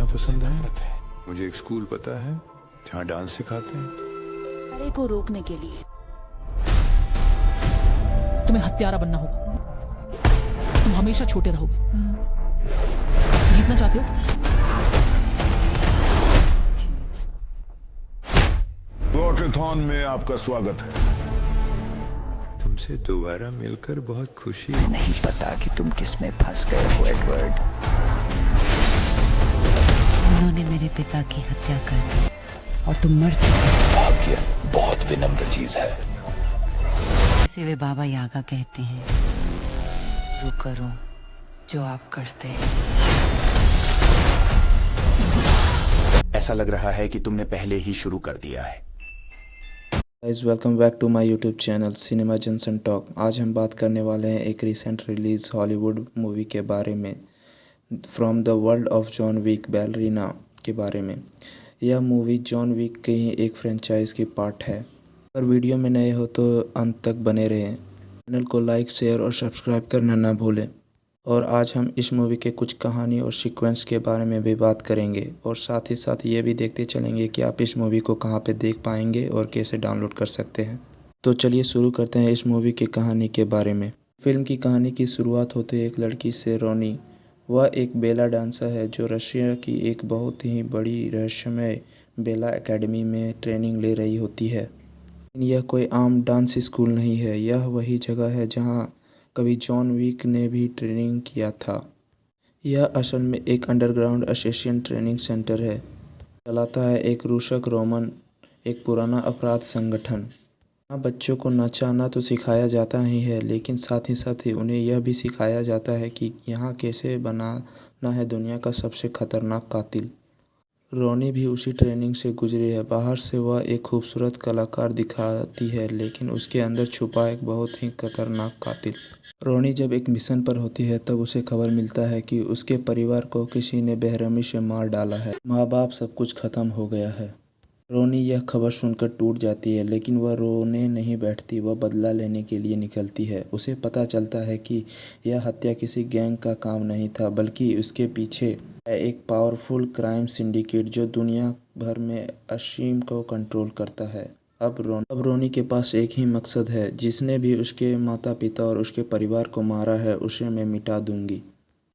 लड़कियां पसंद हैं। मुझे एक स्कूल पता है जहाँ डांस सिखाते हैं। अरे को रोकने के लिए तुम्हें हत्यारा बनना होगा। तुम हमेशा छोटे रहोगे। जीतना चाहते हो? वॉटरथॉन में आपका स्वागत है। तुमसे दोबारा मिलकर बहुत खुशी। नहीं पता कि तुम किस में फंस गए हो एडवर्ड। उन्होंने मेरे पिता की हत्या कर दी और तुम मर चुके। भाग्य बहुत विनम्र चीज है। इसे वे बाबा यागा कहते हैं। वो करो जो आप करते हैं। ऐसा लग रहा है कि तुमने पहले ही शुरू कर दिया है। Guys welcome back to my YouTube channel Cinema Junction Talk. आज हम बात करने वाले हैं एक रिसेंट रिलीज हॉलीवुड मूवी के बारे में, from the world of John Wick Ballerina के बारे में। यह मूवी जॉन विक के ही एक फ्रेंचाइज की पार्ट है। अगर वीडियो में नए हो तो अंत तक बने रहें। चैनल को लाइक, शेयर और सब्सक्राइब करना ना भूलें। और आज हम इस मूवी के कुछ कहानी और सीक्वेंस के बारे में भी बात करेंगे और साथ ही साथ ये भी देखते चलेंगे कि आप इस मूवी को कहाँ पे देख पाएंगे और कैसे डाउनलोड कर सकते हैं। तो चलिए शुरू करते हैं इस मूवी की कहानी के बारे में। फिल्म की कहानी की शुरुआत होती है एक लड़की से, रोनी। वह एक बेला डांसर है जो रशिया की एक बहुत ही बड़ी रहस्यमय बेला एकेडमी में ट्रेनिंग ले रही होती है। यह कोई आम डांस स्कूल नहीं है, यह वही जगह है जहाँ कभी जॉन विक ने भी ट्रेनिंग किया था। यह असल में एक अंडरग्राउंड असेसिन ट्रेनिंग सेंटर है। चलाता है एक रूसक रोमन, एक पुराना अपराध संगठन। यहाँ बच्चों को नचाना तो सिखाया जाता ही है, लेकिन साथ ही उन्हें यह भी सिखाया जाता है कि यहाँ कैसे बनाना है दुनिया का सबसे खतरनाक कातिल। रोनी भी उसी ट्रेनिंग से गुजरी है। बाहर से वह एक खूबसूरत कलाकार दिखाती है, लेकिन उसके अंदर छुपा एक बहुत ही खतरनाक कातिल। रोनी जब एक मिशन पर होती है तब उसे खबर मिलता है कि उसके परिवार को किसी ने बेरहमी से मार डाला है। माँ बाप सब कुछ खत्म हो गया है। रोनी यह खबर सुनकर टूट जाती है, लेकिन वह रोने नहीं बैठती। वह बदला लेने के लिए निकलती है। उसे पता चलता है कि यह हत्या किसी गैंग का काम नहीं था, बल्कि उसके पीछे है एक पावरफुल क्राइम सिंडिकेट जो दुनिया भर में असीम को कंट्रोल करता है। अब रोनी के पास एक ही मकसद है, जिसने भी उसके माता पिता और उसके परिवार को मारा है उसे मैं मिटा दूंगी।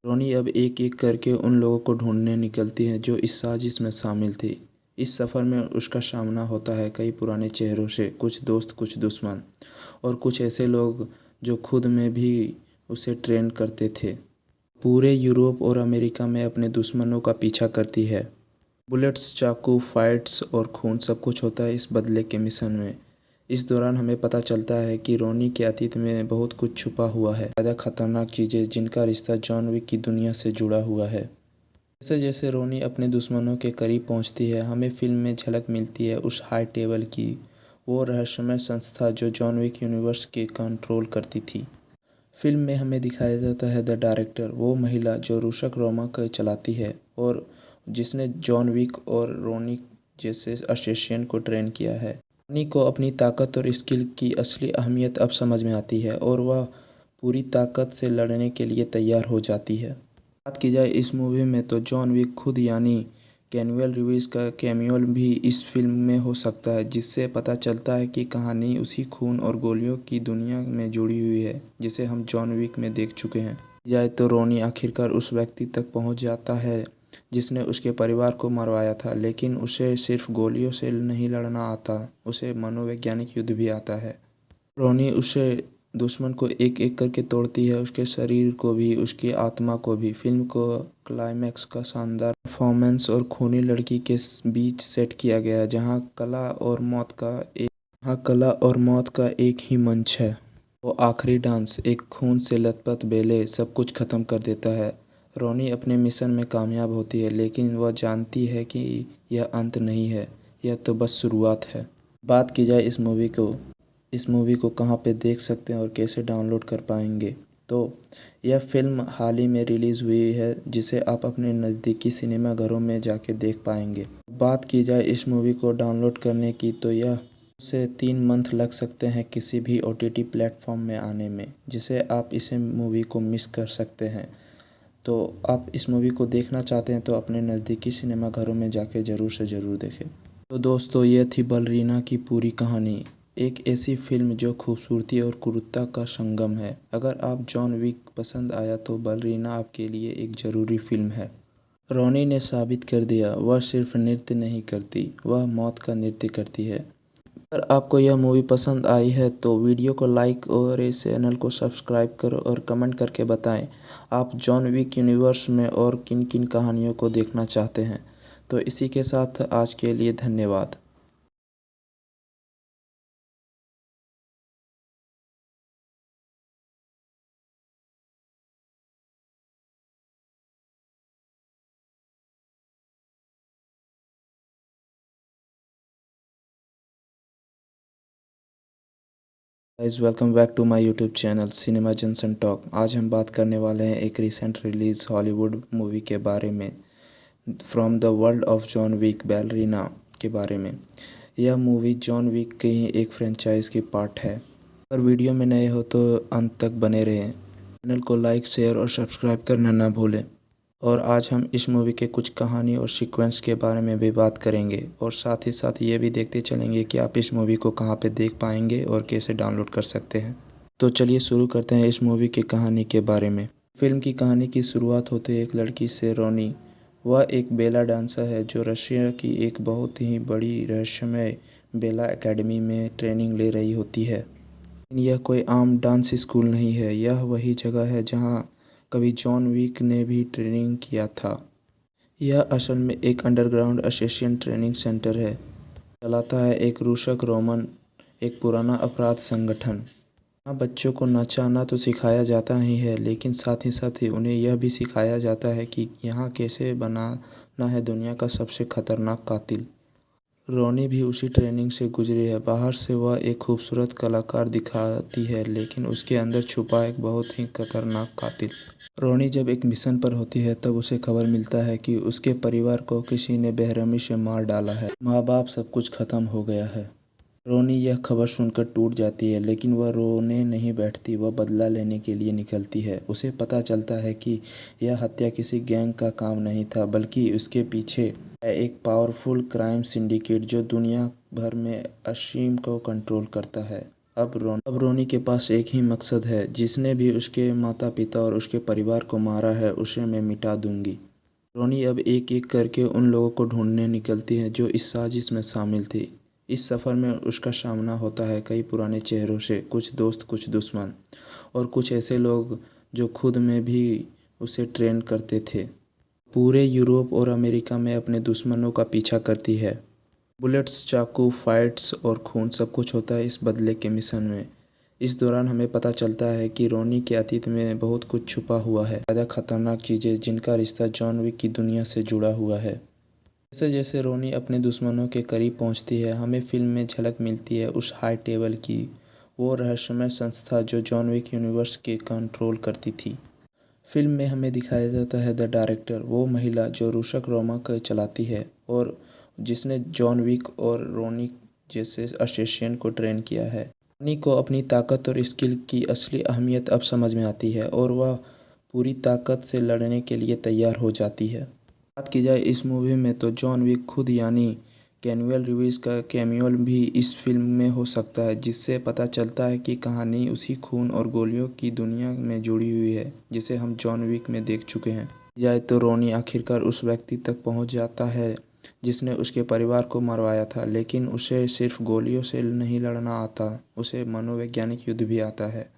रोनी अब एक एक करके उन लोगों को ढूंढने निकलती है जो इस साजिश में शामिल थे। इस सफ़र में उसका सामना होता है कई पुराने चेहरों से, कुछ दोस्त, कुछ दुश्मन और कुछ ऐसे लोग जो खुद में भी उसे ट्रेन करते थे। पूरे यूरोप और अमेरिका में अपने दुश्मनों का पीछा करती है। बुलेट्स, चाकू, फाइट्स और खून सब कुछ होता है इस बदले के मिशन में। इस दौरान हमें पता चलता है कि रोनी के अतीत में बहुत कुछ छुपा हुआ है, ज़्यादा खतरनाक चीज़ें जिनका रिश्ता जॉन विक की दुनिया से जुड़ा हुआ है। जैसे जैसे रोनी अपने दुश्मनों के करीब पहुंचती है, हमें फिल्म में झलक मिलती है उस हाई टेबल की, वो रहस्यमय संस्था जो जॉन विक यूनिवर्स के कंट्रोल करती थी। फिल्म में हमें दिखाया जाता है द डायरेक्टर, वो महिला जो रूसक रोमा को चलाती है और जिसने जॉन विक और रोनी जैसे असेसिन को ट्रेन किया है। रोनी को अपनी ताकत और स्किल की असली अहमियत अब समझ में आती है और वह पूरी ताकत से लड़ने के लिए तैयार हो जाती है। बात की जाए इस मूवी में तो जॉन विक खुद यानी कैनुअल रिवीज का कैमियो भी इस फिल्म में हो सकता है, जिससे पता चलता है कि कहानी उसी खून और गोलियों की दुनिया में जुड़ी हुई है जिसे हम जॉन विक में देख चुके हैं। जाए तो रोनी आखिरकार उस व्यक्ति तक पहुंच जाता है जिसने उसके परिवार को मरवाया था, लेकिन उसे सिर्फ गोलियों से नहीं लड़ना आता, उसे मनोवैज्ञानिक युद्ध भी आता है। रोनी उसे दुश्मन को एक एक करके तोड़ती है, उसके शरीर को भी, उसकी आत्मा को भी। फिल्म को क्लाइमैक्स का शानदार परफॉर्मेंस और खूनी लड़की के बीच सेट किया गया है, जहां कला और मौत का एक ही मंच है। वो आखिरी डांस, एक खून से लथपथ बेले, सब कुछ खत्म कर देता है। रोनी अपने मिशन में कामयाब होती है, लेकिन वह जानती है कि यह अंत नहीं है, यह तो बस शुरुआत है। बात की जाए इस मूवी को कहाँ पे देख सकते हैं और कैसे डाउनलोड कर पाएंगे, तो यह फिल्म हाल ही में रिलीज़ हुई है, जिसे आप अपने नज़दीकी सिनेमा घरों में जाके देख पाएंगे। बात की जाए इस मूवी को डाउनलोड करने की, तो यह से 3 मंथ लग सकते हैं किसी भी OTT प्लेटफॉर्म में आने में, जिसे आप इसे मूवी को मिस कर सकते हैं। तो आप इस मूवी को देखना चाहते हैं तो अपने नज़दीकी सिनेमा घरों में जाके ज़रूर से ज़रूर देखें। तो दोस्तों, ये थी बलरीना की पूरी कहानी, एक ऐसी फिल्म जो खूबसूरती और क्रूरता का संगम है। अगर आप जॉन विक पसंद आया तो बलरीना आपके लिए एक ज़रूरी फिल्म है। रोनी ने साबित कर दिया, वह सिर्फ नृत्य नहीं करती, वह मौत का नृत्य करती है। अगर आपको यह मूवी पसंद आई है तो वीडियो को लाइक और इस चैनल को सब्सक्राइब करो और कमेंट करके बताएं आप जॉन विक यूनिवर्स में और किन किन कहानियों को देखना चाहते हैं। तो इसी के साथ आज के लिए धन्यवाद। Guys, welcome back to my YouTube channel Cinema Junction Talk. आज हम बात करने वाले हैं एक रिसेंट रिलीज हॉलीवुड मूवी के बारे में, from the world of John Wick Ballerina के बारे में। यह मूवी जॉन विक के ही एक फ्रेंचाइज की पार्ट है। अगर वीडियो में नए हो तो अंत तक बने रहें। चैनल को लाइक, शेयर और सब्सक्राइब करना ना भूलें। और आज हम इस मूवी के कुछ कहानी और सीक्वेंस के बारे में भी बात करेंगे और साथ ही साथ ये भी देखते चलेंगे कि आप इस मूवी को कहाँ पे देख पाएंगे और कैसे डाउनलोड कर सकते हैं। तो चलिए शुरू करते हैं इस मूवी की कहानी के बारे में। फिल्म की कहानी की शुरुआत होती है एक लड़की से, रोनी। वह एक बेला डांसर है जो रशिया की एक बहुत ही बड़ी रहस्यमय बेला एकेडमी में ट्रेनिंग ले रही होती है। यह कोई आम डांस स्कूल नहीं है, यह वही जगह है जहाँ कभी जॉन विक ने भी ट्रेनिंग किया था। यह असल में एक अंडरग्राउंड असेसिन ट्रेनिंग सेंटर है। चलाता है एक रूसक रोमन, एक पुराना अपराध संगठन। यहाँ बच्चों को नचाना तो सिखाया जाता ही है, लेकिन साथ ही उन्हें यह भी सिखाया जाता है कि यहाँ कैसे बनाना है दुनिया का सबसे खतरनाक कातिल। रोनी भी उसी ट्रेनिंग से गुजरी है। बाहर से वह एक खूबसूरत कलाकार दिखाती है, लेकिन उसके अंदर छुपा एक बहुत ही खतरनाक कातिल। रोनी जब एक मिशन पर होती है तब उसे खबर मिलता है कि उसके परिवार को किसी ने बेरहमी से मार डाला है। माँ बाप सब कुछ खत्म हो गया है। रोनी यह खबर सुनकर टूट जाती है, लेकिन वह रोने नहीं बैठती, वह बदला लेने के लिए निकलती है। उसे पता चलता है कि यह हत्या किसी गैंग का काम नहीं था, बल्कि उसके पीछे है एक पावरफुल क्राइम सिंडिकेट जो दुनिया भर में असीम को कंट्रोल करता है। अब रोनी के पास एक ही मकसद है, जिसने भी उसके माता पिता और उसके परिवार को मारा है उसे मैं मिटा दूंगी। रोनी अब एक एक करके उन लोगों को ढूंढने निकलती है जो इस साजिश में शामिल थे। इस सफ़र में उसका सामना होता है कई पुराने चेहरों से, कुछ दोस्त, कुछ दुश्मन और कुछ ऐसे लोग जो खुद में भी उसे ट्रेन करते थे। पूरे यूरोप और अमेरिका में अपने दुश्मनों का पीछा करती है। बुलेट्स, चाकू, फाइट्स और खून सब कुछ होता है इस बदले के मिशन में। इस दौरान हमें पता चलता है कि रोनी के अतीत में बहुत कुछ छुपा हुआ है, ज़्यादा खतरनाक चीज़ें जिनका रिश्ता जॉन विक की दुनिया से जुड़ा हुआ है। जैसे जैसे रोनी अपने दुश्मनों के करीब पहुंचती है, हमें फिल्म में झलक मिलती है उस हाई टेबल की, वो रहस्यमय संस्था जो जॉन विक यूनिवर्स के कंट्रोल करती थी। फिल्म में हमें दिखाया जाता है द डायरेक्टर, वो महिला जो रूसक रोमा को चलाती है और जिसने जॉन विक और रोनी जैसे असेसिन को ट्रेन किया है। रोनी को अपनी ताकत और स्किल की असली अहमियत अब समझ में आती है और वह पूरी ताकत से लड़ने के लिए तैयार हो जाती है। बात की जाए इस मूवी में तो जॉन विक खुद यानी कैनुअल रिवीज का कैमियो भी इस फिल्म में हो सकता है, जिससे पता चलता है कि कहानी उसी खून और गोलियों की दुनिया में जुड़ी हुई है जिसे हम जॉन विक में देख चुके हैं। जाए तो रोनी आखिरकार उस व्यक्ति तक पहुंच जाता है जिसने उसके परिवार को मरवाया था, लेकिन उसे सिर्फ गोलियों से नहीं लड़ना आता, उसे मनोवैज्ञानिक युद्ध भी आता है।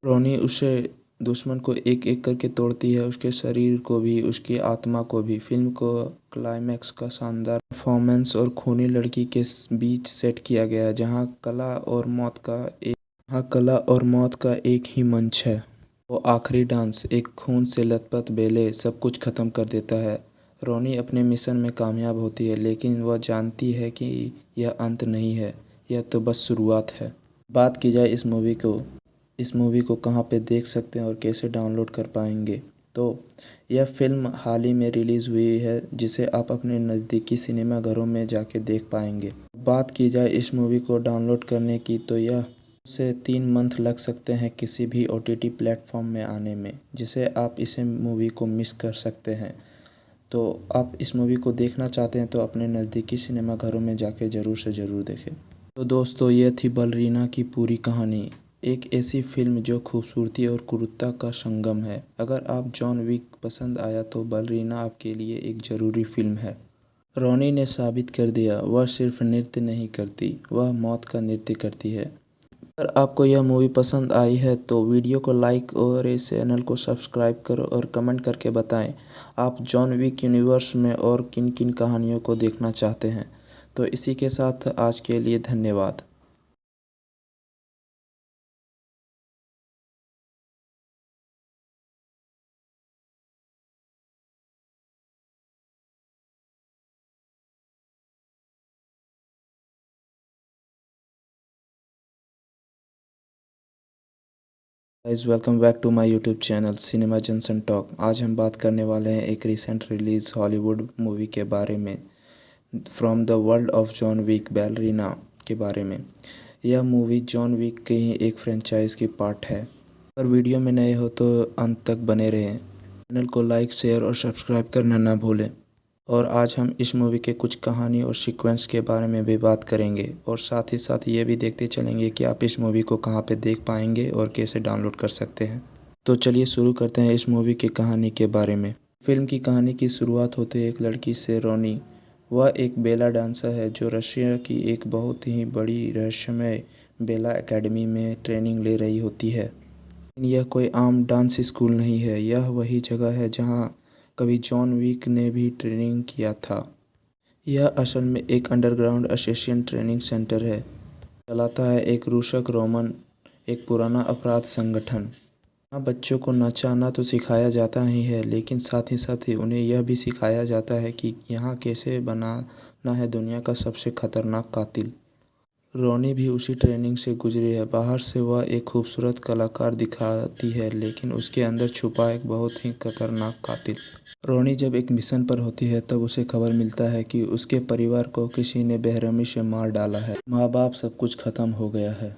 रोनी उसे दुश्मन को एक एक करके तोड़ती है, उसके शरीर को भी, उसकी आत्मा को भी। फिल्म को क्लाइमैक्स का शानदार परफॉर्मेंस और खूनी लड़की के बीच सेट किया गया है, जहां कला और मौत का एक ही मंच है। वो आखिरी डांस, एक खून से लथपथ बेले, सब कुछ खत्म कर देता है। रोनी अपने मिशन में कामयाब होती है, लेकिन वह जानती है कि यह अंत नहीं है, यह तो बस शुरुआत है। बात की जाए इस मूवी को कहाँ पे देख सकते हैं और कैसे डाउनलोड कर पाएंगे, तो यह फिल्म हाल ही में रिलीज़ हुई है, जिसे आप अपने नज़दीकी सिनेमा घरों में जाके देख पाएंगे। बात की जाए इस मूवी को डाउनलोड करने की, तो यह से 3 मंथ लग सकते हैं किसी भी OTT प्लेटफॉर्म में आने में, जिसे आप इसे मूवी को मिस कर सकते हैं। तो आप इस मूवी को देखना चाहते हैं तो अपने नज़दीकी सिनेमा घरों में जाके ज़रूर से ज़रूर देखें। तो दोस्तों, ये थी बलरीना की पूरी कहानी, एक ऐसी फिल्म जो खूबसूरती और क्रूरता का संगम है। अगर आप जॉन विक पसंद आया तो बलरीना आपके लिए एक ज़रूरी फिल्म है। रोनी ने साबित कर दिया, वह सिर्फ नृत्य नहीं करती, वह मौत का नृत्य करती है। अगर आपको यह मूवी पसंद आई है तो वीडियो को लाइक और इस चैनल को सब्सक्राइब करो और कमेंट करके बताएं आप जॉन विक यूनिवर्स में और किन किन कहानियों को देखना चाहते हैं। तो इसी के साथ आज के लिए धन्यवाद। Guys, welcome back to my YouTube channel Cinema Junction Talk. आज हम बात करने वाले हैं एक रिसेंट रिलीज हॉलीवुड मूवी के बारे में, from the world of John Wick Ballerina के बारे में। यह मूवी जॉन विक के ही एक फ्रेंचाइज की पार्ट है। अगर वीडियो में नए हो तो अंत तक बने रहें। चैनल को लाइक, शेयर और सब्सक्राइब करना ना भूलें। और आज हम इस मूवी के कुछ कहानी और सीक्वेंस के बारे में भी बात करेंगे और साथ ही साथ ये भी देखते चलेंगे कि आप इस मूवी को कहाँ पे देख पाएंगे और कैसे डाउनलोड कर सकते हैं। तो चलिए शुरू करते हैं इस मूवी की कहानी के बारे में। फिल्म की कहानी की शुरुआत होती है एक लड़की से, रोनी। वह एक बेला डांसर है जो रशिया की एक बहुत ही बड़ी रहस्यमय बेला एकेडमी में ट्रेनिंग ले रही होती है। यह कोई आम डांस स्कूल नहीं है, यह वही जगह है जहाँ कभी जॉन विक ने भी ट्रेनिंग किया था। यह असल में एक अंडरग्राउंड असेसिन ट्रेनिंग सेंटर है, चलाता है एक रूसक रोमन, एक पुराना अपराध संगठन। यहाँ बच्चों को नचाना तो सिखाया जाता ही है, लेकिन साथ ही उन्हें यह भी सिखाया जाता है कि यहाँ कैसे बनाना है दुनिया का सबसे खतरनाक कातिल। रोनी भी उसी ट्रेनिंग से गुजरी है। बाहर से वह एक खूबसूरत कलाकार दिखाती है, लेकिन उसके अंदर छुपा एक बहुत ही खतरनाक कातिल। रोनी जब एक मिशन पर होती है तब उसे खबर मिलता है कि उसके परिवार को किसी ने बेरहमी से मार डाला है। माँ बाप सब कुछ खत्म हो गया है।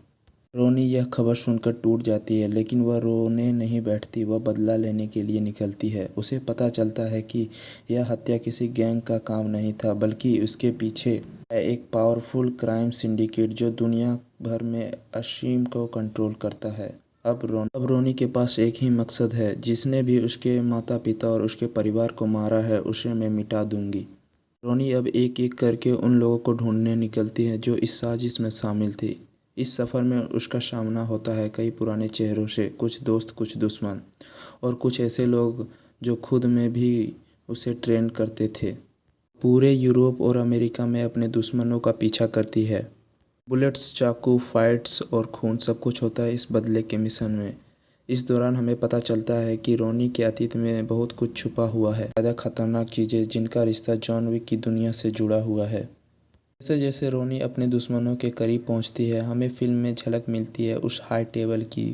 रोनी यह खबर सुनकर टूट जाती है, लेकिन वह रोने नहीं बैठती, वह बदला लेने के लिए निकलती है। उसे पता चलता है कि यह हत्या किसी गैंग का काम नहीं था, बल्कि उसके पीछे है एक पावरफुल क्राइम सिंडिकेट जो दुनिया भर में असीम को कंट्रोल करता है। अब रोनी के पास एक ही मकसद है, जिसने भी उसके माता पिता और उसके परिवार को मारा है उसे मैं मिटा दूंगी। रोनी अब एक एक करके उन लोगों को ढूंढने निकलती है जो इस साजिश में शामिल थे। इस सफ़र में उसका सामना होता है कई पुराने चेहरों से, कुछ दोस्त, कुछ दुश्मन और कुछ ऐसे लोग जो खुद में भी उसे ट्रेन करते थे। पूरे यूरोप और अमेरिका में अपने दुश्मनों का पीछा करती है। बुलेट्स, चाकू, फाइट्स और खून सब कुछ होता है इस बदले के मिशन में। इस दौरान हमें पता चलता है कि रोनी के अतीत में बहुत कुछ छुपा हुआ है, ज़्यादा खतरनाक चीज़ें जिनका रिश्ता जॉन विक की दुनिया से जुड़ा हुआ है। जैसे जैसे रोनी अपने दुश्मनों के करीब पहुंचती है, हमें फिल्म में झलक मिलती है उस हाई टेबल की,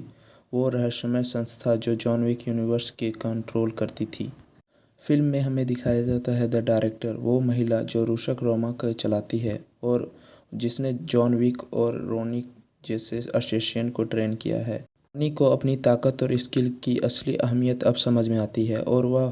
वो रहस्यमय संस्था जो जॉन विक यूनिवर्स के कंट्रोल करती थी। फिल्म में हमें दिखाया जाता है द डायरेक्टर, वो महिला जो रूसक रोमा को चलाती है और जिसने जॉन विक और रोनी जैसे असेसिन को ट्रेन किया है। रोनी को अपनी ताकत और स्किल की असली अहमियत अब समझ में आती है और वह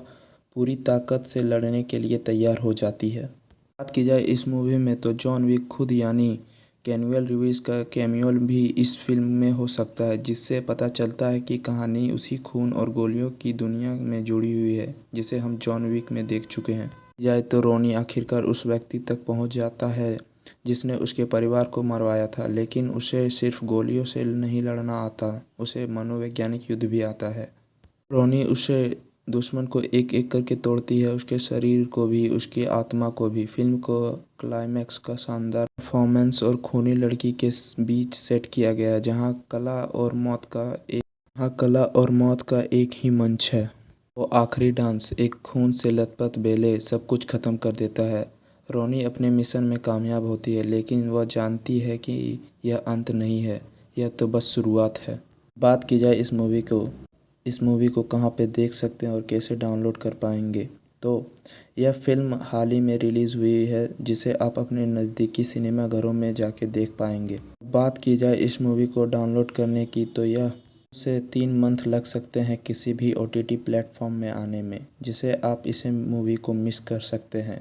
पूरी ताकत से लड़ने के लिए तैयार हो जाती है। बात की जाए इस मूवी में तो जॉन विक खुद यानी कैनुअल रिवीज का कैमियो भी इस फिल्म में हो सकता है, जिससे पता चलता है कि कहानी उसी खून और गोलियों की दुनिया में जुड़ी हुई है जिसे हम जॉन विक में देख चुके हैं। जाए तो रोनी आखिरकार उस व्यक्ति तक पहुंच जाता है जिसने उसके परिवार को मरवाया था, लेकिन उसे सिर्फ गोलियों से नहीं लड़ना आता, उसे मनोवैज्ञानिक युद्ध भी आता है। रोनी उसे दुश्मन को एक एक करके तोड़ती है, उसके शरीर को भी, उसकी आत्मा को भी। फिल्म को क्लाइमैक्स का शानदार परफॉर्मेंस और खूनी लड़की के बीच सेट किया गया है, जहां कला और मौत का एक ही मंच है। वो आखिरी डांस, एक खून से लथपथ बेले, सब कुछ खत्म कर देता है। रोनी अपने मिशन में कामयाब होती है, लेकिन वह जानती है कि यह अंत नहीं है, यह तो बस शुरुआत है। बात की जाए इस मूवी को कहाँ पे देख सकते हैं और कैसे डाउनलोड कर पाएंगे, तो यह फ़िल्म हाल ही में रिलीज़ हुई है, जिसे आप अपने नज़दीकी सिनेमा घरों में जाके देख पाएंगे। बात की जाए इस मूवी को डाउनलोड करने की, तो यह से 3 मंथ लग सकते हैं किसी भी OTT प्लेटफॉर्म में आने में, जिसे आप इसे मूवी को मिस कर सकते हैं।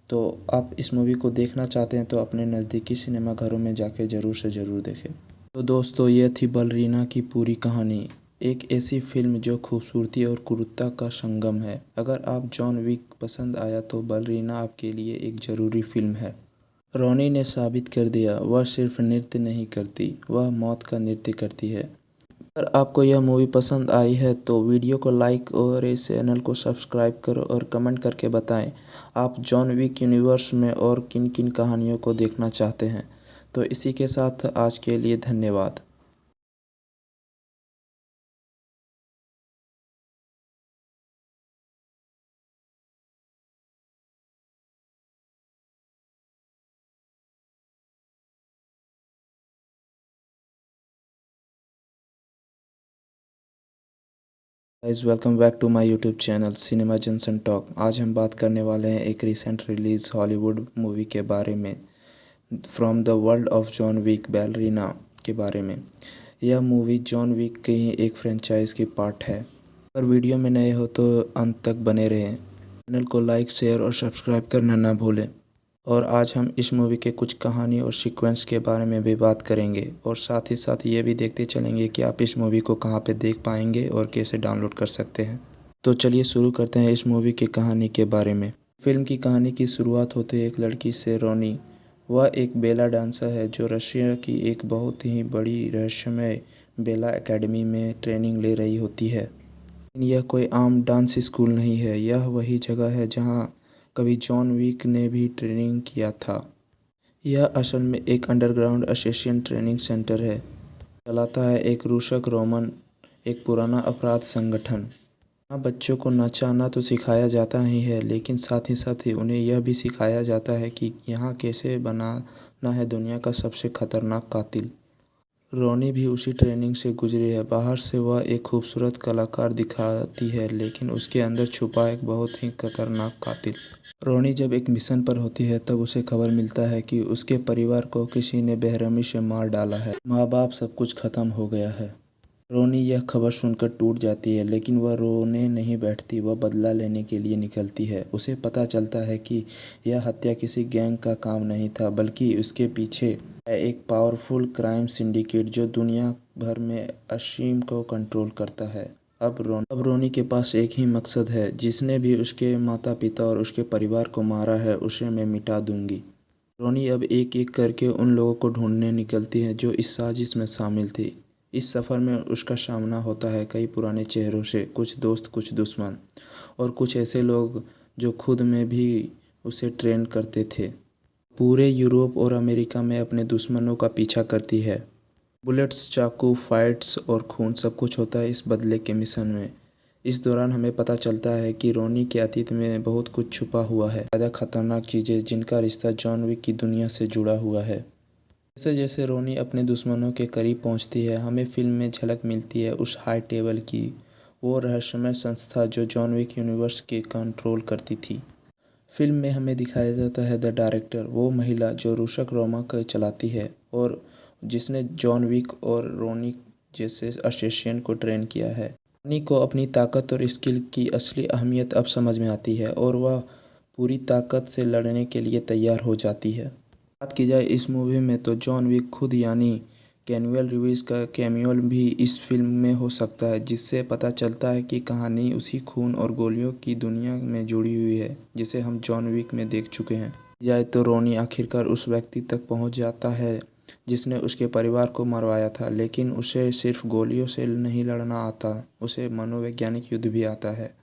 तो आप इस मूवी को देखना चाहते हैं तो अपने नज़दीकी सिनेमा घरों में जाके ज़रूर से ज़रूर देखें। तो दोस्तों, ये थी बलरीना की पूरी कहानी, एक ऐसी फिल्म जो खूबसूरती और क्रूरता का संगम है। अगर आप जॉन विक पसंद आया तो बलरीना आपके लिए एक ज़रूरी फिल्म है। रोनी ने साबित कर दिया, वह सिर्फ नृत्य नहीं करती, वह मौत का नृत्य करती है। अगर आपको यह मूवी पसंद आई है तो वीडियो को लाइक और इस चैनल को सब्सक्राइब करो और कमेंट करके बताएं आप जॉन विक यूनिवर्स में और किन किन कहानियों को देखना चाहते हैं। तो इसी के साथ आज के लिए धन्यवाद। Guys, welcome back to my YouTube channel Cinema Junction Talk. आज हम बात करने वाले हैं एक रिसेंट रिलीज हॉलीवुड मूवी के बारे में, from the world of John Wick Ballerina के बारे में। यह मूवी जॉन विक के ही एक फ्रेंचाइज की पार्ट है। अगर वीडियो में नए हो तो अंत तक बने रहें। चैनल को लाइक, शेयर और सब्सक्राइब करना ना भूलें। और आज हम इस मूवी के कुछ कहानी और सीक्वेंस के बारे में भी बात करेंगे, और साथ ही साथ ये भी देखते चलेंगे कि आप इस मूवी को कहाँ पे देख पाएंगे और कैसे डाउनलोड कर सकते हैं। तो चलिए शुरू करते हैं इस मूवी की कहानी के बारे में। फिल्म की कहानी की शुरुआत होती है एक लड़की से, रोनी। वह एक बेला डांसर है जो रशिया की एक बहुत ही बड़ी रहस्यमय बेला एकेडमी में ट्रेनिंग ले रही होती है। लेकिन यह कोई आम डांस स्कूल नहीं है, यह वही जगह है जहाँ कभी जॉन विक ने भी ट्रेनिंग किया था। यह असल में एक अंडरग्राउंड असेसिन ट्रेनिंग सेंटर है, चलाता है एक रूसक रोमन, एक पुराना अपराध संगठन। यहाँ बच्चों को नचाना तो सिखाया जाता ही है, लेकिन साथ ही उन्हें यह भी सिखाया जाता है कि यहाँ कैसे बनाना है दुनिया का सबसे खतरनाक कातिल। रोनी भी उसी ट्रेनिंग से गुजरी है। बाहर से वह एक खूबसूरत कलाकार दिखाती है, लेकिन उसके अंदर छुपा एक बहुत ही खतरनाक कातिल। रोनी जब एक मिशन पर होती है तब उसे खबर मिलता है कि उसके परिवार को किसी ने बेरहमी से मार डाला है। माँ बाप सब कुछ खत्म हो गया है। रोनी यह खबर सुनकर टूट जाती है, लेकिन वह रोने नहीं बैठती, वह बदला लेने के लिए निकलती है। उसे पता चलता है कि यह हत्या किसी गैंग का काम नहीं था, बल्कि उसके पीछे है एक पावरफुल क्राइम सिंडिकेट जो दुनिया भर में असीम को कंट्रोल करता है। अब रोनी के पास एक ही मकसद है, जिसने भी उसके माता पिता और उसके परिवार को मारा है उसे मैं मिटा दूंगी। रोनी अब एक एक करके उन लोगों को ढूंढने निकलती है जो इस साजिश में शामिल थे। इस सफ़र में उसका सामना होता है कई पुराने चेहरों से, कुछ दोस्त, कुछ दुश्मन और कुछ ऐसे लोग जो खुद में भी उसे ट्रेन करते थे। पूरे यूरोप और अमेरिका में अपने दुश्मनों का पीछा करती है। बुलेट्स, चाकू, फाइट्स और खून सब कुछ होता है इस बदले के मिशन में। इस दौरान हमें पता चलता है कि रोनी के अतीत में बहुत कुछ छुपा हुआ है, ज़्यादा खतरनाक चीज़ें जिनका रिश्ता जॉन विक की दुनिया से जुड़ा हुआ है। जैसे जैसे रोनी अपने दुश्मनों के करीब पहुंचती है, हमें फिल्म में झलक मिलती है उस हाई टेबल की, वो रहस्यमय संस्था जो जॉन विक यूनिवर्स के कंट्रोल करती थी। फिल्म में हमें दिखाया जाता है द डायरेक्टर, वो महिला जो रूसक रोमा को चलाती है और जिसने जॉन विक और रोनी जैसे असेसिन को ट्रेन किया है। रोनी को अपनी ताकत और स्किल की असली अहमियत अब समझ में आती है और वह पूरी ताकत से लड़ने के लिए तैयार हो जाती है। बात की जाए इस मूवी में तो जॉन विक खुद यानी कैनुअल रिवीज का कैमियो भी इस फिल्म में हो सकता है, जिससे पता चलता है कि कहानी उसी खून और गोलियों की दुनिया में जुड़ी हुई है जिसे हम जॉन विक में देख चुके हैं। जाए तो रोनी आखिरकार उस व्यक्ति तक पहुंच जाता है जिसने उसके परिवार को मरवाया था, लेकिन उसे सिर्फ गोलियों से नहीं लड़ना आता, उसे मनोवैज्ञानिक युद्ध भी आता है।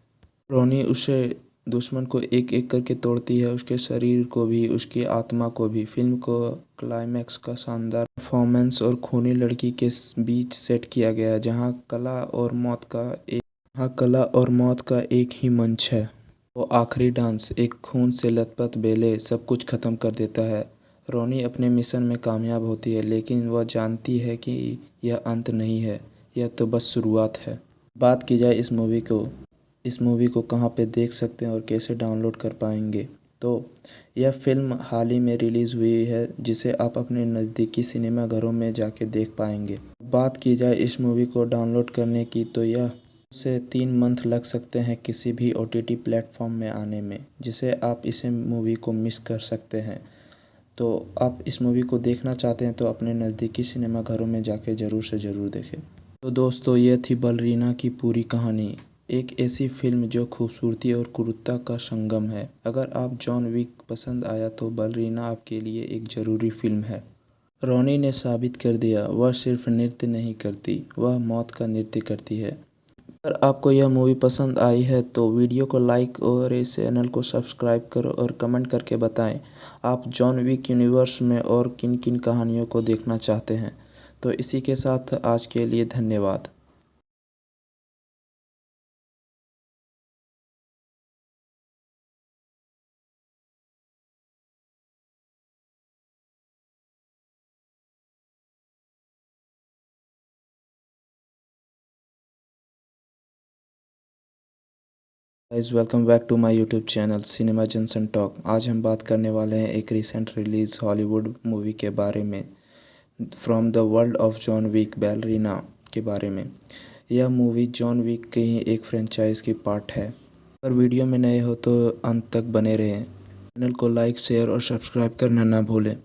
रोनी उसे दुश्मन को एक एक करके तोड़ती है, उसके शरीर को भी, उसकी आत्मा को भी। फिल्म को क्लाइमैक्स का शानदार परफॉर्मेंस और खूनी लड़की के बीच सेट किया गया है, जहां कला और मौत का एक ही मंच है। वो आखिरी डांस, एक खून से लथपथ बेले, सब कुछ खत्म कर देता है। रोनी अपने मिशन में कामयाब होती है, लेकिन वह जानती है कि यह अंत नहीं है, यह तो बस शुरुआत है। बात की जाए इस मूवी को इस मूवी को कहाँ पे देख सकते हैं और कैसे डाउनलोड कर पाएंगे। तो यह फ़िल्म हाल ही में रिलीज़ हुई है जिसे आप अपने नज़दीकी सिनेमा घरों में जाके देख पाएंगे। बात की जाए इस मूवी को डाउनलोड करने की तो यह से 3 मंथ लग सकते हैं किसी भी OTT प्लेटफॉर्म में आने में, जिसे आप इसे मूवी को मिस कर सकते हैं। तो आप इस मूवी को देखना चाहते हैं तो अपने नज़दीकी सिनेमा घरों में जाके ज़रूर से ज़रूर देखें। तो दोस्तों, ये थी बलरीना की पूरी कहानी, एक ऐसी फिल्म जो खूबसूरती और क्रूरता का संगम है। अगर आप जॉन विक पसंद आया तो बलरीना आपके लिए एक ज़रूरी फिल्म है। रोनी ने साबित कर दिया वह सिर्फ नृत्य नहीं करती, वह मौत का नृत्य करती है। अगर आपको यह मूवी पसंद आई है तो वीडियो को लाइक और इस चैनल को सब्सक्राइब करो और कमेंट करके बताएं आप जॉन विक यूनिवर्स में और किन किन कहानियों को देखना चाहते हैं। तो इसी के साथ आज के लिए धन्यवाद। Guys, welcome back to my YouTube channel Cinema Junction Talk. आज हम बात करने वाले हैं एक रिसेंट रिलीज़ हॉलीवुड मूवी के बारे में, from the world of John Wick Ballerina के बारे में। यह मूवी जॉन विक के ही एक फ्रेंचाइज की पार्ट है। अगर वीडियो में नए हो तो अंत तक बने रहें, चैनल को लाइक शेयर और सब्सक्राइब करना ना भूलें।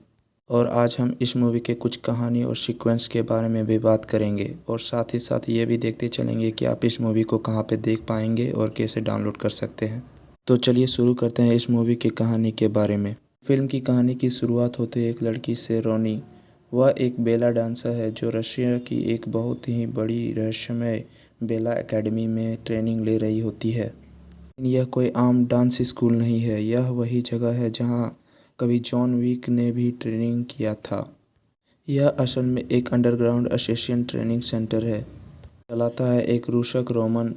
और आज हम इस मूवी के कुछ कहानी और सीक्वेंस के बारे में भी बात करेंगे और साथ ही साथ ये भी देखते चलेंगे कि आप इस मूवी को कहाँ पे देख पाएंगे और कैसे डाउनलोड कर सकते हैं। तो चलिए शुरू करते हैं इस मूवी की कहानी के बारे में। फिल्म की कहानी की शुरुआत होती है एक लड़की से, रोनी। वह एक बेला डांसर है जो रशिया की एक बहुत ही बड़ी रहस्यमय बेला एकेडमी में ट्रेनिंग ले रही होती है। लेकिन यह कोई आम डांस स्कूल नहीं है, यह वही जगह है जहाँ कभी जॉन विक ने भी ट्रेनिंग किया था। यह असल में एक अंडरग्राउंड असेसिन ट्रेनिंग सेंटर है, चलाता है एक रूसक रोमन,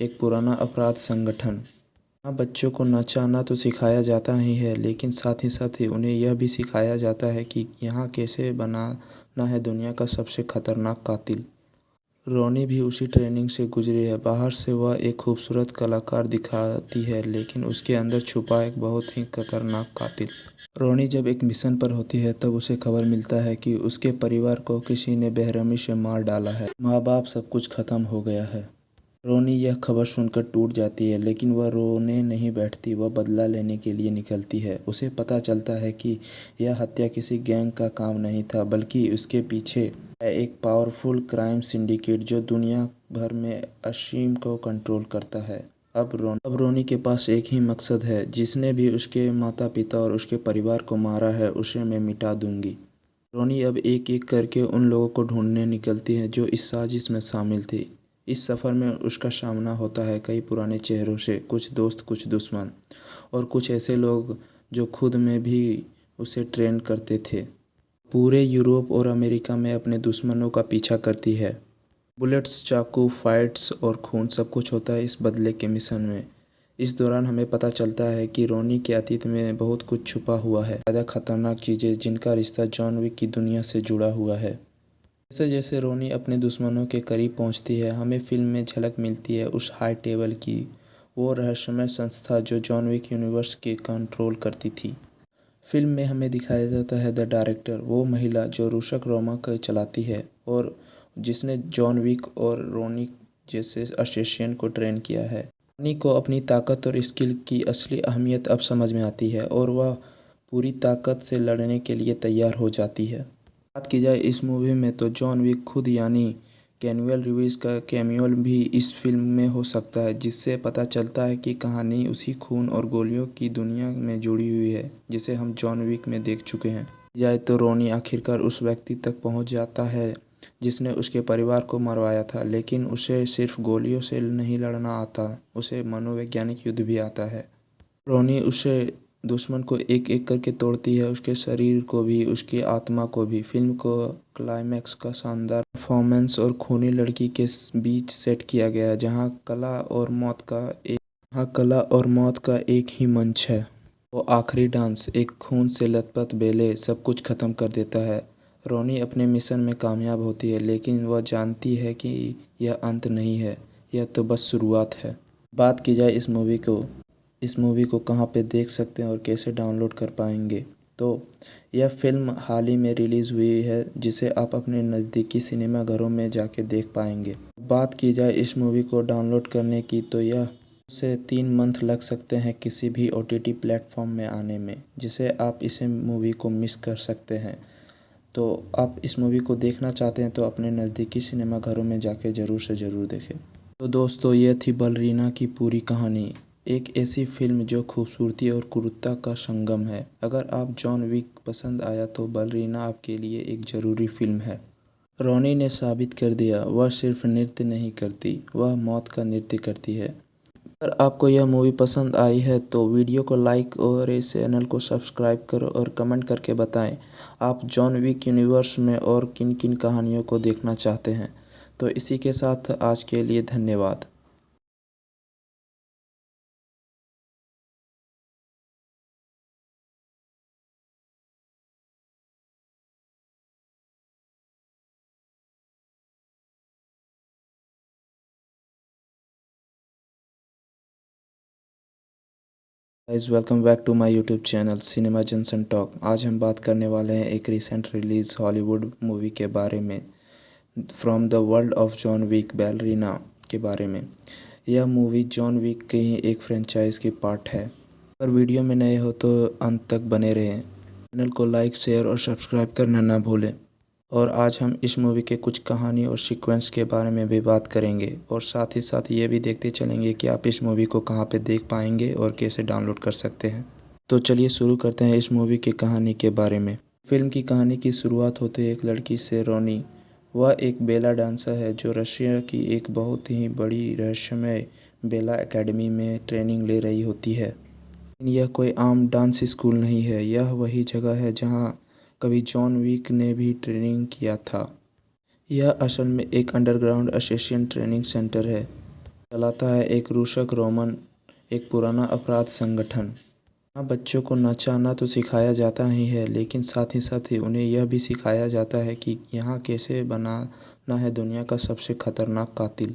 एक पुराना अपराध संगठन। यहाँ बच्चों को नचाना तो सिखाया जाता ही है, लेकिन साथ ही उन्हें यह भी सिखाया जाता है कि यहाँ कैसे बनाना है दुनिया का सबसे खतरनाक कातिल। रोनी भी उसी ट्रेनिंग से गुजरी है। बाहर से वह एक खूबसूरत कलाकार दिखाती है, लेकिन उसके अंदर छुपा एक बहुत ही खतरनाक कातिल। रोनी जब एक मिशन पर होती है तब उसे खबर मिलता है कि उसके परिवार को किसी ने बेरहमी से मार डाला है, माँ बाप सब कुछ खत्म हो गया है। रोनी यह खबर सुनकर टूट जाती है, लेकिन वह रोने नहीं बैठती, वह बदला लेने के लिए निकलती है। उसे पता चलता है कि यह हत्या किसी गैंग का काम नहीं था, बल्कि उसके पीछे है एक पावरफुल क्राइम सिंडिकेट जो दुनिया भर में असीम को कंट्रोल करता है। अब रोनी के पास एक ही मकसद है, जिसने भी उसके माता पिता और उसके परिवार को मारा है उसे मैं मिटा दूंगी। रोनी अब एक एक करके उन लोगों को ढूंढने निकलती है जो इस साजिश में शामिल थे। इस सफ़र में उसका सामना होता है कई पुराने चेहरों से, कुछ दोस्त, कुछ दुश्मन और कुछ ऐसे लोग जो खुद में भी उसे ट्रेन करते थे। पूरे यूरोप और अमेरिका में अपने दुश्मनों का पीछा करती है। बुलेट्स, चाकू, फाइट्स और खून सब कुछ होता है इस बदले के मिशन में। इस दौरान हमें पता चलता है कि रोनी के अतीत में बहुत कुछ छुपा हुआ है, ज़्यादा खतरनाक चीज़ें जिनका रिश्ता जॉन विक की दुनिया से जुड़ा हुआ है। जैसे जैसे रोनी अपने दुश्मनों के करीब पहुंचती है, हमें फिल्म में झलक मिलती है उस हाई टेबल की, वो रहस्यमय संस्था जो जॉन विक यूनिवर्स के कंट्रोल करती थी। फिल्म में हमें दिखाया जाता है द डायरेक्टर, वो महिला जो रूसक रोमा को चलाती है और जिसने जॉन विक और रोनी जैसे असेसिन को ट्रेन किया है। रोनी को अपनी ताकत और स्किल की असली अहमियत अब समझ में आती है और वह पूरी ताकत से लड़ने के लिए तैयार हो जाती है। बात की जाए इस मूवी में तो जॉन विक खुद यानी कैनुअल रिवीज का कैमियो भी इस फिल्म में हो सकता है, जिससे पता चलता है कि कहानी उसी खून और गोलियों की दुनिया में जुड़ी हुई है जिसे हम जॉन विक में देख चुके हैं। जाए तो रोनी आखिरकार उस व्यक्ति तक पहुंच जाता है जिसने उसके परिवार को मरवाया था, लेकिन उसे सिर्फ गोलियों से नहीं लड़ना आता, उसे मनोवैज्ञानिक युद्ध भी आता है। रोनी उसे दुश्मन को एक एक करके तोड़ती है, उसके शरीर को भी, उसकी आत्मा को भी। फिल्म को क्लाइमैक्स का शानदार परफॉर्मेंस और खूनी लड़की के बीच सेट किया गया है, जहां कला और मौत का एक ही मंच है। वो आखिरी डांस, एक खून से लथपथ बेले, सब कुछ खत्म कर देता है। रोनी अपने मिशन में कामयाब होती है, लेकिन वह जानती है कि यह अंत नहीं है, यह तो बस शुरुआत है। बात की जाए इस मूवी को कहाँ पे देख सकते हैं और कैसे डाउनलोड कर पाएंगे, तो यह फिल्म हाल ही में रिलीज़ हुई है जिसे आप अपने नज़दीकी सिनेमा घरों में जाके देख पाएंगे। बात की जाए इस मूवी को डाउनलोड करने की, तो यह से 3 मंथ लग सकते हैं किसी भी OTT प्लेटफॉर्म में आने में, जिसे आप इसे मूवी को मिस कर सकते हैं। तो आप इस मूवी को देखना चाहते हैं तो अपने नज़दीकी सिनेमा घरों में जाके ज़रूर से ज़रूर देखें। तो दोस्तों, ये थी बलरीना की पूरी कहानी, एक ऐसी फिल्म जो खूबसूरती और क्रूरता का संगम है। अगर आप जॉन विक पसंद आया तो बलरीना आपके लिए एक ज़रूरी फिल्म है। रोनी ने साबित कर दिया, वह सिर्फ नृत्य नहीं करती, वह मौत का नृत्य करती है। अगर आपको यह मूवी पसंद आई है तो वीडियो को लाइक और इस चैनल को सब्सक्राइब करो और कमेंट करके बताएं आप जॉन विक यूनिवर्स में और किन किन कहानियों को देखना चाहते हैं। तो इसी के साथ आज के लिए धन्यवाद। Guys, welcome back to my YouTube channel Cinema Junction Talk. आज हम बात करने वाले हैं एक रिसेंट रिलीज़ हॉलीवुड मूवी के बारे में, from the world of John Wick Ballerina के बारे में। यह मूवी जॉन विक के ही एक फ्रेंचाइज की पार्ट है। अगर वीडियो में नए हो तो अंत तक बने रहें, चैनल को लाइक शेयर और सब्सक्राइब करना ना भूलें। और आज हम इस मूवी के कुछ कहानी और सीक्वेंस के बारे में भी बात करेंगे और साथ ही साथ ये भी देखते चलेंगे कि आप इस मूवी को कहाँ पे देख पाएंगे और कैसे डाउनलोड कर सकते हैं। तो चलिए शुरू करते हैं इस मूवी की कहानी के बारे में। फिल्म की कहानी की शुरुआत होती है एक लड़की से, रोनी। वह एक बेला डांसर है जो रशिया की एक बहुत ही बड़ी रहस्यमय बेला एकेडमी में ट्रेनिंग ले रही होती है। यह कोई आम डांस स्कूल नहीं है, यह वही जगह है जहाँ कभी जॉन विक ने भी ट्रेनिंग किया था। यह असल में एक अंडरग्राउंड असेसिन ट्रेनिंग सेंटर है, चलाता है एक रूसक रोमन, एक पुराना अपराध संगठन। यहाँ बच्चों को नचाना तो सिखाया जाता ही है, लेकिन साथ ही उन्हें यह भी सिखाया जाता है कि यहाँ कैसे बनाना है दुनिया का सबसे खतरनाक कातिल।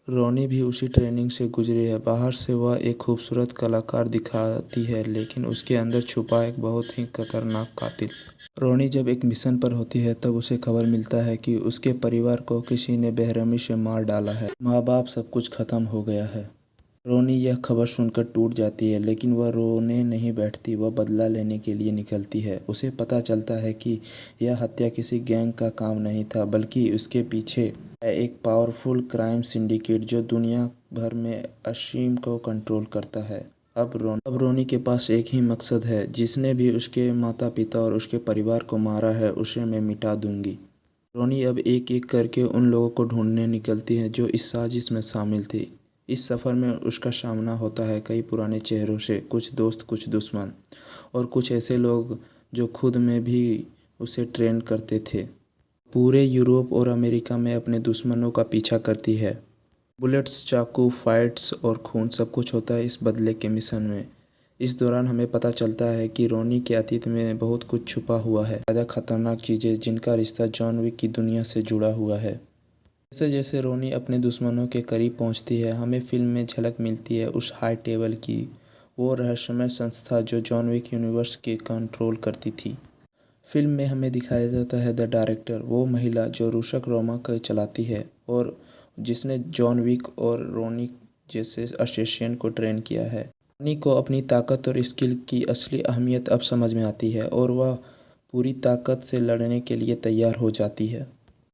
रोनी भी उसी ट्रेनिंग से गुजरी है। बाहर से वह एक खूबसूरत कलाकार दिखाती है, लेकिन उसके अंदर छुपा एक बहुत ही खतरनाक कातिल। रोनी जब एक मिशन पर होती है तब उसे खबर मिलता है कि उसके परिवार को किसी ने बेरहमी से मार डाला है, माँ बाप सब कुछ खत्म हो गया है। रोनी यह खबर सुनकर टूट जाती है, लेकिन वह रोने नहीं बैठती, वह बदला लेने के लिए निकलती है। उसे पता चलता है कि यह हत्या किसी गैंग का काम नहीं था, बल्कि उसके पीछे है एक पावरफुल क्राइम सिंडिकेट जो दुनिया भर में असीम को कंट्रोल करता है। अब रोनी के पास एक ही मकसद है, जिसने भी उसके माता पिता और उसके परिवार को मारा है उसे मैं मिटा दूंगी। रोनी अब एक एक करके उन लोगों को ढूंढने निकलती है जो इस साजिश में शामिल थे। इस सफ़र में उसका सामना होता है कई पुराने चेहरों से, कुछ दोस्त, कुछ दुश्मन और कुछ ऐसे लोग जो खुद में भी उसे ट्रेन करते थे। पूरे यूरोप और अमेरिका में अपने दुश्मनों का पीछा करती है। बुलेट्स, चाकू, फाइट्स और खून सब कुछ होता है इस बदले के मिशन में। इस दौरान हमें पता चलता है कि रोनी के अतीत में बहुत कुछ छुपा हुआ है, ज़्यादा खतरनाक चीज़ें जिनका रिश्ता जॉन विक की दुनिया से जुड़ा हुआ है। जैसे जैसे रोनी अपने दुश्मनों के करीब पहुंचती है, हमें फिल्म में झलक मिलती है उस हाई टेबल की, वो रहस्यमय संस्था जो जॉन विक यूनिवर्स के कंट्रोल करती थी। फिल्म में हमें दिखाया जाता है द डायरेक्टर, वो महिला जो रूसक रोमा को चलाती है और जिसने जॉन विक और रोनी जैसे असेसिन को ट्रेन किया है। रोनी को अपनी ताकत और स्किल की असली अहमियत अब समझ में आती है और वह पूरी ताकत से लड़ने के लिए तैयार हो जाती है।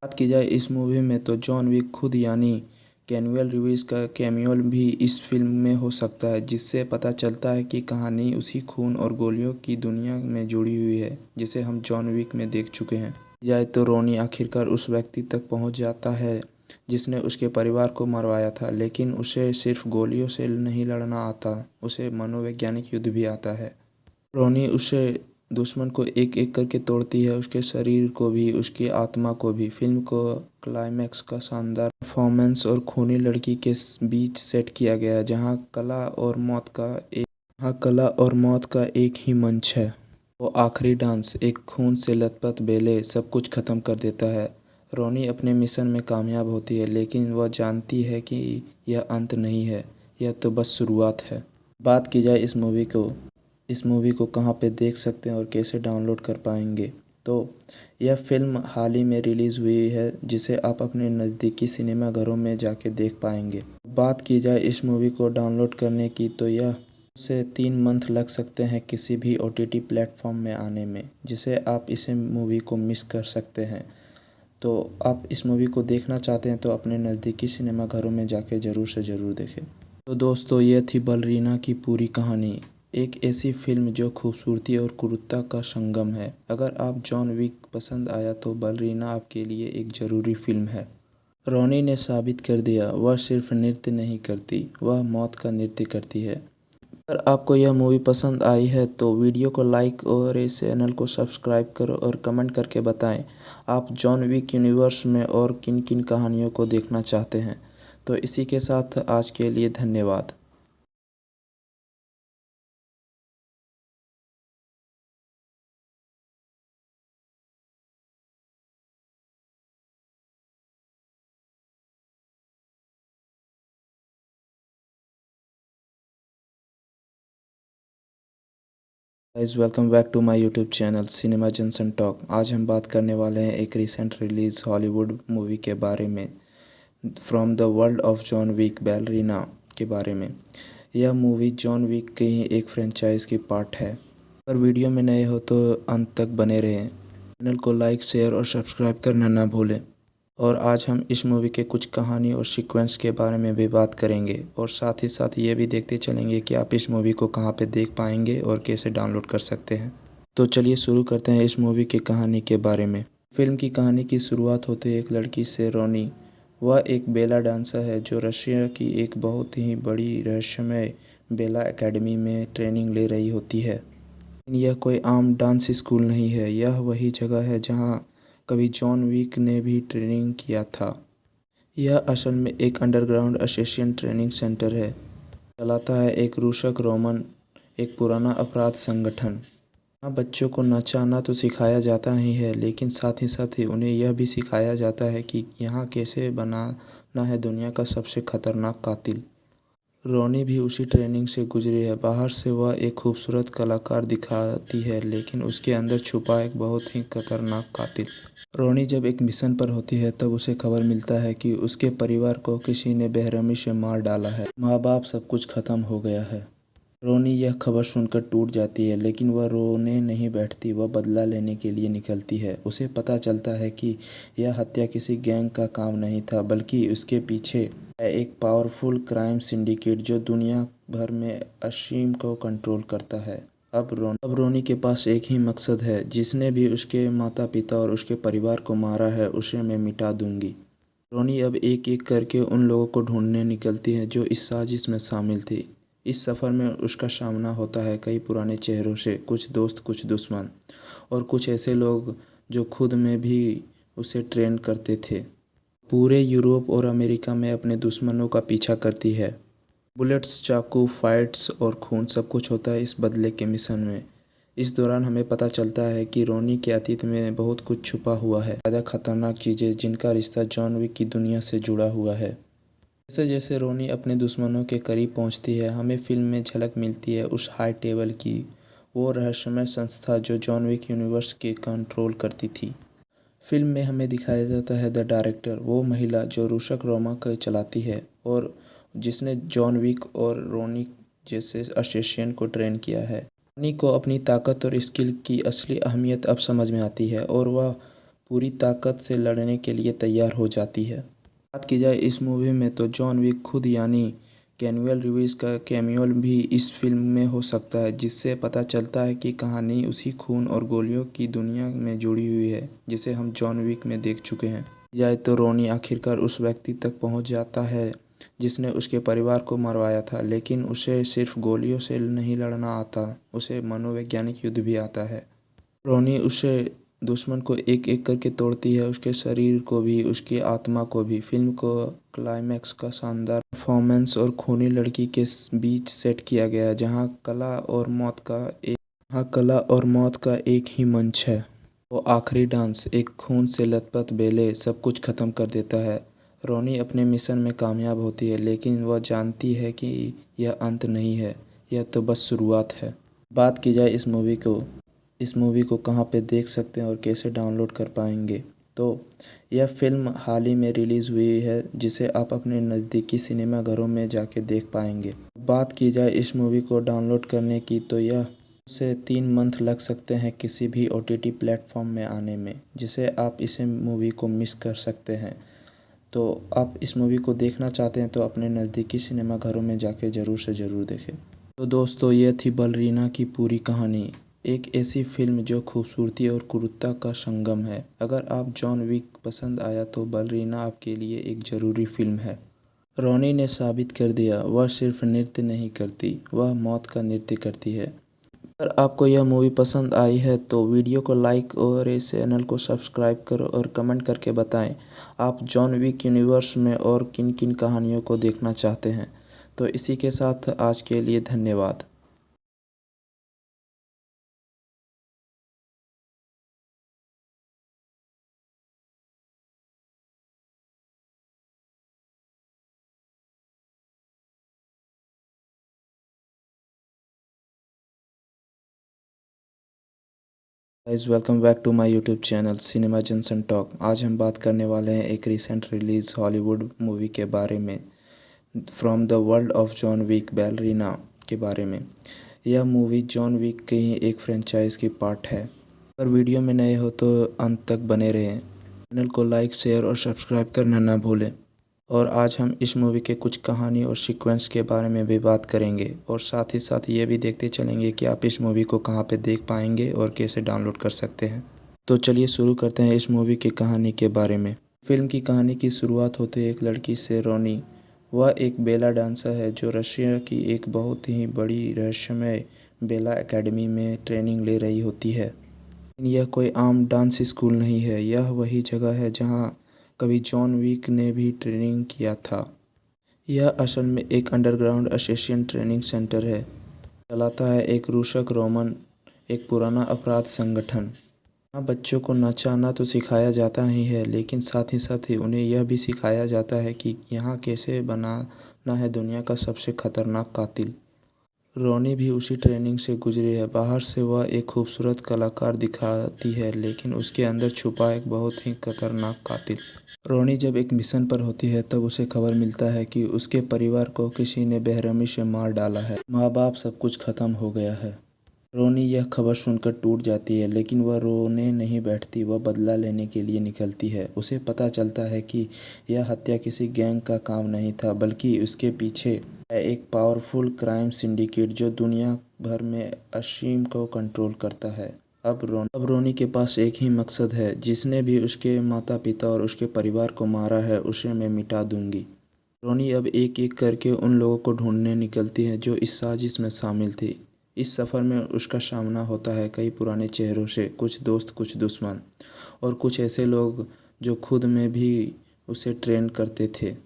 बात की जाए इस मूवी में तो जॉन विक खुद यानी कैनुअल रिवीज का कैमियो भी इस फिल्म में हो सकता है, जिससे पता चलता है कि कहानी उसी खून और गोलियों की दुनिया में जुड़ी हुई है जिसे हम जॉन विक में देख चुके हैं। जाए तो रोनी आखिरकार उस व्यक्ति तक पहुंच जाता है जिसने उसके परिवार को मरवाया था, लेकिन उसे सिर्फ गोलियों से नहीं लड़ना आता, उसे मनोवैज्ञानिक युद्ध भी आता है। रोनी उसे दुश्मन को एक एक करके तोड़ती है, उसके शरीर को भी, उसकी आत्मा को भी। फिल्म को क्लाइमैक्स का शानदार परफॉर्मेंस और खूनी लड़की के बीच सेट किया गया है, जहाँ कला और मौत का एक ही मंच है। वो आखिरी डांस, एक खून से लथपथ बेले, सब कुछ खत्म कर देता है। रोनी अपने मिशन में कामयाब होती है, लेकिन वह जानती है कि यह अंत नहीं है, यह तो बस शुरुआत है। बात की जाए इस मूवी को कहाँ पे देख सकते हैं और कैसे डाउनलोड कर पाएंगे, तो यह फ़िल्म हाल ही में रिलीज़ हुई है जिसे आप अपने नज़दीकी सिनेमा घरों में जाके देख पाएंगे। बात की जाए इस मूवी को डाउनलोड करने की, तो यह उसे 3 मंथ लग सकते हैं किसी भी OTT प्लेटफॉर्म में आने में, जिसे आप इसे मूवी को मिस कर सकते हैं। तो आप इस मूवी को देखना चाहते हैं तो अपने नज़दीकी सिनेमा घरों में जाके ज़रूर से ज़रूर देखें। तो दोस्तों, ये थी बलरीना की पूरी कहानी, एक ऐसी फ़िल्म जो खूबसूरती और क्रूरता का संगम है। अगर आप जॉन विक पसंद आया तो बलरीना आपके लिए एक ज़रूरी फ़िल्म है। रोनी ने साबित कर दिया, वह सिर्फ नृत्य नहीं करती, वह मौत का नृत्य करती है। अगर आपको यह मूवी पसंद आई है तो वीडियो को लाइक और इस चैनल को सब्सक्राइब करो और कमेंट करके बताएं आप जॉन विक यूनिवर्स में और किन किन कहानियों को देखना चाहते हैं। तो इसी के साथ आज के लिए धन्यवाद। Guys, welcome back to my YouTube channel Cinema Junction Talk. आज हम बात करने वाले हैं एक रिसेंट रिलीज़ हॉलीवुड मूवी के बारे में, from the world of John Wick Ballerina के बारे में। यह मूवी जॉन विक की ही एक फ्रेंचाइज की पार्ट है। अगर वीडियो में नए हो तो अंत तक बने रहें। चैनल को लाइक, शेयर और सब्सक्राइब करना ना भूलें। और आज हम इस मूवी के कुछ कहानी और सीक्वेंस के बारे में भी बात करेंगे और साथ ही साथ ये भी देखते चलेंगे कि आप इस मूवी को कहाँ पे देख पाएंगे और कैसे डाउनलोड कर सकते हैं। तो चलिए शुरू करते हैं इस मूवी की कहानी के बारे में। फिल्म की कहानी की शुरुआत होती है एक लड़की से, रोनी। वह एक बेला डांसर है जो रशिया की एक बहुत ही बड़ी रहस्यमय बेला एकेडमी में ट्रेनिंग ले रही होती है। यह कोई आम डांस स्कूल नहीं है, यह वही जगह है जहाँ कभी जॉन विक ने भी ट्रेनिंग किया था। यह असल में एक अंडरग्राउंड असेसिन ट्रेनिंग सेंटर है, चलाता है एक रूसक रोमन, एक पुराना अपराध संगठन। यहाँ बच्चों को नचाना तो सिखाया जाता ही है, लेकिन साथ ही उन्हें यह भी सिखाया जाता है कि यहाँ कैसे बनाना है दुनिया का सबसे खतरनाक कातिल। रोनी भी उसी ट्रेनिंग से गुजरी है। बाहर से वह एक खूबसूरत कलाकार दिखाती है, लेकिन उसके अंदर छुपा एक बहुत ही खतरनाक कातिल। रोनी जब एक मिशन पर होती है तब उसे खबर मिलता है कि उसके परिवार को किसी ने बेरहमी से मार डाला है। माँ बाप सब कुछ खत्म हो गया है। रोनी यह खबर सुनकर टूट जाती है, लेकिन वह रोने नहीं बैठती, वह बदला लेने के लिए निकलती है। उसे पता चलता है कि यह हत्या किसी गैंग का काम नहीं था, बल्कि उसके पीछे है एक पावरफुल क्राइम सिंडिकेट जो दुनिया भर में असीम को कंट्रोल करता है। अब रोनी के पास एक ही मकसद है, जिसने भी उसके माता पिता और उसके परिवार को मारा है उसे मैं मिटा दूंगी। रोनी अब एक एक करके उन लोगों को ढूंढने निकलती है जो इस साजिश में शामिल थे। इस सफ़र में उसका सामना होता है कई पुराने चेहरों से, कुछ दोस्त, कुछ दुश्मन और कुछ ऐसे लोग जो खुद में भी उसे ट्रेन करते थे। पूरे यूरोप और अमेरिका में अपने दुश्मनों का पीछा करती है। बुलेट्स, चाकू, फाइट्स और खून सब कुछ होता है इस बदले के मिशन में। इस दौरान हमें पता चलता है कि रोनी के अतीत में बहुत कुछ छुपा हुआ है, ज़्यादा खतरनाक चीज़ें जिनका रिश्ता जॉन विक की दुनिया से जुड़ा हुआ है। जैसे जैसे रोनी अपने दुश्मनों के करीब पहुंचती है, हमें फिल्म में झलक मिलती है उस हाई टेबल की, वो रहस्यमय संस्था जो जॉन विक यूनिवर्स के कंट्रोल करती थी। फिल्म में हमें दिखाया जाता है द डायरेक्टर, वो महिला जो रूसक रोमा को चलाती है और जिसने जॉन विक और रोनी जैसे असेसिन को ट्रेन किया है। रोनी को अपनी ताकत और स्किल की असली अहमियत अब समझ में आती है और वह पूरी ताकत से लड़ने के लिए तैयार हो जाती है। बात की जाए इस मूवी में तो जॉन विक खुद यानी कैनुअल रिवीज का कैमियो भी इस फिल्म में हो सकता है, जिससे पता चलता है कि कहानी उसी खून और गोलियों की दुनिया में जुड़ी हुई है जिसे हम जॉन विक में देख चुके हैं। जाए तो रोनी आखिरकार उस व्यक्ति तक पहुंच जाता है जिसने उसके परिवार को मरवाया था, लेकिन उसे सिर्फ गोलियों से नहीं लड़ना आता, उसे मनोवैज्ञानिक युद्ध भी आता है। रोनी उसे दुश्मन को एक एक करके तोड़ती है, उसके शरीर को भी, उसकी आत्मा को भी। फिल्म को क्लाइमैक्स का शानदार परफॉर्मेंस और खूनी लड़की के बीच सेट किया गया है, जहां कला और मौत का एक ही मंच है। वो आखिरी डांस, एक खून से लथपथ बेले, सब कुछ खत्म कर देता है। रोनी अपने मिशन में कामयाब होती है, लेकिन वह जानती है कि यह अंत नहीं है, यह तो बस शुरुआत है। बात की जाए इस मूवी को कहाँ पे देख सकते हैं और कैसे डाउनलोड कर पाएंगे, तो यह फ़िल्म हाल ही में रिलीज़ हुई है, जिसे आप अपने नज़दीकी सिनेमा घरों में जाके देख पाएंगे। बात की जाए इस मूवी को डाउनलोड करने की, तो यह उसे 3 मंथ लग सकते हैं किसी भी OTT प्लेटफॉर्म में आने में, जिसे आप इसे मूवी को मिस कर सकते हैं। तो आप इस मूवी को देखना चाहते हैं तो अपने नज़दीकी सिनेमा घरों में जाके ज़रूर से ज़रूर देखें। तो दोस्तों, ये थी बलरीना की पूरी कहानी, एक ऐसी फिल्म जो खूबसूरती और क्रूरता का संगम है। अगर आप जॉन विक पसंद आया तो बलरीना आपके लिए एक ज़रूरी फिल्म है। रोनी ने साबित कर दिया, वह सिर्फ नृत्य नहीं करती, वह मौत का नृत्य करती है। अगर आपको यह मूवी पसंद आई है तो वीडियो को लाइक और इस चैनल को सब्सक्राइब करो और कमेंट करके बताएं आप जॉन विक यूनिवर्स में और किन किन कहानियों को देखना चाहते हैं। तो इसी के साथ आज के लिए धन्यवाद। Guys, welcome back to my YouTube channel Cinema Junction Talk. आज हम बात करने वाले हैं एक रिसेंट रिलीज हॉलीवुड मूवी के बारे में, from the world of John Wick Ballerina के बारे में। यह मूवी जॉन विक के ही एक फ्रेंचाइज की पार्ट है। अगर वीडियो में नए हो तो अंत तक बने रहें, चैनल को लाइक शेयर और सब्सक्राइब करना ना भूलें। और आज हम इस मूवी के कुछ कहानी और सीक्वेंस के बारे में भी बात करेंगे, और साथ ही साथ ये भी देखते चलेंगे कि आप इस मूवी को कहाँ पे देख पाएंगे और कैसे डाउनलोड कर सकते हैं। तो चलिए शुरू करते हैं इस मूवी की कहानी के बारे में। फिल्म की कहानी की शुरुआत होते एक लड़की से, रोनी। वह एक बेला डांसर है जो रशिया की एक बहुत ही बड़ी रहस्यमय बेला एकेडमी में ट्रेनिंग ले रही होती है। यह कोई आम डांस स्कूल नहीं है, यह वही जगह है जहाँ कभी जॉन विक ने भी ट्रेनिंग किया था। यह असल में एक अंडरग्राउंड असेसिन ट्रेनिंग सेंटर है, चलाता है एक रूसक रोमन, एक पुराना अपराध संगठन। यहाँ बच्चों को नचाना तो सिखाया जाता ही है, लेकिन साथ ही उन्हें यह भी सिखाया जाता है कि यहाँ कैसे बनाना है दुनिया का सबसे खतरनाक कातिल। रोनी भी उसी ट्रेनिंग से गुजरी है। बाहर से वह एक खूबसूरत कलाकार दिखाती है, लेकिन उसके अंदर छुपा एक बहुत ही खतरनाक कातिल। रोनी जब एक मिशन पर होती है तब उसे खबर मिलता है कि उसके परिवार को किसी ने बेरहमी से मार डाला है। माँ बाप सब कुछ खत्म हो गया है। रोनी यह खबर सुनकर टूट जाती है, लेकिन वह रोने नहीं बैठती, वह बदला लेने के लिए निकलती है। उसे पता चलता है कि यह हत्या किसी गैंग का काम नहीं था, बल्कि उसके पीछे है एक पावरफुल क्राइम सिंडिकेट जो दुनिया भर में असीम को कंट्रोल करता है। अब रोनी के पास एक ही मकसद है, जिसने भी उसके माता पिता और उसके परिवार को मारा है उसे मैं मिटा दूंगी। रोनी अब एक एक करके उन लोगों को ढूंढने निकलती है जो इस साजिश में शामिल थे। इस सफ़र में उसका सामना होता है कई पुराने चेहरों से, कुछ दोस्त, कुछ दुश्मन और कुछ ऐसे लोग जो खुद में भी उसे ट्रेन करते थे।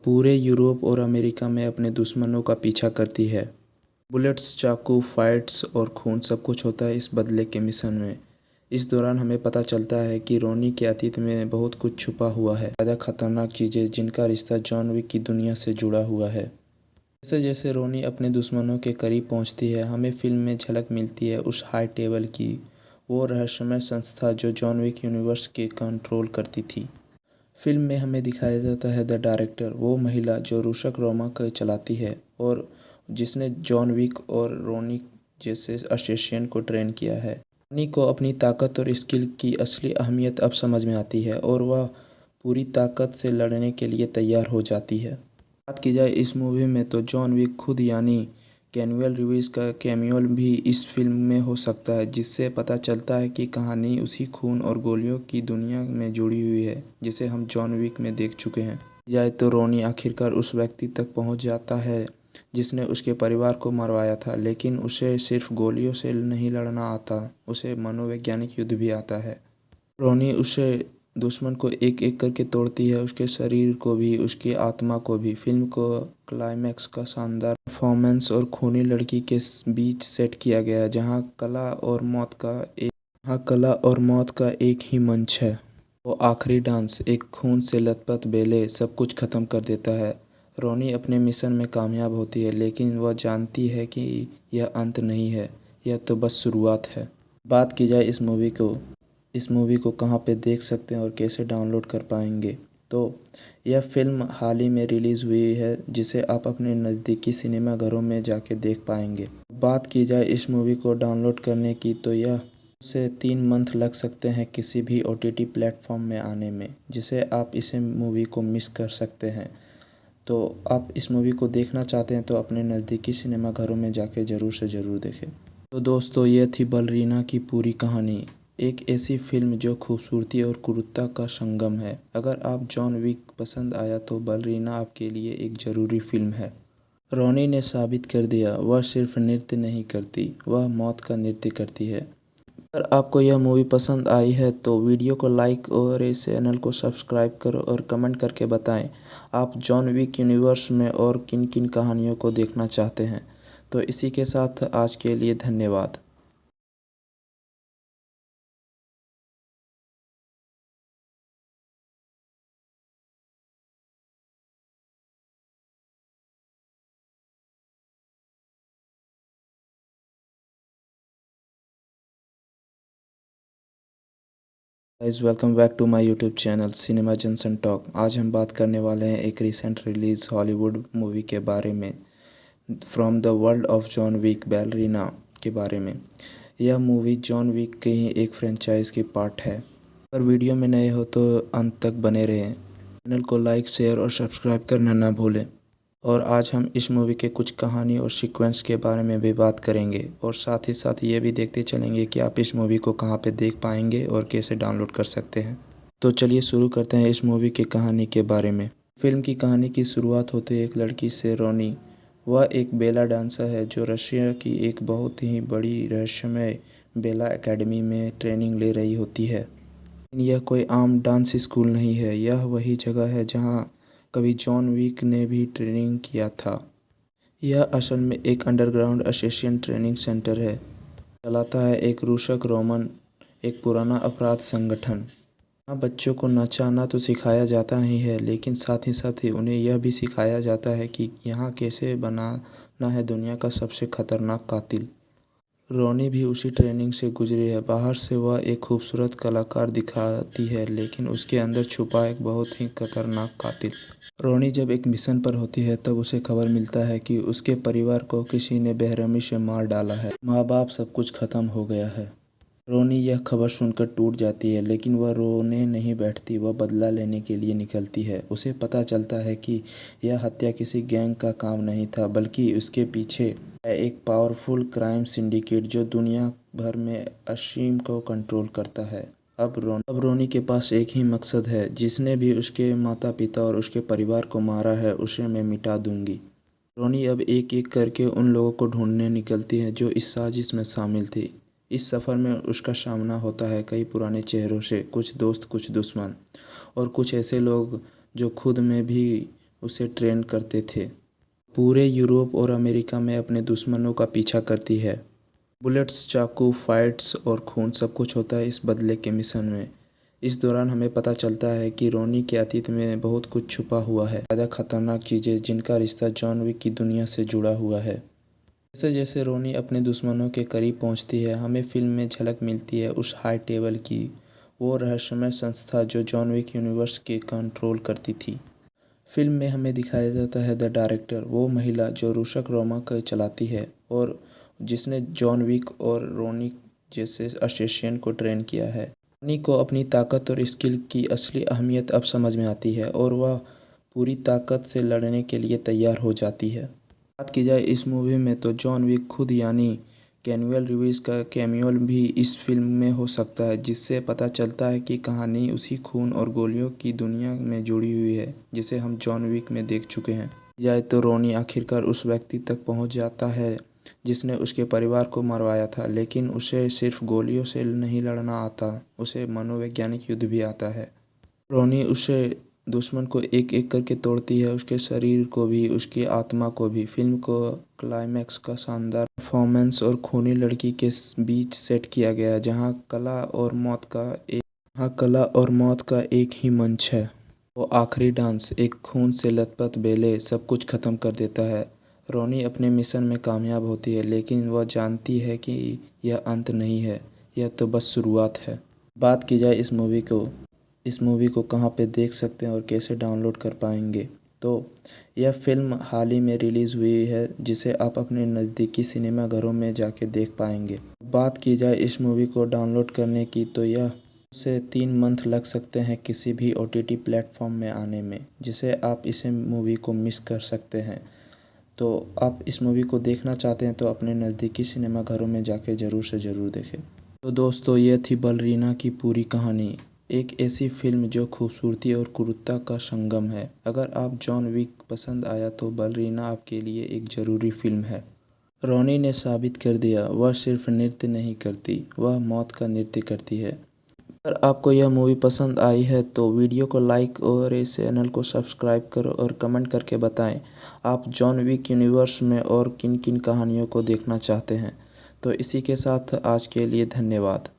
पूरे यूरोप और अमेरिका में अपने दुश्मनों का पीछा करती है। बुलेट्स, चाकू, फाइट्स और खून सब कुछ होता है इस बदले के मिशन में। इस दौरान हमें पता चलता है कि रोनी के अतीत में बहुत कुछ छुपा हुआ है, ज़्यादा खतरनाक चीज़ें जिनका रिश्ता जॉन विक की दुनिया से जुड़ा हुआ है। जैसे जैसे रोनी अपने दुश्मनों के करीब पहुंचती है, हमें फिल्म में झलक मिलती है उस हाई टेबल की, वो रहस्यमय संस्था जो जॉन विक यूनिवर्स के कंट्रोल करती थी। फिल्म में हमें दिखाया जाता है द डायरेक्टर, वो महिला जो रूसक रोमा को चलाती है और जिसने जॉन विक और रोनी जैसे असेसिन को ट्रेन किया है। रोनी को अपनी ताकत और स्किल की असली अहमियत अब समझ में आती है और वह पूरी ताकत से लड़ने के लिए तैयार हो जाती है। बात की जाए इस मूवी में तो जॉन विक खुद यानी कैनुअल रिवीज का कैमियो भी इस फिल्म में हो सकता है, जिससे पता चलता है कि कहानी उसी खून और गोलियों की दुनिया में जुड़ी हुई है जिसे हम जॉन विक में देख चुके हैं। जाए तो रोनी आखिरकार उस व्यक्ति तक पहुंच जाता है जिसने उसके परिवार को मरवाया था, लेकिन उसे सिर्फ गोलियों से नहीं लड़ना आता, उसे मनोवैज्ञानिक युद्ध भी आता है। रोनी उसे दुश्मन को एक एक करके तोड़ती है, उसके शरीर को भी, उसकी आत्मा को भी। फिल्म को क्लाइमैक्स का शानदार परफॉर्मेंस और खूनी लड़की के बीच सेट किया गया है, जहां कला और मौत का एक ही मंच है। वो आखिरी डांस एक खून से लथपथ बेले सब कुछ खत्म कर देता है। रोनी अपने मिशन में कामयाब होती है, लेकिन वह जानती है कि यह अंत नहीं है, यह तो बस शुरुआत है। बात की जाए इस मूवी को कहाँ पे देख सकते हैं और कैसे डाउनलोड कर पाएंगे, तो यह फिल्म हाल ही में रिलीज़ हुई है, जिसे आप अपने नज़दीकी सिनेमा घरों में जाके देख पाएंगे। बात की जाए इस मूवी को डाउनलोड करने की, तो यह से 3 मंथ लग सकते हैं किसी भी OTT प्लेटफॉर्म में आने में, जिसे आप इसे मूवी को मिस कर सकते हैं। तो आप इस मूवी को देखना चाहते हैं तो अपने नज़दीकी सिनेमा घरों में जाके ज़रूर से ज़रूर देखें। तो दोस्तों, ये थी बलरीना की पूरी कहानी, एक ऐसी फिल्म जो खूबसूरती और क्रूरता का संगम है। अगर आप जॉन विक पसंद आया तो बलरीना आपके लिए एक ज़रूरी फिल्म है। रोनी ने साबित कर दिया, वह सिर्फ नृत्य नहीं करती, वह मौत का नृत्य करती है। अगर आपको यह मूवी पसंद आई है तो वीडियो को लाइक और इस चैनल को सब्सक्राइब करो और कमेंट करके बताएं आप जॉन विक यूनिवर्स में और किन किन कहानियों को देखना चाहते हैं। तो इसी के साथ आज के लिए धन्यवाद। Guys, welcome back to my YouTube channel Cinema Junction Talk. आज हम बात करने वाले हैं एक रिसेंट रिलीज हॉलीवुड मूवी के बारे में, from the world of John Wick Ballerina के बारे में। यह मूवी जॉन विक के ही एक फ्रेंचाइज की पार्ट है। अगर वीडियो में नए हो तो अंत तक बने रहें, चैनल को लाइक शेयर और सब्सक्राइब करना ना भूलें। और आज हम इस मूवी के कुछ कहानी और सीक्वेंस के बारे में भी बात करेंगे, और साथ ही साथ ये भी देखते चलेंगे कि आप इस मूवी को कहाँ पे देख पाएंगे और कैसे डाउनलोड कर सकते हैं। तो चलिए शुरू करते हैं इस मूवी की कहानी के बारे में। फिल्म की कहानी की शुरुआत होती है एक लड़की से, रोनी। वह एक बेला डांसर है जो रशिया की एक बहुत ही बड़ी रहस्यमय बेला एकेडमी में ट्रेनिंग ले रही होती है। यह कोई आम डांस स्कूल नहीं है, यह वही जगह है जहाँ कभी जॉन विक ने भी ट्रेनिंग किया था। यह असल में एक अंडरग्राउंड असेसिन ट्रेनिंग सेंटर है, चलाता है एक रूसक रोमन, एक पुराना अपराध संगठन। यहाँ बच्चों को नचाना तो सिखाया जाता ही है, लेकिन साथ ही उन्हें यह भी सिखाया जाता है कि यहाँ कैसे बनाना है दुनिया का सबसे खतरनाक कातिल। रोनी भी उसी ट्रेनिंग से गुजरी है। बाहर से वह एक खूबसूरत कलाकार दिखाती है, लेकिन उसके अंदर छुपा एक बहुत ही खतरनाक कातिल। रोनी जब एक मिशन पर होती है तब उसे खबर मिलता है कि उसके परिवार को किसी ने बेरहमी से मार डाला है। माँ बाप सब कुछ खत्म हो गया है। रोनी यह खबर सुनकर टूट जाती है, लेकिन वह रोने नहीं बैठती, वह बदला लेने के लिए निकलती है। उसे पता चलता है कि यह हत्या किसी गैंग का काम नहीं था, बल्कि उसके पीछे है एक पावरफुल क्राइम सिंडिकेट जो दुनिया भर में असीम को कंट्रोल करता है। अब रोनी के पास एक ही मकसद है, जिसने भी उसके माता पिता और उसके परिवार को मारा है उसे मैं मिटा दूंगी। रोनी अब एक एक करके उन लोगों को ढूंढने निकलती है जो इस साजिश में शामिल थे। इस सफ़र में उसका सामना होता है कई पुराने चेहरों से, कुछ दोस्त, कुछ दुश्मन और कुछ ऐसे लोग जो खुद में भी उसे ट्रेन करते थे। पूरे यूरोप और अमेरिका में अपने दुश्मनों का पीछा करती है। बुलेट्स, चाकू, फाइट्स और खून सब कुछ होता है इस बदले के मिशन में। इस दौरान हमें पता चलता है कि रोनी के अतीत में बहुत कुछ छुपा हुआ है, ज़्यादा खतरनाक चीज़ें जिनका रिश्ता जॉन विक की दुनिया से जुड़ा हुआ है। जैसे जैसे रोनी अपने दुश्मनों के करीब पहुंचती है, हमें फिल्म में झलक मिलती है उस हाई टेबल की, वो रहस्यमय संस्था जो जॉन विक यूनिवर्स के कंट्रोल करती थी। फिल्म में हमें दिखाया जाता है द डायरेक्टर, वो महिला जो रूसक रोमा को चलाती है और जिसने जॉन विक और रोनी जैसे असेसिन को ट्रेन किया है। रोनी को अपनी ताकत और स्किल की असली अहमियत अब समझ में आती है और वह पूरी ताकत से लड़ने के लिए तैयार हो जाती है। बात की जाए इस मूवी में तो जॉन विक खुद यानी कैनुअल रिवीज का कैमियो भी इस फिल्म में हो सकता है, जिससे पता चलता है कि कहानी उसी खून और गोलियों की दुनिया में जुड़ी हुई है जिसे हम जॉन विक में देख चुके हैं। जाए तो रोनी आखिरकार उस व्यक्ति तक पहुंच जाता है जिसने उसके परिवार को मरवाया था, लेकिन उसे सिर्फ गोलियों से नहीं लड़ना आता, उसे मनोवैज्ञानिक युद्ध भी आता है। रोनी उसे दुश्मन को एक एक करके तोड़ती है, उसके शरीर को भी, उसकी आत्मा को भी। फिल्म को क्लाइमैक्स का शानदार परफॉर्मेंस और खूनी लड़की के बीच सेट किया गया, जहां कला और मौत का एक हाँ, कला और मौत का एक ही मंच है। वो आखिरी डांस एक खून से लथपथ बेले सब कुछ खत्म कर देता है। रोनी अपने मिशन में कामयाब होती है, लेकिन वह जानती है कि यह अंत नहीं है, यह तो बस शुरुआत है। बात की जाए इस मूवी को कहाँ पे देख सकते हैं और कैसे डाउनलोड कर पाएंगे, तो यह फिल्म हाल ही में रिलीज़ हुई है, जिसे आप अपने नज़दीकी सिनेमा घरों में जाके देख पाएंगे। बात की जाए इस मूवी को डाउनलोड करने की, तो यह से 3 मंथ लग सकते हैं किसी भी OTT प्लेटफॉर्म में आने में, जिसे आप इसे मूवी को मिस कर सकते हैं। तो आप इस मूवी को देखना चाहते हैं तो अपने नज़दीकी सिनेमा घरों में जाके ज़रूर से ज़रूर देखें। तो दोस्तों, ये थी बलरीना की पूरी कहानी, एक ऐसी फिल्म जो खूबसूरती और क्रूरता का संगम है। अगर आप जॉन विक पसंद आया तो बलरीना आपके लिए एक ज़रूरी फिल्म है। रोनी ने साबित कर दिया, वह सिर्फ नृत्य नहीं करती, वह मौत का नृत्य करती है। अगर आपको यह मूवी पसंद आई है तो वीडियो को लाइक और इस चैनल को सब्सक्राइब करो और कमेंट करके बताएं आप जॉन विक यूनिवर्स में और किन किन कहानियों को देखना चाहते हैं। तो इसी के साथ आज के लिए धन्यवाद।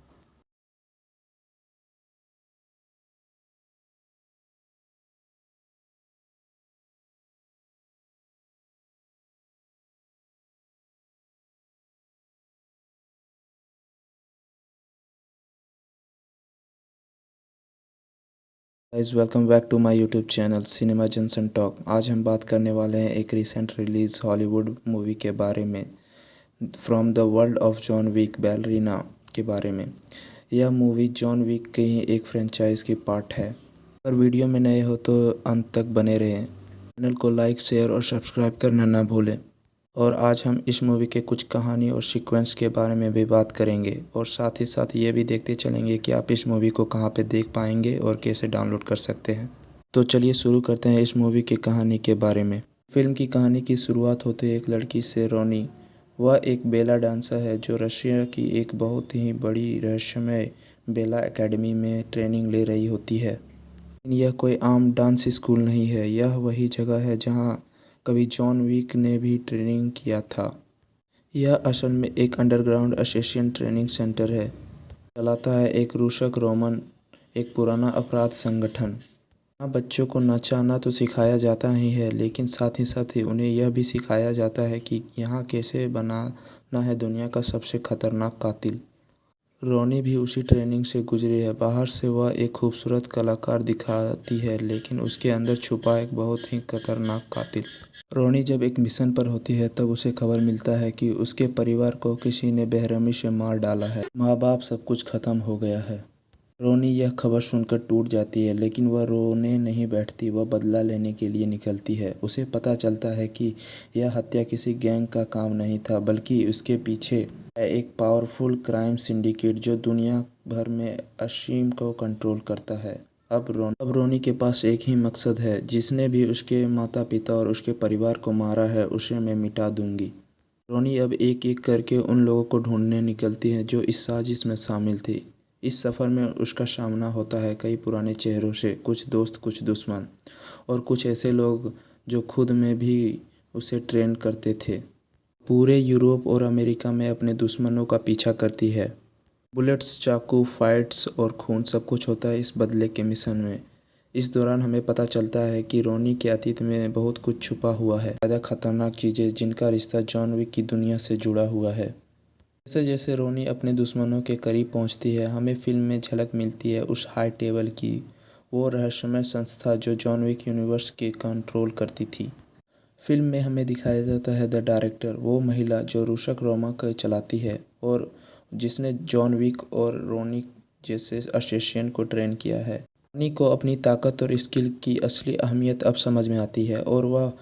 Guys, welcome back to my YouTube channel Cinema Junction Talk. आज हम बात करने वाले हैं एक रिसेंट रिलीज हॉलीवुड मूवी के बारे में, from the world of John Wick Ballerina के बारे में। यह मूवी जॉन विक के ही एक फ्रेंचाइज की पार्ट है। अगर वीडियो में नए हो तो अंत तक बने रहें, चैनल को लाइक शेयर और सब्सक्राइब करना ना भूलें। और आज हम इस मूवी के कुछ कहानी और सीक्वेंस के बारे में भी बात करेंगे, और साथ ही साथ ये भी देखते चलेंगे कि आप इस मूवी को कहाँ पे देख पाएंगे और कैसे डाउनलोड कर सकते हैं। तो चलिए शुरू करते हैं इस मूवी की कहानी के बारे में। फिल्म की कहानी की शुरुआत होती है एक लड़की से, रोनी। वह एक बेला डांसर है जो रशिया की एक बहुत ही बड़ी रहस्यमय बेला एकेडमी में ट्रेनिंग ले रही होती है। यह कोई आम डांस स्कूल नहीं है, यह वही जगह है जहाँ कभी जॉन विक ने भी ट्रेनिंग किया था। यह असल में एक अंडरग्राउंड असेसिन ट्रेनिंग सेंटर है, चलाता है एक रूसक रोमन, एक पुराना अपराध संगठन। यहाँ बच्चों को नचाना तो सिखाया जाता ही है, लेकिन साथ ही उन्हें यह भी सिखाया जाता है कि यहाँ कैसे बनाना है दुनिया का सबसे खतरनाक कातिल। रोनी भी उसी ट्रेनिंग से गुजरी है। बाहर से वह एक खूबसूरत कलाकार दिखाती है, लेकिन उसके अंदर छुपा एक बहुत ही खतरनाक कातिल। रोनी जब एक मिशन पर होती है तब उसे खबर मिलता है कि उसके परिवार को किसी ने बेरहमी से मार डाला है। माँ बाप सब कुछ खत्म हो गया है। रोनी यह खबर सुनकर टूट जाती है, लेकिन वह रोने नहीं बैठती, वह बदला लेने के लिए निकलती है। उसे पता चलता है कि यह हत्या किसी गैंग का काम नहीं था, बल्कि उसके पीछे है एक पावरफुल क्राइम सिंडिकेट जो दुनिया भर में असीम को कंट्रोल करता है। अब रोनी के पास एक ही मकसद है, जिसने भी उसके माता पिता और उसके परिवार को मारा है उसे मैं मिटा दूंगी। रोनी अब एक एक करके उन लोगों को ढूंढने निकलती है जो इस साजिश में शामिल थे। इस सफ़र में उसका सामना होता है कई पुराने चेहरों से, कुछ दोस्त, कुछ दुश्मन और कुछ ऐसे लोग जो खुद में भी उसे ट्रेन करते थे। पूरे यूरोप और अमेरिका में अपने दुश्मनों का पीछा करती है। बुलेट्स, चाकू, फाइट्स और खून सब कुछ होता है इस बदले के मिशन में। इस दौरान हमें पता चलता है कि रोनी के अतीत में बहुत कुछ छुपा हुआ है, ज़्यादा खतरनाक चीज़ें जिनका रिश्ता जॉन विक की दुनिया से जुड़ा हुआ है। जैसे जैसे रोनी अपने दुश्मनों के करीब पहुंचती है, हमें फिल्म में झलक मिलती है उस हाई टेबल की, वो रहस्यमय संस्था जो जॉन विक यूनिवर्स के कंट्रोल करती थी। फिल्म में हमें दिखाया जाता है द डायरेक्टर, वो महिला जो रूसक रोमा को चलाती है और जिसने जॉन विक और रोनी जैसे असेसिन को ट्रेन किया है। रोनी को अपनी ताकत और स्किल की असली अहमियत अब समझ में आती है और वह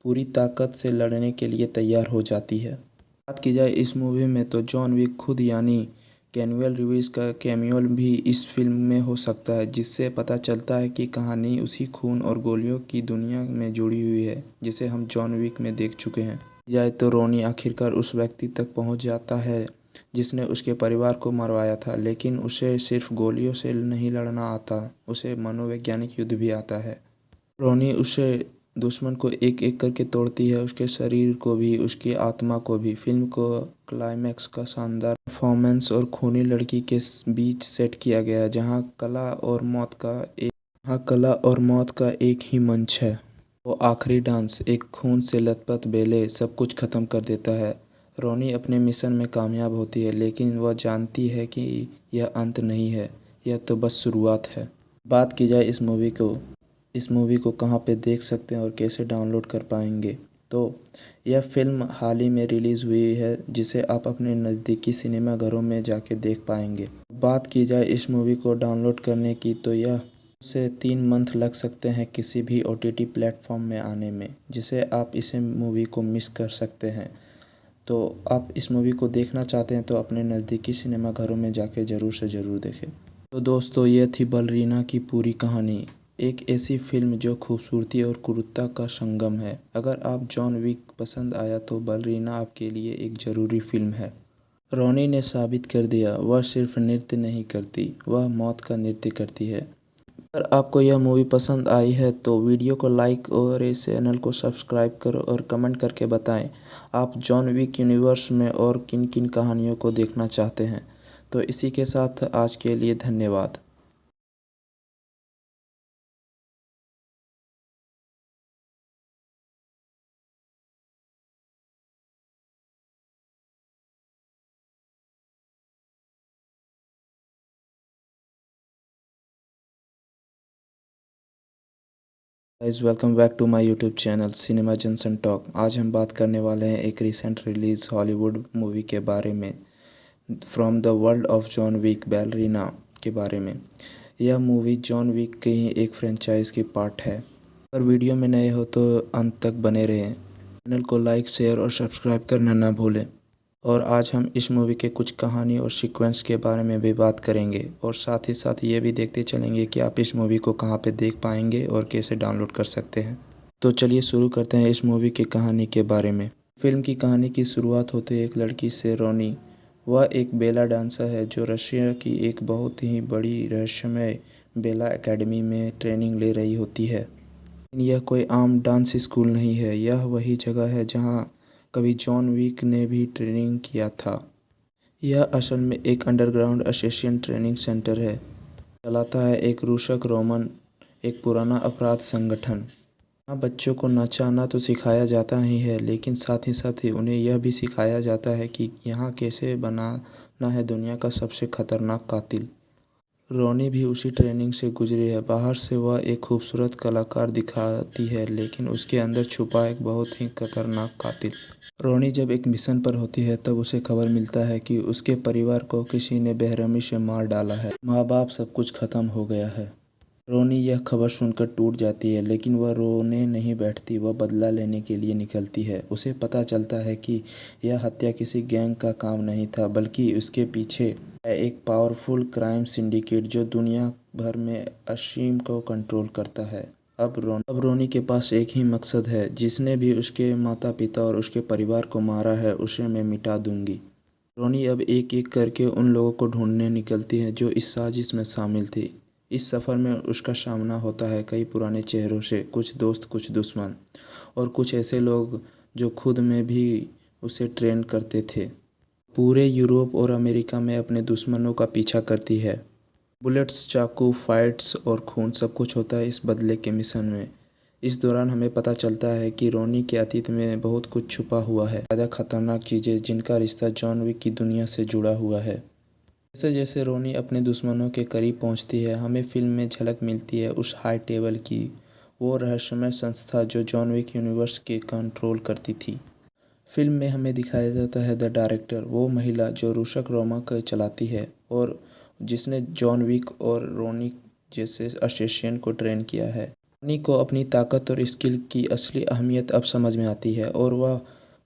पूरी ताकत से लड़ने के लिए तैयार हो जाती है। बात की जाए इस मूवी में तो जॉन विक खुद यानी कैनुअल रिवीज का कैमियो भी इस फिल्म में हो सकता है, जिससे पता चलता है कि कहानी उसी खून और गोलियों की दुनिया में जुड़ी हुई है जिसे हम जॉन विक में देख चुके हैं। जाए तो रोनी आखिरकार उस व्यक्ति तक पहुंच जाता है जिसने उसके परिवार को मरवाया था, लेकिन उसे सिर्फ गोलियों से नहीं लड़ना आता, उसे मनोवैज्ञानिक युद्ध भी आता है। रोनी उसे दुश्मन को एक एक करके तोड़ती है, उसके शरीर को भी, उसकी आत्मा को भी। फिल्म को क्लाइमैक्स का शानदार परफॉर्मेंस और खूनी लड़की के बीच सेट किया गया है, जहां कला और मौत का एक ही मंच है। वो आखिरी डांस, एक खून से लथपथ बेले, सब कुछ खत्म कर देता है। रोनी अपने मिशन में कामयाब होती है, लेकिन वह जानती है कि यह अंत नहीं है, यह तो बस शुरुआत है। बात की जाए इस मूवी को कहाँ पे देख सकते हैं और कैसे डाउनलोड कर पाएंगे, तो यह फिल्म हाल ही में रिलीज़ हुई है, जिसे आप अपने नज़दीकी सिनेमा घरों में जाके देख पाएंगे। बात की जाए इस मूवी को डाउनलोड करने की, तो यह से 3 मंथ लग सकते हैं किसी भी OTT प्लेटफॉर्म में आने में, जिसे आप इसे मूवी को मिस कर सकते हैं। तो आप इस मूवी को देखना चाहते हैं तो अपने नज़दीकी सिनेमा घरों में जाके ज़रूर से ज़रूर देखें। तो दोस्तों, ये थी बलरीना की पूरी कहानी, एक ऐसी फिल्म जो खूबसूरती और क्रूरता का संगम है। अगर आप जॉन विक पसंद आया तो बलरीना आपके लिए एक ज़रूरी फिल्म है। रोनी ने साबित कर दिया, वह सिर्फ नृत्य नहीं करती, वह मौत का नृत्य करती है। अगर आपको यह मूवी पसंद आई है तो वीडियो को लाइक और इस चैनल को सब्सक्राइब करो और कमेंट करके बताएं आप जॉन विक यूनिवर्स में और किन किन कहानियों को देखना चाहते हैं। तो इसी के साथ आज के लिए धन्यवाद। Guys, welcome back to my YouTube channel Cinema Junction Talk. आज हम बात करने वाले हैं एक रिसेंट रिलीज हॉलीवुड मूवी के बारे में, from the world of John Wick, Ballerina के बारे में। यह मूवी जॉन विक के ही एक फ्रेंचाइज की पार्ट है। अगर वीडियो में नए हो तो अंत तक बने रहें, चैनल को लाइक, शेयर और सब्सक्राइब करना ना भूलें। और आज हम इस मूवी के कुछ कहानी और सीक्वेंस के बारे में भी बात करेंगे, और साथ ही साथ ये भी देखते चलेंगे कि आप इस मूवी को कहाँ पे देख पाएंगे और कैसे डाउनलोड कर सकते हैं। तो चलिए शुरू करते हैं इस मूवी की कहानी के बारे में। फिल्म की कहानी की शुरुआत होती है एक लड़की से, रोनी। वह एक बेला डांसर है जो रशिया की एक बहुत ही बड़ी रहस्यमय बेला एकेडमी में ट्रेनिंग ले रही होती है। यह कोई आम डांस स्कूल नहीं है, यह वही जगह है जहाँ कभी जॉन विक ने भी ट्रेनिंग किया था। यह असल में एक अंडरग्राउंड असेसिन ट्रेनिंग सेंटर है, चलाता है एक रूसक रोमन, एक पुराना अपराध संगठन। यहाँ बच्चों को नचाना तो सिखाया जाता ही है, लेकिन साथ ही उन्हें यह भी सिखाया जाता है कि यहाँ कैसे बनाना है दुनिया का सबसे खतरनाक कातिल। रोनी भी उसी ट्रेनिंग से गुजरी है। बाहर से वह एक खूबसूरत कलाकार दिखाती है, लेकिन उसके अंदर छुपा एक बहुत ही खतरनाक कातिल। रोनी जब एक मिशन पर होती है तब उसे खबर मिलता है कि उसके परिवार को किसी ने बेरहमी से मार डाला है। माँ बाप, सब कुछ खत्म हो गया है। रोनी यह खबर सुनकर टूट जाती है, लेकिन वह रोने नहीं बैठती, वह बदला लेने के लिए निकलती है। उसे पता चलता है कि यह हत्या किसी गैंग का काम नहीं था, बल्कि उसके पीछे है एक पावरफुल क्राइम सिंडिकेट जो दुनिया भर में असीम को कंट्रोल करता है। अब रोनी के पास एक ही मकसद है, जिसने भी उसके माता पिता और उसके परिवार को मारा है उसे मैं मिटा दूंगी। रोनी अब एक एक करके उन लोगों को ढूंढने निकलती है जो इस साजिश में शामिल थे। इस सफ़र में उसका सामना होता है कई पुराने चेहरों से, कुछ दोस्त, कुछ दुश्मन और कुछ ऐसे लोग जो खुद में भी उसे ट्रेन करते थे। पूरे यूरोप और अमेरिका में अपने दुश्मनों का पीछा करती है। बुलेट्स, चाकू, फाइट्स और खून, सब कुछ होता है इस बदले के मिशन में। इस दौरान हमें पता चलता है कि रोनी के अतीत में बहुत कुछ छुपा हुआ है, ज़्यादा खतरनाक चीज़ें जिनका रिश्ता जॉन विक की दुनिया से जुड़ा हुआ है। जैसे जैसे रोनी अपने दुश्मनों के करीब पहुंचती है, हमें फिल्म में झलक मिलती है उस हाई टेबल की, वो रहस्यमय संस्था जो जॉन विक यूनिवर्स के कंट्रोल करती थी। फिल्म में हमें दिखाया जाता है द डायरेक्टर, वो महिला जो रूसक रोमा को चलाती है और जिसने जॉन विक और रोनी जैसे असेसिन को ट्रेन किया है। रोनी को अपनी ताकत और स्किल की असली अहमियत अब समझ में आती है और वह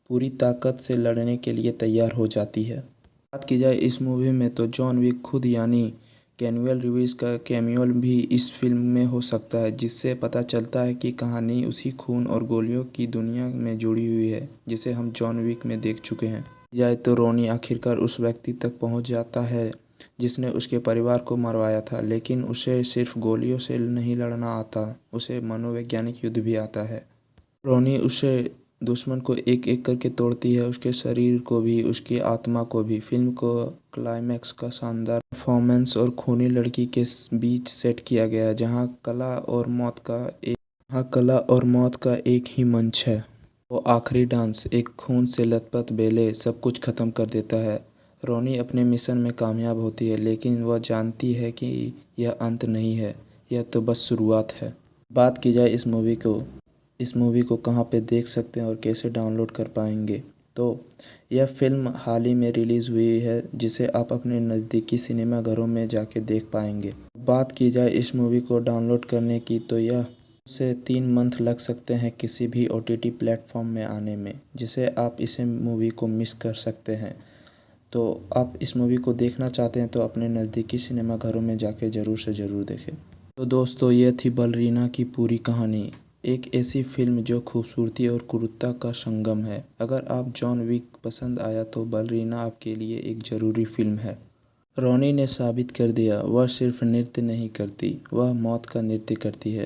पूरी ताकत से लड़ने के लिए तैयार हो जाती है। बात की जाए इस मूवी में तो जॉन विक खुद यानी कैनुअल रिवीज का कैमियो भी इस फिल्म में हो सकता है, जिससे पता चलता है कि कहानी उसी खून और गोलियों की दुनिया में जुड़ी हुई है जिसे हम जॉन विक में देख चुके हैं। जाए तो रोनी आखिरकार उस व्यक्ति तक पहुंच जाता है जिसने उसके परिवार को मरवाया था, लेकिन उसे सिर्फ गोलियों से नहीं लड़ना आता, उसे मनोवैज्ञानिक युद्ध भी आता है। रोनी उसे दुश्मन को एक एक करके तोड़ती है, उसके शरीर को भी, उसकी आत्मा को भी। फिल्म को क्लाइमैक्स का शानदार परफॉर्मेंस और खूनी लड़की के बीच सेट किया गया है, जहां कला और मौत का एक ही मंच है। वो आखिरी डांस, एक खून से लथपथ बेले, सब कुछ खत्म कर देता है। रोनी अपने मिशन में कामयाब होती है, लेकिन वह जानती है कि यह अंत नहीं है, यह तो बस शुरुआत है। बात की जाए इस मूवी को कहाँ पे देख सकते हैं और कैसे डाउनलोड कर पाएंगे, तो यह फिल्म हाल ही में रिलीज़ हुई है, जिसे आप अपने नज़दीकी सिनेमा घरों में जाके देख पाएंगे। बात की जाए इस मूवी को डाउनलोड करने की, तो यह से 3 मंथ लग सकते हैं किसी भी OTT प्लेटफॉर्म में आने में, जिसे आप इसे मूवी को मिस कर सकते हैं। तो आप इस मूवी को देखना चाहते हैं तो अपने नज़दीकी सिनेमा घरों में जाके ज़रूर से ज़रूर देखें। तो दोस्तों, ये थी बलरीना की पूरी कहानी, एक ऐसी फिल्म जो खूबसूरती और क्रूरता का संगम है। अगर आप जॉन विक पसंद आया तो बलरीना आपके लिए एक ज़रूरी फिल्म है। रोनी ने साबित कर दिया, वह सिर्फ नृत्य नहीं करती, वह मौत का नृत्य करती है।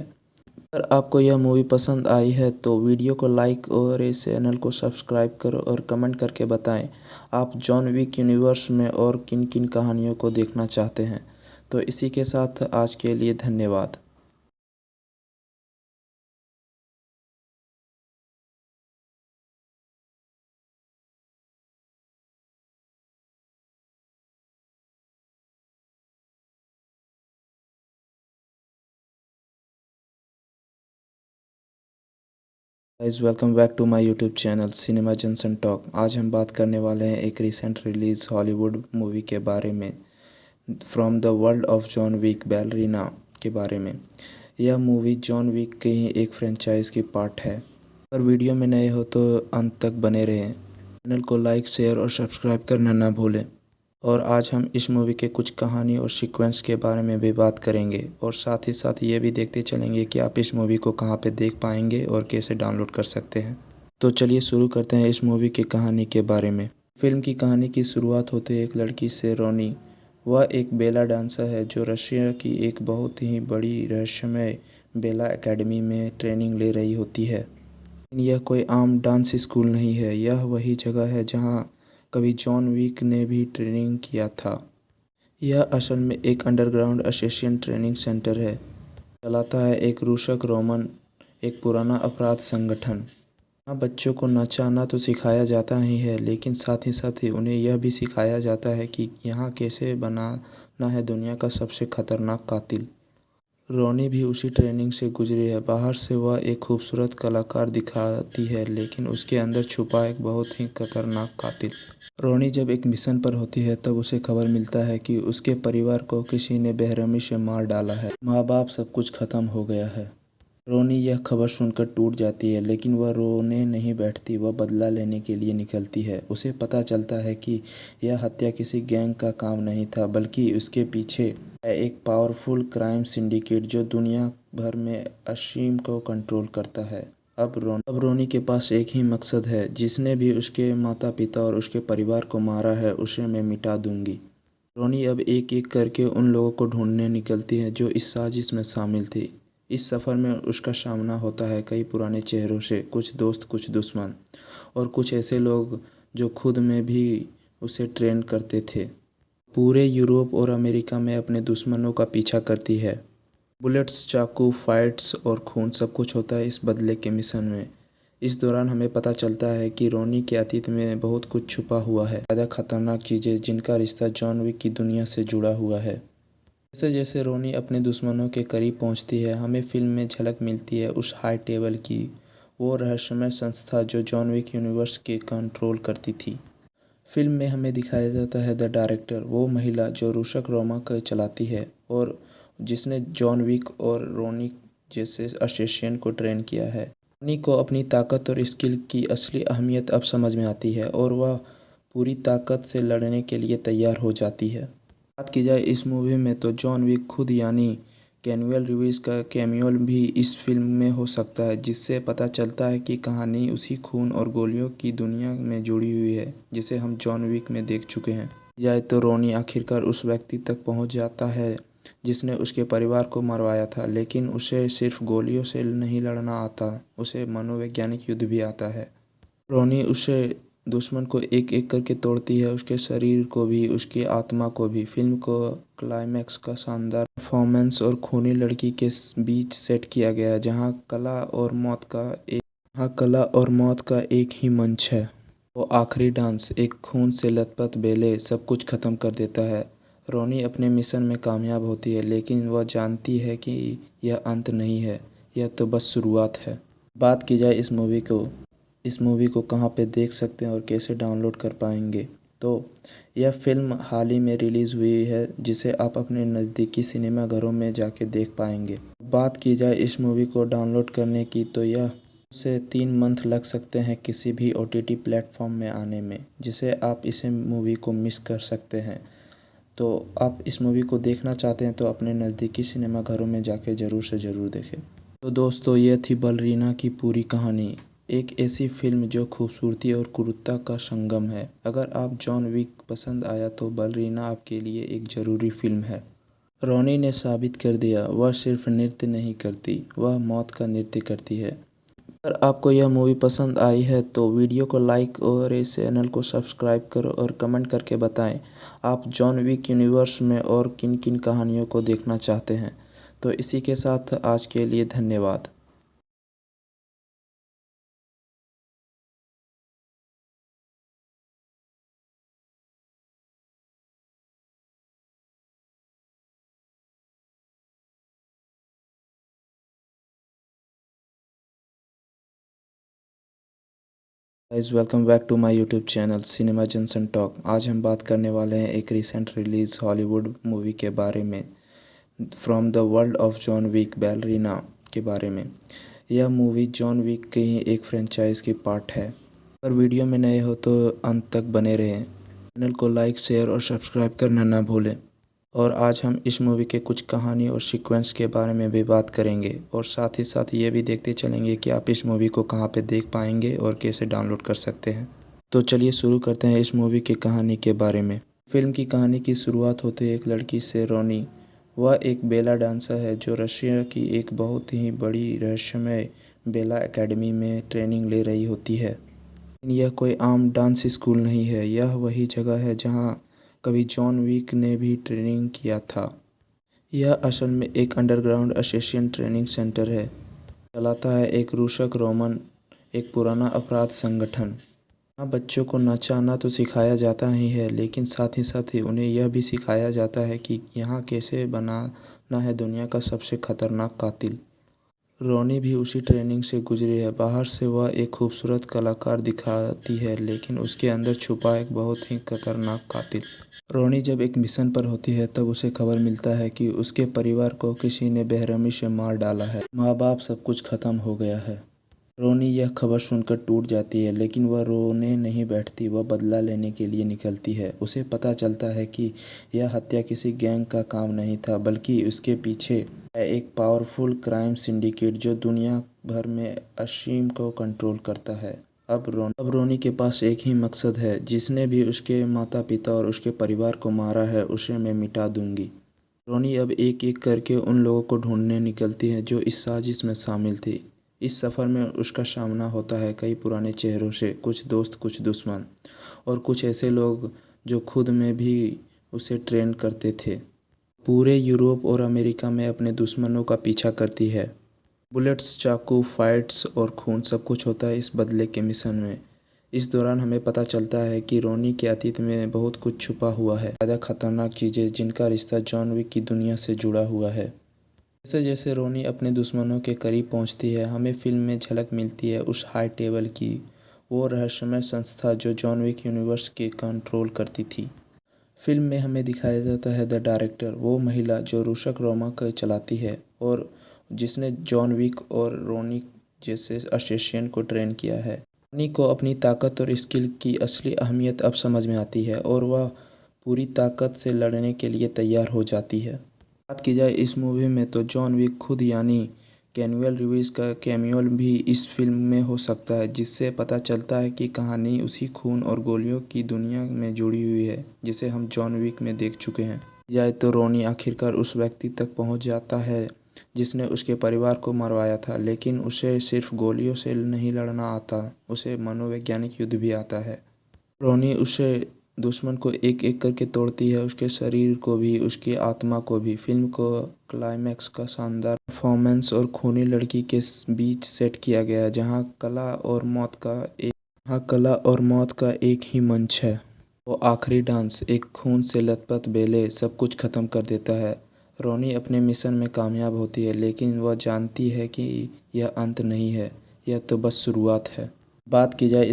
अगर आपको यह मूवी पसंद आई है तो वीडियो को लाइक और इस चैनल को सब्सक्राइब करो और कमेंट करके बताएं आप जॉन विक यूनिवर्स में और किन किन कहानियों को देखना चाहते हैं। तो इसी के साथ आज के लिए धन्यवाद। Guys, welcome back to my YouTube channel Cinema Junction Talk. आज हम बात करने वाले हैं एक रिसेंट रिलीज हॉलीवुड मूवी के बारे में, from the world of John Wick Ballerina के बारे में। यह मूवी जॉन विक के ही एक फ्रेंचाइज की पार्ट है। अगर वीडियो में नए हो तो अंत तक बने रहें, चैनल को लाइक, शेयर और सब्सक्राइब करना ना भूलें। और आज हम इस मूवी के कुछ कहानी और सीक्वेंस के बारे में भी बात करेंगे, और साथ ही साथ ये भी देखते चलेंगे कि आप इस मूवी को कहाँ पे देख पाएंगे और कैसे डाउनलोड कर सकते हैं। तो चलिए शुरू करते हैं इस मूवी की कहानी के बारे में। फिल्म की कहानी की शुरुआत होती है एक लड़की से, रोनी। वह एक बेला डांसर है जो रशिया की एक बहुत ही बड़ी रहस्यमय बेला एकेडमी में ट्रेनिंग ले रही होती है। यह कोई आम डांस स्कूल नहीं है, यह वही जगह है जहाँ कभी जॉन विक ने भी ट्रेनिंग किया था। यह असल में एक अंडरग्राउंड असेसिन ट्रेनिंग सेंटर है, चलाता है एक रूसक रोमन, एक पुराना अपराध संगठन। यहाँ बच्चों को नचाना तो सिखाया जाता ही है, लेकिन साथ ही उन्हें यह भी सिखाया जाता है कि यहाँ कैसे बनाना है दुनिया का सबसे खतरनाक कातिल। रोनी भी उसी ट्रेनिंग से गुजरी है। बाहर से वह एक खूबसूरत कलाकार दिखाती है, लेकिन उसके अंदर छुपा एक बहुत ही खतरनाक कातिल। रोनी जब एक मिशन पर होती है तब उसे खबर मिलता है कि उसके परिवार को किसी ने बेरहमी से मार डाला है। माँ बाप, सब कुछ खत्म हो गया है। रोनी यह खबर सुनकर टूट जाती है, लेकिन वह रोने नहीं बैठती, वह बदला लेने के लिए निकलती है। उसे पता चलता है कि यह हत्या किसी गैंग का काम नहीं था, बल्कि उसके पीछे है एक पावरफुल क्राइम सिंडिकेट जो दुनिया भर में असीम को कंट्रोल करता है। अब रोनी के पास एक ही मकसद है, जिसने भी उसके माता पिता और उसके परिवार को मारा है उसे मैं मिटा दूंगी। रोनी अब एक एक करके उन लोगों को ढूंढने निकलती है जो इस साजिश में शामिल थे। इस सफ़र में उसका सामना होता है कई पुराने चेहरों से, कुछ दोस्त, कुछ दुश्मन और कुछ ऐसे लोग जो खुद में भी उसे ट्रेन करते थे। पूरे यूरोप और अमेरिका में अपने दुश्मनों का पीछा करती है। बुलेट्स, चाकू, फाइट्स और खून, सब कुछ होता है इस बदले के मिशन में। इस दौरान हमें पता चलता है कि रोनी के अतीत में बहुत कुछ छुपा हुआ है, ज़्यादा खतरनाक चीज़ें जिनका रिश्ता जॉन विक की दुनिया से जुड़ा हुआ है। जैसे जैसे रोनी अपने दुश्मनों के करीब पहुंचती है, हमें फिल्म में झलक मिलती है उस हाई टेबल की, वो रहस्यमय संस्था जो जॉन विक यूनिवर्स के कंट्रोल करती थी। फिल्म में हमें दिखाया जाता है द डायरेक्टर, वो महिला जो रूसक रोमा को चलाती है और जिसने जॉन विक और रोनी जैसे असेसिन को ट्रेन किया है। रोनी को अपनी ताकत और स्किल की असली अहमियत अब समझ में आती है और वह पूरी ताकत से लड़ने के लिए तैयार हो जाती है। बात की जाए इस मूवी में तो जॉन विक खुद यानी कैनुअल रिवीज का कैमियो भी इस फिल्म में हो सकता है, जिससे पता चलता है कि कहानी उसी खून और गोलियों की दुनिया में जुड़ी हुई है जिसे हम जॉन विक में देख चुके हैं। जाए तो रोनी आखिरकार उस व्यक्ति तक पहुंच जाता है जिसने उसके परिवार को मरवाया था, लेकिन उसे सिर्फ गोलियों से नहीं लड़ना आता, उसे मनोवैज्ञानिक युद्ध भी आता है। रोनी उसे दुश्मन को एक एक करके तोड़ती है, उसके शरीर को भी, उसकी आत्मा को भी। फिल्म को क्लाइमैक्स का शानदार परफॉर्मेंस और खूनी लड़की के बीच सेट किया गया है, जहां कला और मौत का एक ही मंच है। वो आखिरी डांस, एक खून से लथपथ बेले, सब कुछ खत्म कर देता है। रोनी अपने मिशन में कामयाब होती है, लेकिन वह जानती है कि यह अंत नहीं है, यह तो बस शुरुआत है। बात की जाए इस मूवी को कहाँ पे देख सकते हैं और कैसे डाउनलोड कर पाएंगे, तो यह फिल्म हाल ही में रिलीज़ हुई है, जिसे आप अपने नज़दीकी सिनेमा घरों में जाके देख पाएंगे। बात की जाए इस मूवी को डाउनलोड करने की, तो यह से 3 मंथ लग सकते हैं किसी भी OTT प्लेटफॉर्म में आने में, जिसे आप इसे मूवी को मिस कर सकते हैं। तो आप इस मूवी को देखना चाहते हैं तो अपने नज़दीकी सिनेमा घरों में जाके ज़रूर से ज़रूर देखें। तो दोस्तों, ये थी बलरीना की पूरी कहानी, एक ऐसी फिल्म जो खूबसूरती और क्रूरता का संगम है। अगर आप जॉन विक पसंद आया तो बलरीना आपके लिए एक ज़रूरी फिल्म है। रोनी ने साबित कर दिया, वह सिर्फ नृत्य नहीं करती, वह मौत का नृत्य करती है। अगर आपको यह मूवी पसंद आई है तो वीडियो को लाइक और इस चैनल को सब्सक्राइब करो और कमेंट करके बताएं आप जॉन विक यूनिवर्स में और किन किन कहानियों को देखना चाहते हैं। तो इसी के साथ आज के लिए धन्यवाद। Guys, welcome back to my YouTube channel Cinema Junction Talk. आज हम बात करने वाले हैं एक रिसेंट रिलीज हॉलीवुड मूवी के बारे में, from the world of John Wick Ballerina के बारे में। यह मूवी जॉन विक के ही एक फ्रेंचाइज की पार्ट है। अगर वीडियो में नए हो तो अंत तक बने रहें, चैनल को लाइक, शेयर और सब्सक्राइब करना ना भूलें। और आज हम इस मूवी के कुछ कहानी और सीक्वेंस के बारे में भी बात करेंगे, और साथ ही साथ ये भी देखते चलेंगे कि आप इस मूवी को कहाँ पे देख पाएंगे और कैसे डाउनलोड कर सकते हैं। तो चलिए शुरू करते हैं इस मूवी की कहानी के बारे में। फिल्म की कहानी की शुरुआत होती है एक लड़की से, रोनी। वह एक बेला डांसर है जो रशिया की एक बहुत ही बड़ी रहस्यमय बेला एकेडमी में ट्रेनिंग ले रही होती है। यह कोई आम डांस स्कूल नहीं है, यह वही जगह है जहाँ कभी जॉन विक ने भी ट्रेनिंग किया था। यह असल में एक अंडरग्राउंड असेसिन ट्रेनिंग सेंटर है, चलाता है एक रूसक रोमन, एक पुराना अपराध संगठन। यहाँ बच्चों को नचाना तो सिखाया जाता ही है, लेकिन साथ ही उन्हें यह भी सिखाया जाता है कि यहाँ कैसे बनाना है दुनिया का सबसे खतरनाक कातिल। रोनी भी उसी ट्रेनिंग से गुजरी है। बाहर से वह एक खूबसूरत कलाकार दिखाती है, लेकिन उसके अंदर छुपा एक बहुत ही खतरनाक कातिल। रोनी जब एक मिशन पर होती है तब उसे खबर मिलता है कि उसके परिवार को किसी ने बेरहमी से मार डाला है, माँ बाप सब कुछ खत्म हो गया है। रोनी यह खबर सुनकर टूट जाती है, लेकिन वह रोने नहीं बैठती, वह बदला लेने के लिए निकलती है। उसे पता चलता है कि यह हत्या किसी गैंग का काम नहीं था, बल्कि उसके पीछे है एक पावरफुल क्राइम सिंडिकेट जो दुनिया भर में असीम को कंट्रोल करता है। अब रोनी के पास एक ही मकसद है, जिसने भी उसके माता पिता और उसके परिवार को मारा है उसे मैं मिटा दूंगी। रोनी अब एक एक करके उन लोगों को ढूंढने निकलती है जो इस साजिश में शामिल थे। इस सफ़र में उसका सामना होता है कई पुराने चेहरों से, कुछ दोस्त, कुछ दुश्मन और कुछ ऐसे लोग जो खुद में भी उसे ट्रेन करते थे। पूरे यूरोप और अमेरिका में अपने दुश्मनों का पीछा करती है। बुलेट्स, चाकू, फाइट्स और खून सब कुछ होता है इस बदले के मिशन में। इस दौरान हमें पता चलता है कि रोनी के अतीत में बहुत कुछ छुपा हुआ है, ज़्यादा खतरनाक चीज़ें जिनका रिश्ता जॉन विक की दुनिया से जुड़ा हुआ है। जैसे जैसे रोनी अपने दुश्मनों के करीब पहुंचती है, हमें फिल्म में झलक मिलती है उस हाई टेबल की, वो रहस्यमय संस्था जो जॉन विक यूनिवर्स के कंट्रोल करती थी। फिल्म में हमें दिखाया जाता है द डायरेक्टर, वो महिला जो रूसक रोमा को चलाती है और जिसने जॉन विक और रोनी जैसे असेसिन को ट्रेन किया है। रोनी को अपनी ताकत और स्किल की असली अहमियत अब समझ में आती है और वह पूरी ताकत से लड़ने के लिए तैयार हो जाती है। बात की जाए इस मूवी में तो जॉन विक खुद यानी कैनुअल रिवीज का कैमियो भी इस फिल्म में हो सकता है, जिससे पता चलता है कि कहानी उसी खून और गोलियों की दुनिया में जुड़ी हुई है जिसे हम जॉन विक में देख चुके हैं। जाए तो रोनी आखिरकार उस व्यक्ति तक पहुंच जाता है जिसने उसके परिवार को मरवाया था, लेकिन उसे सिर्फ गोलियों से नहीं लड़ना आता, उसे मनोवैज्ञानिक युद्ध भी आता है। रोनी उसे दुश्मन को एक एक करके तोड़ती है, उसके शरीर को भी, उसकी आत्मा को भी। फिल्म को क्लाइमैक्स का शानदार परफॉर्मेंस और खूनी लड़की के बीच सेट किया गया है, जहां कला और मौत का एक ही मंच है। वो आखिरी डांस, एक खून से लथपथ बेले, सब कुछ खत्म कर देता है। रोनी अपने मिशन में कामयाब होती है, लेकिन वह जानती है कि यह अंत नहीं है, यह तो बस शुरुआत है। बात की जाए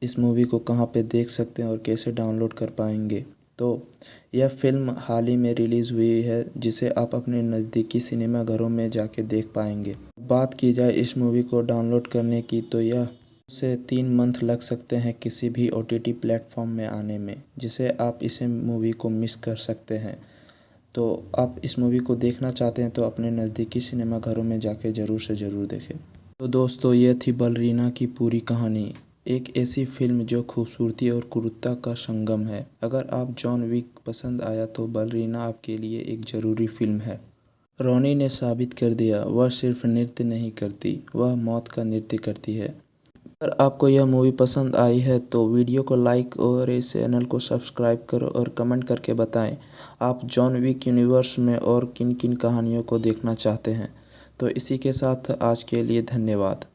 इस मूवी को कहाँ पे देख सकते हैं और कैसे डाउनलोड कर पाएंगे, तो यह फिल्म हाल ही में रिलीज़ हुई है, जिसे आप अपने नज़दीकी सिनेमा घरों में जाके देख पाएंगे। बात की जाए इस मूवी को डाउनलोड करने की, तो यह से 3 मंथ लग सकते हैं किसी भी OTT प्लेटफॉर्म में आने में, जिसे आप इसे मूवी को मिस कर सकते हैं। तो आप इस मूवी को देखना चाहते हैं तो अपने नज़दीकी सिनेमा घरों में जाके ज़रूर से ज़रूर देखें। तो दोस्तों, ये थी बलरीना की पूरी कहानी, एक ऐसी फिल्म जो खूबसूरती और क्रूरता का संगम है। अगर आप जॉन विक पसंद आया तो बलरीना आपके लिए एक ज़रूरी फिल्म है। रोनी ने साबित कर दिया, वह सिर्फ नृत्य नहीं करती, वह मौत का नृत्य करती है। अगर आपको यह मूवी पसंद आई है तो वीडियो को लाइक और इस चैनल को सब्सक्राइब करो और कमेंट करके बताएं आप जॉन विक यूनिवर्स में और किन किन कहानियों को देखना चाहते हैं। तो इसी के साथ आज के लिए धन्यवाद।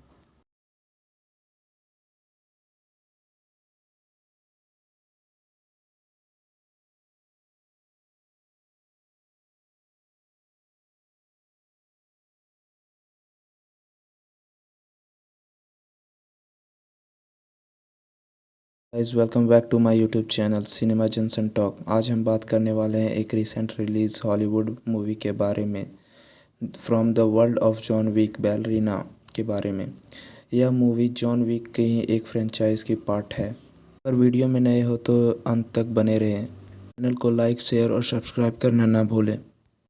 Guys, welcome back to my YouTube channel Cinema Junction Talk. आज हम बात करने वाले हैं एक रिसेंट रिलीज हॉलीवुड मूवी के बारे में, from the world of John Wick Ballerina के बारे में। यह मूवी जॉन विक के ही एक फ्रेंचाइज की पार्ट है। अगर वीडियो में नए हो तो अंत तक बने रहें, चैनल को लाइक, शेयर और सब्सक्राइब करना ना भूलें।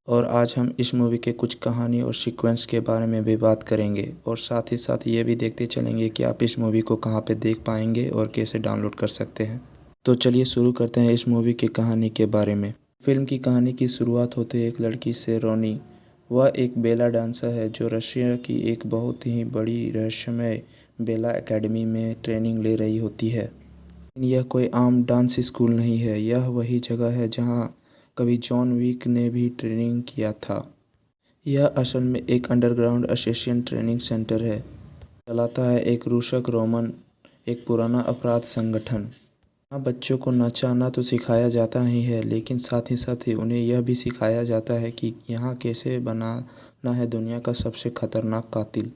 और आज हम इस मूवी के कुछ कहानी और सीक्वेंस के बारे में भी बात करेंगे, और साथ ही साथ ये भी देखते चलेंगे कि आप इस मूवी को कहाँ पे देख पाएंगे और कैसे डाउनलोड कर सकते हैं। तो चलिए शुरू करते हैं इस मूवी की कहानी के बारे में। फिल्म की कहानी की शुरुआत होती है एक लड़की से, रोनी। वह एक बेला डांसर है जो रशिया की एक बहुत ही बड़ी रहस्यमय बेला एकेडमी में ट्रेनिंग ले रही होती है। लेकिन यह कोई आम डांस स्कूल नहीं है, यह वही जगह है जहाँ कभी जॉन विक ने भी ट्रेनिंग किया था। यह असल में एक अंडरग्राउंड असेसिन ट्रेनिंग सेंटर है, चलाता है एक रूसक रोमन, एक पुराना अपराध संगठन। यहाँ बच्चों को नचाना तो सिखाया जाता ही है, लेकिन साथ ही उन्हें यह भी सिखाया जाता है कि यहाँ कैसे बनाना है दुनिया का सबसे खतरनाक कातिल।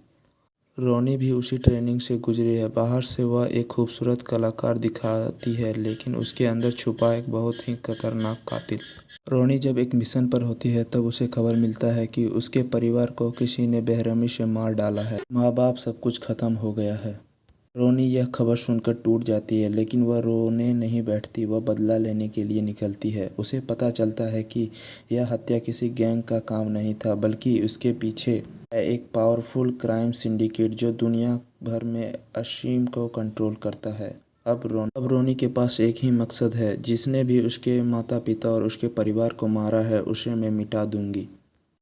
रोनी भी उसी ट्रेनिंग से गुजरी है। बाहर से वह एक खूबसूरत कलाकार दिखाती है, लेकिन उसके अंदर छुपा एक बहुत ही खतरनाक कातिल। रोनी जब एक मिशन पर होती है तब उसे खबर मिलता है कि उसके परिवार को किसी ने बेरहमी से मार डाला है, माँ बाप सब कुछ खत्म हो गया है। रोनी यह खबर सुनकर टूट जाती है, लेकिन वह रोने नहीं बैठती, वह बदला लेने के लिए निकलती है। उसे पता चलता है कि यह हत्या किसी गैंग का काम नहीं था, बल्कि उसके पीछे है एक पावरफुल क्राइम सिंडिकेट जो दुनिया भर में असीम को कंट्रोल करता है। अब रोनी के पास एक ही मकसद है, जिसने भी उसके माता पिता और उसके परिवार को मारा है उसे मैं मिटा दूंगी।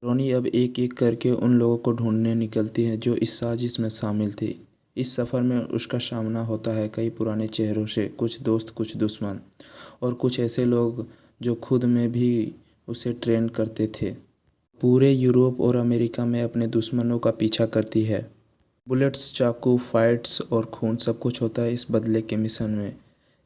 रोनी अब एक एक करके उन लोगों को ढूंढने निकलती है जो इस साजिश में शामिल थे। इस सफ़र में उसका सामना होता है कई पुराने चेहरों से, कुछ दोस्त, कुछ दुश्मन और कुछ ऐसे लोग जो खुद में भी उसे ट्रेन करते थे। पूरे यूरोप और अमेरिका में अपने दुश्मनों का पीछा करती है। बुलेट्स, चाकू, फाइट्स और खून सब कुछ होता है इस बदले के मिशन में।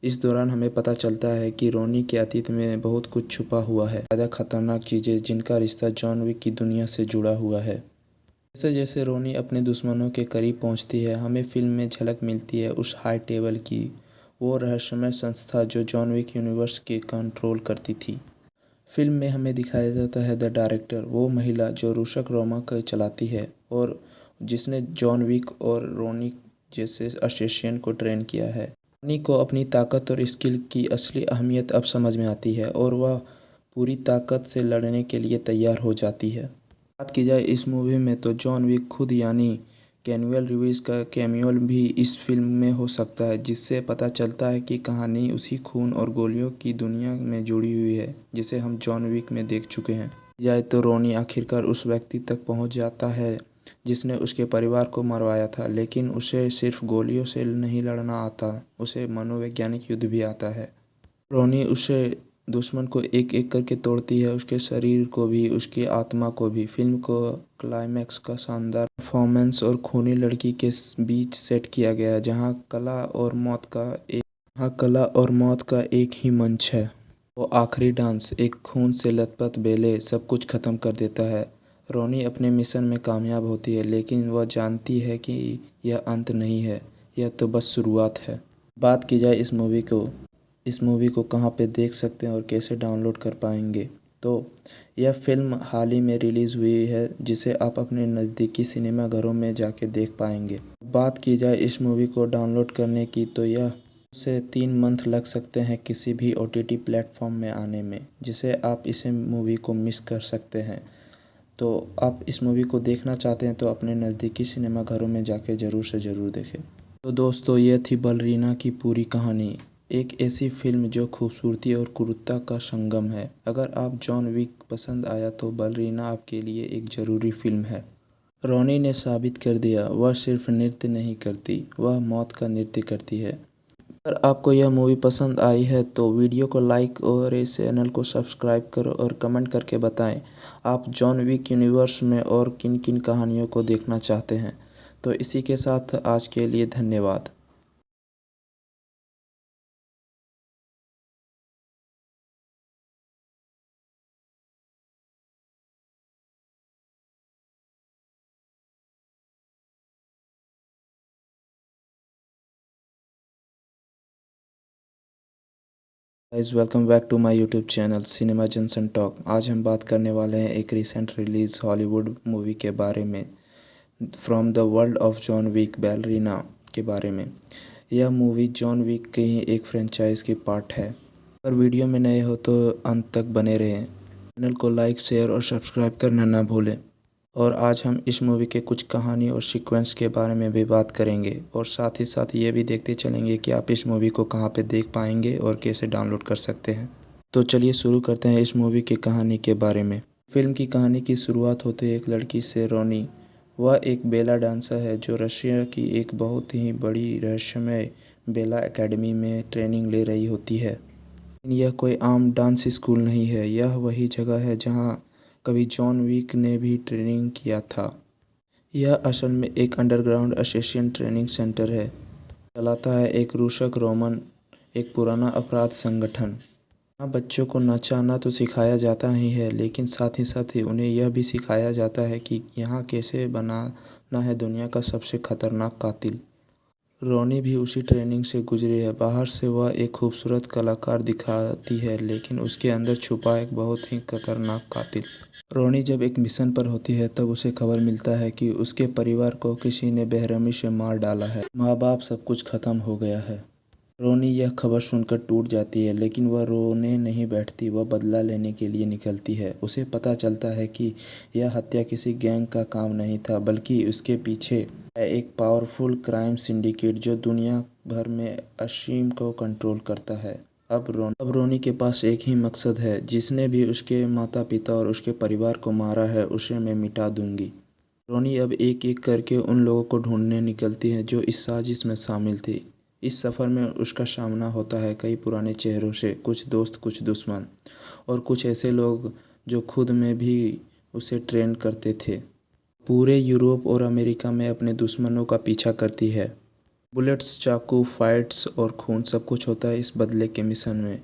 इस दौरान हमें पता चलता है कि रोनी के अतीत में बहुत कुछ छुपा हुआ है, ज़्यादा खतरनाक चीज़ें जिनका रिश्ता जॉन विक की दुनिया से जुड़ा हुआ है। जैसे जैसे रोनी अपने दुश्मनों के करीब पहुंचती है, हमें फिल्म में झलक मिलती है उस हाई टेबल की, वो रहस्यमय संस्था जो जॉन विक यूनिवर्स के कंट्रोल करती थी। फिल्म में हमें दिखाया जाता है द डायरेक्टर, वो महिला जो रूसक रोमा को चलाती है और जिसने जॉन विक और रोनी जैसे असेसिन को ट्रेन किया है। रोनी को अपनी ताकत और स्किल की असली अहमियत अब समझ में आती है और वह पूरी ताकत से लड़ने के लिए तैयार हो जाती है। बात की जाए इस मूवी में तो जॉन विक खुद यानी कैनुअल रिव्यूज का कैमियो भी इस फिल्म में हो सकता है, जिससे पता चलता है कि कहानी उसी खून और गोलियों की दुनिया में जुड़ी हुई है जिसे हम जॉन विक में देख चुके हैं। जाए तो रोनी आखिरकार उस व्यक्ति तक पहुंच जाता है जिसने उसके परिवार को मरवाया था, लेकिन उसे सिर्फ गोलियों से नहीं लड़ना आता, उसे मनोवैज्ञानिक युद्ध भी आता है। रोनी उसे दुश्मन को एक एक करके तोड़ती है, उसके शरीर को भी, उसकी आत्मा को भी। फिल्म को क्लाइमैक्स का शानदार परफॉर्मेंस और खूनी लड़की के बीच सेट किया गया है, जहां कला और मौत का एक ही मंच है। वो आखिरी डांस, एक खून से लथपथ बेले, सब कुछ खत्म कर देता है। रोनी अपने मिशन में कामयाब होती है, लेकिन वह जानती है कि यह अंत नहीं है, यह तो बस शुरुआत है। बात की जाए इस मूवी को कहाँ पे देख सकते हैं और कैसे डाउनलोड कर पाएंगे, तो यह फिल्म हाल ही में रिलीज़ हुई है, जिसे आप अपने नज़दीकी सिनेमा घरों में जाके देख पाएंगे। बात की जाए इस मूवी को डाउनलोड करने की, तो यह उसे 3 मंथ लग सकते हैं किसी भी OTT प्लेटफॉर्म में आने में, जिसे आप इसे मूवी को मिस कर सकते हैं। तो आप इस मूवी को देखना चाहते हैं तो अपने नज़दीकी सिनेमा घरों में जाके ज़रूर से ज़रूर देखें। तो दोस्तों, ये थी बलरीना की पूरी कहानी, एक ऐसी फिल्म जो खूबसूरती और क्रूरता का संगम है। अगर आप जॉन विक पसंद आया तो बलरीना आपके लिए एक ज़रूरी फिल्म है। रोनी ने साबित कर दिया, वह सिर्फ नृत्य नहीं करती, वह मौत का नृत्य करती है। अगर आपको यह मूवी पसंद आई है तो वीडियो को लाइक और इस चैनल को सब्सक्राइब करो और कमेंट करके बताएं आप जॉन विक यूनिवर्स में और किन किन कहानियों को देखना चाहते हैं। तो इसी के साथ आज के लिए धन्यवाद। Guys, welcome back to my YouTube channel Cinema Junction Talk. आज हम बात करने वाले हैं एक रिसेंट रिलीज हॉलीवुड मूवी के बारे में, from the world of John Wick Ballerina के बारे में। यह मूवी जॉन विक के ही एक फ्रेंचाइज की पार्ट है। अगर वीडियो में नए हो तो अंत तक बने रहें, चैनल को लाइक, शेयर और सब्सक्राइब करना ना भूलें। और आज हम इस मूवी के कुछ कहानी और सीक्वेंस के बारे में भी बात करेंगे, और साथ ही साथ ये भी देखते चलेंगे कि आप इस मूवी को कहाँ पे देख पाएंगे और कैसे डाउनलोड कर सकते हैं। तो चलिए शुरू करते हैं इस मूवी की कहानी के बारे में। फिल्म की कहानी की शुरुआत होती है एक लड़की से, रोनी। वह एक बेला डांसर है जो रशिया की एक बहुत ही बड़ी रहस्यमय बेला एकेडमी में ट्रेनिंग ले रही होती है। लेकिन यह कोई आम डांस स्कूल नहीं है, यह वही जगह है जहाँ कभी जॉन विक ने भी ट्रेनिंग किया था। यह असल में एक अंडरग्राउंड असेसिन ट्रेनिंग सेंटर है, चलाता है एक रूसक रोमन, एक पुराना अपराध संगठन। यहाँ बच्चों को नचाना तो सिखाया जाता ही है, लेकिन साथ ही उन्हें यह भी सिखाया जाता है कि यहाँ कैसे बनाना है दुनिया का सबसे खतरनाक कातिल। रोनी भी उसी ट्रेनिंग से गुजरी है। बाहर से वह एक खूबसूरत कलाकार दिखाती है, लेकिन उसके अंदर छुपा एक बहुत ही खतरनाक कातिल। रोनी जब एक मिशन पर होती है तब उसे खबर मिलता है कि उसके परिवार को किसी ने बेरहमी से मार डाला है, माँ बाप सब कुछ खत्म हो गया है। रोनी यह खबर सुनकर टूट जाती है, लेकिन वह रोने नहीं बैठती, वह बदला लेने के लिए निकलती है। उसे पता चलता है कि यह हत्या किसी गैंग का काम नहीं था, बल्कि उसके पीछे है एक पावरफुल क्राइम सिंडिकेट जो दुनिया भर में असीम को कंट्रोल करता है। अब रोनी के पास एक ही मकसद है, जिसने भी उसके माता पिता और उसके परिवार को मारा है उसे मैं मिटा दूंगी। रोनी अब एक एक करके उन लोगों को ढूंढने निकलती है जो इस साजिश में शामिल थे। इस सफ़र में उसका सामना होता है कई पुराने चेहरों से, कुछ दोस्त, कुछ दुश्मन और कुछ ऐसे लोग जो खुद में भी उसे ट्रेन करते थे। पूरे यूरोप और अमेरिका में अपने दुश्मनों का पीछा करती है। बुलेट्स, चाकू, फाइट्स और खून सब कुछ होता है इस बदले के मिशन में।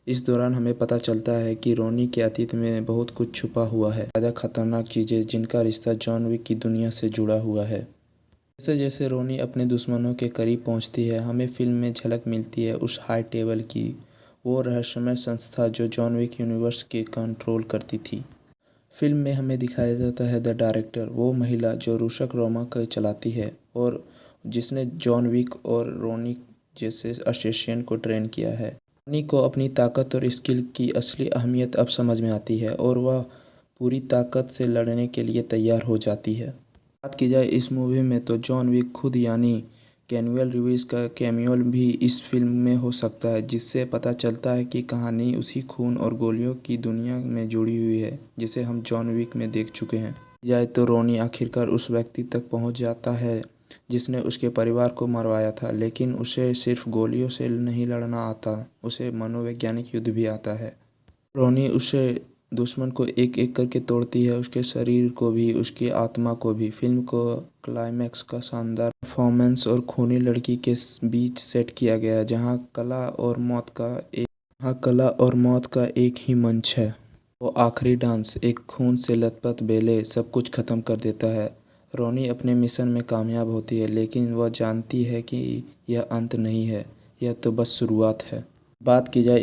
इस दौरान हमें पता चलता है कि रोनी के अतीत में बहुत कुछ छुपा हुआ है, ज़्यादा खतरनाक चीज़ें जिनका रिश्ता जॉन विक की दुनिया से जुड़ा हुआ है। जैसे जैसे रोनी अपने दुश्मनों के करीब पहुंचती है, हमें फिल्म में झलक मिलती है उस हाई टेबल की, वो रहस्यमय संस्था जो जॉन विक यूनिवर्स के कंट्रोल करती थी। फिल्म में हमें दिखाया जाता है द डायरेक्टर, वो महिला जो रूसक रोमा को चलाती है और जिसने जॉन विक और रोनी जैसे असेसिन को ट्रेन किया है। रोनी को अपनी ताकत और स्किल की असली अहमियत अब समझ में आती है और वह पूरी ताकत से लड़ने के लिए तैयार हो जाती है। बात की जाए इस मूवी में तो जॉन विक खुद यानी कैनुअल रिवीज का कैमियो भी इस फिल्म में हो सकता है, जिससे पता चलता है कि कहानी उसी खून और गोलियों की दुनिया में जुड़ी हुई है जिसे हम जॉन विक में देख चुके हैं। जाए तो रोनी आखिरकार उस व्यक्ति तक पहुंच जाता है जिसने उसके परिवार को मरवाया था, लेकिन उसे सिर्फ गोलियों से नहीं लड़ना आता, उसे मनोवैज्ञानिक युद्ध भी आता है। रोनी उसे दुश्मन को एक एक करके तोड़ती है, उसके शरीर को भी, उसकी आत्मा को भी। फिल्म को क्लाइमैक्स का शानदार परफॉर्मेंस और खूनी लड़की के बीच सेट किया गया है, जहां कला और मौत का एक ही मंच है। वो आखिरी डांस, एक खून से लथपथ बेले, सब कुछ खत्म कर देता है। रोनी अपने मिशन में कामयाब होती है, लेकिन वह जानती है कि यह अंत नहीं है, यह तो बस शुरुआत है। बात की जाए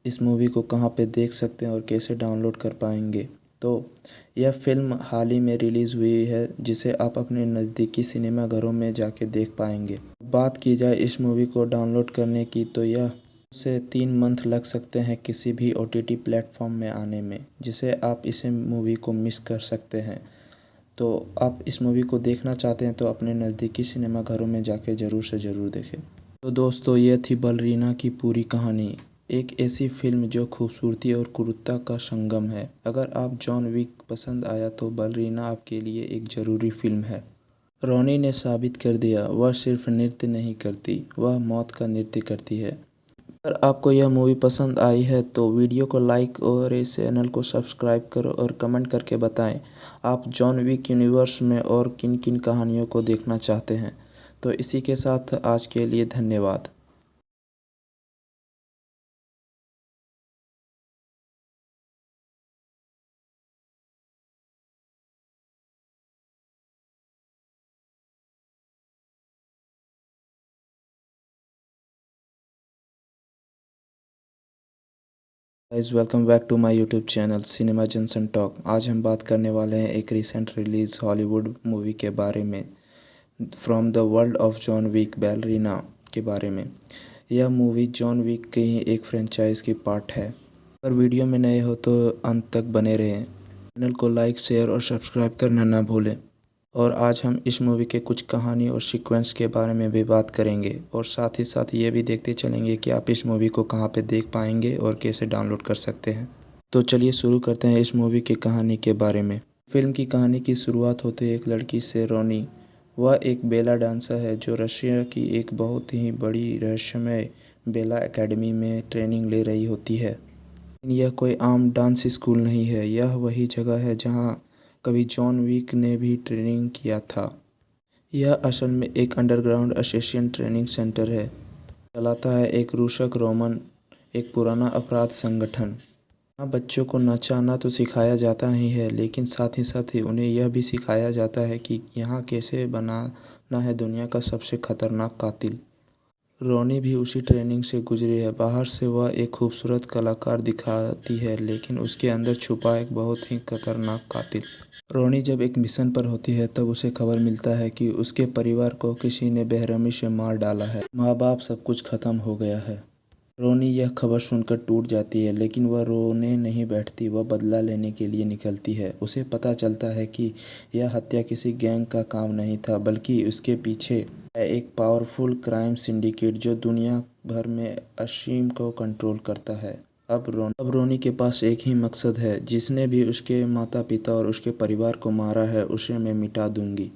इस मूवी को कहाँ पे देख सकते हैं और कैसे डाउनलोड कर पाएंगे, तो यह फिल्म हाल ही में रिलीज़ हुई है, जिसे आप अपने नज़दीकी सिनेमा घरों में जाके देख पाएंगे। बात की जाए इस मूवी को डाउनलोड करने की, तो यह से 3 मंथ लग सकते हैं किसी भी OTT प्लेटफॉर्म में आने में, जिसे आप इसे मूवी को मिस कर सकते हैं। तो आप इस मूवी को देखना चाहते हैं तो अपने नज़दीकी सिनेमा घरों में जाके ज़रूर से ज़रूर देखें। तो दोस्तों, ये थी बलरीना की पूरी कहानी, एक ऐसी फिल्म जो खूबसूरती और क्रूरता का संगम है। अगर आप जॉन विक पसंद आया तो बलरीना आपके लिए एक ज़रूरी फिल्म है। रोनी ने साबित कर दिया, वह सिर्फ नृत्य नहीं करती, वह मौत का नृत्य करती है। अगर आपको यह मूवी पसंद आई है तो वीडियो को लाइक और इस चैनल को सब्सक्राइब करो और कमेंट करके बताएं आप जॉन विक यूनिवर्स में और किन किन कहानियों को देखना चाहते हैं। तो इसी के साथ आज के लिए धन्यवाद। Guys, welcome back to my YouTube channel Cinema Junction Talk. आज हम बात करने वाले हैं एक रिसेंट रिलीज हॉलीवुड मूवी के बारे में, from the world of John Wick Ballerina के बारे में। यह मूवी जॉन विक के ही एक फ्रेंचाइज की पार्ट है। अगर वीडियो में नए हो तो अंत तक बने रहें, चैनल को लाइक, शेयर और सब्सक्राइब करना ना भूलें। और आज हम इस मूवी के कुछ कहानी और सीक्वेंस के बारे में भी बात करेंगे, और साथ ही साथ ये भी देखते चलेंगे कि आप इस मूवी को कहाँ पे देख पाएंगे और कैसे डाउनलोड कर सकते हैं। तो चलिए शुरू करते हैं इस मूवी की कहानी के बारे में। फिल्म की कहानी की शुरुआत होती है एक लड़की से, रोनी। वह एक बेला डांसर है जो रशिया की एक बहुत ही बड़ी रहस्यमय बेला एकेडमी में ट्रेनिंग ले रही होती है। यह कोई आम डांस स्कूल नहीं है, यह वही जगह है जहाँ कभी जॉन विक ने भी ट्रेनिंग किया था। यह असल में एक अंडरग्राउंड असेसिन ट्रेनिंग सेंटर है, चलाता है एक रूसक रोमन, एक पुराना अपराध संगठन। यहाँ बच्चों को नचाना तो सिखाया जाता ही है, लेकिन साथ ही उन्हें यह भी सिखाया जाता है कि यहाँ कैसे बनाना है दुनिया का सबसे खतरनाक कातिल। रोनी भी उसी ट्रेनिंग से गुजरी है। बाहर से वह एक खूबसूरत कलाकार दिखाती है, लेकिन उसके अंदर छुपा एक बहुत ही खतरनाक कातिल। रोनी जब एक मिशन पर होती है तब उसे खबर मिलता है कि उसके परिवार को किसी ने बेरहमी से मार डाला है, माँ बाप सब कुछ खत्म हो गया है। रोनी यह खबर सुनकर टूट जाती है, लेकिन वह रोने नहीं बैठती, वह बदला लेने के लिए निकलती है। उसे पता चलता है कि यह हत्या किसी गैंग का काम नहीं था, बल्कि उसके पीछे है एक पावरफुल क्राइम सिंडिकेट जो दुनिया भर में असीम को कंट्रोल करता है। अब रोनी के पास एक ही मकसद है, जिसने भी उसके माता पिता और उसके परिवार को मारा है उसे मैं मिटा दूंगी।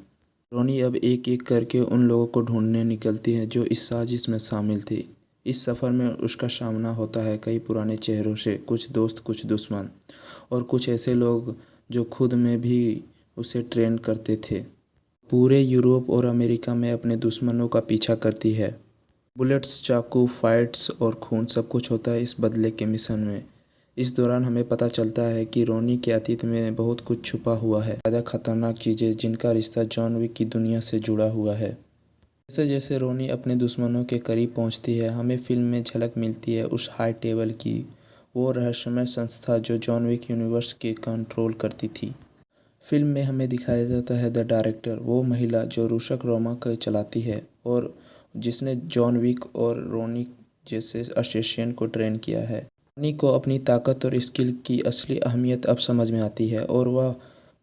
रोनी अब एक एक करके उन लोगों को ढूंढने निकलती है जो इस साजिश में शामिल थे। इस सफ़र में उसका सामना होता है कई पुराने चेहरों से, कुछ दोस्त, कुछ दुश्मन और कुछ ऐसे लोग जो खुद में भी उसे ट्रेन करते थे। पूरे यूरोप और अमेरिका में अपने दुश्मनों का पीछा करती है। बुलेट्स, चाकू, फाइट्स और खून सब कुछ होता है इस बदले के मिशन में। इस दौरान हमें पता चलता है कि रोनी के अतीत में बहुत कुछ छुपा हुआ है, ज़्यादा खतरनाक चीज़ें जिनका रिश्ता जॉन विक की दुनिया से जुड़ा हुआ है। जैसे जैसे रोनी अपने दुश्मनों के करीब पहुंचती है, हमें फिल्म में झलक मिलती है उस हाई टेबल की, वो रहस्यमय संस्था जो जॉन विक यूनिवर्स के कंट्रोल करती थी। फिल्म में हमें दिखाया जाता है द डायरेक्टर, वो महिला जो रूसक रोमा को चलाती है और जिसने जॉन विक और रोनी जैसे असेसिन को ट्रेन किया है। रोनी को अपनी ताकत और स्किल की असली अहमियत अब समझ में आती है और वह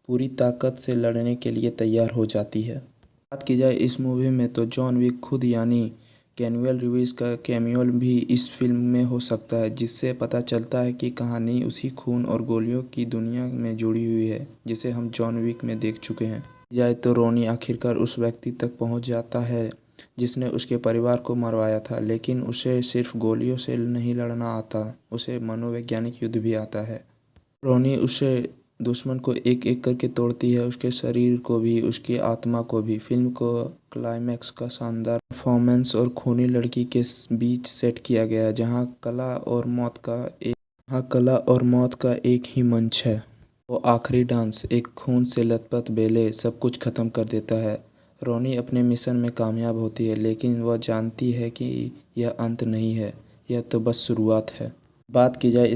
पूरी ताकत से लड़ने के लिए तैयार हो जाती है। बात की जाए इस मूवी में तो जॉन विक खुद यानी कैनुअल रिवीज का कैमियो भी इस फिल्म में हो सकता है, जिससे पता चलता है कि कहानी उसी खून और गोलियों की दुनिया में जुड़ी हुई है जिसे हम जॉन विक में देख चुके हैं। जाए तो रोनी आखिरकार उस व्यक्ति तक पहुंच जाता है जिसने उसके परिवार को मरवाया था, लेकिन उसे सिर्फ गोलियों से नहीं लड़ना आता, उसे मनोवैज्ञानिक युद्ध भी आता है। रोनी उसे दुश्मन को एक एक करके तोड़ती है, उसके शरीर को भी, उसकी आत्मा को भी। फिल्म को क्लाइमैक्स का शानदार परफॉर्मेंस और खूनी लड़की के बीच सेट किया गया है, जहां कला और मौत का एक ही मंच है। वो आखिरी डांस, एक खून से लथपथ बेले, सब कुछ खत्म कर देता है। रोनी अपने मिशन में कामयाब होती है, लेकिन वह जानती है कि यह अंत नहीं है, यह तो बस शुरुआत है। बात की जाए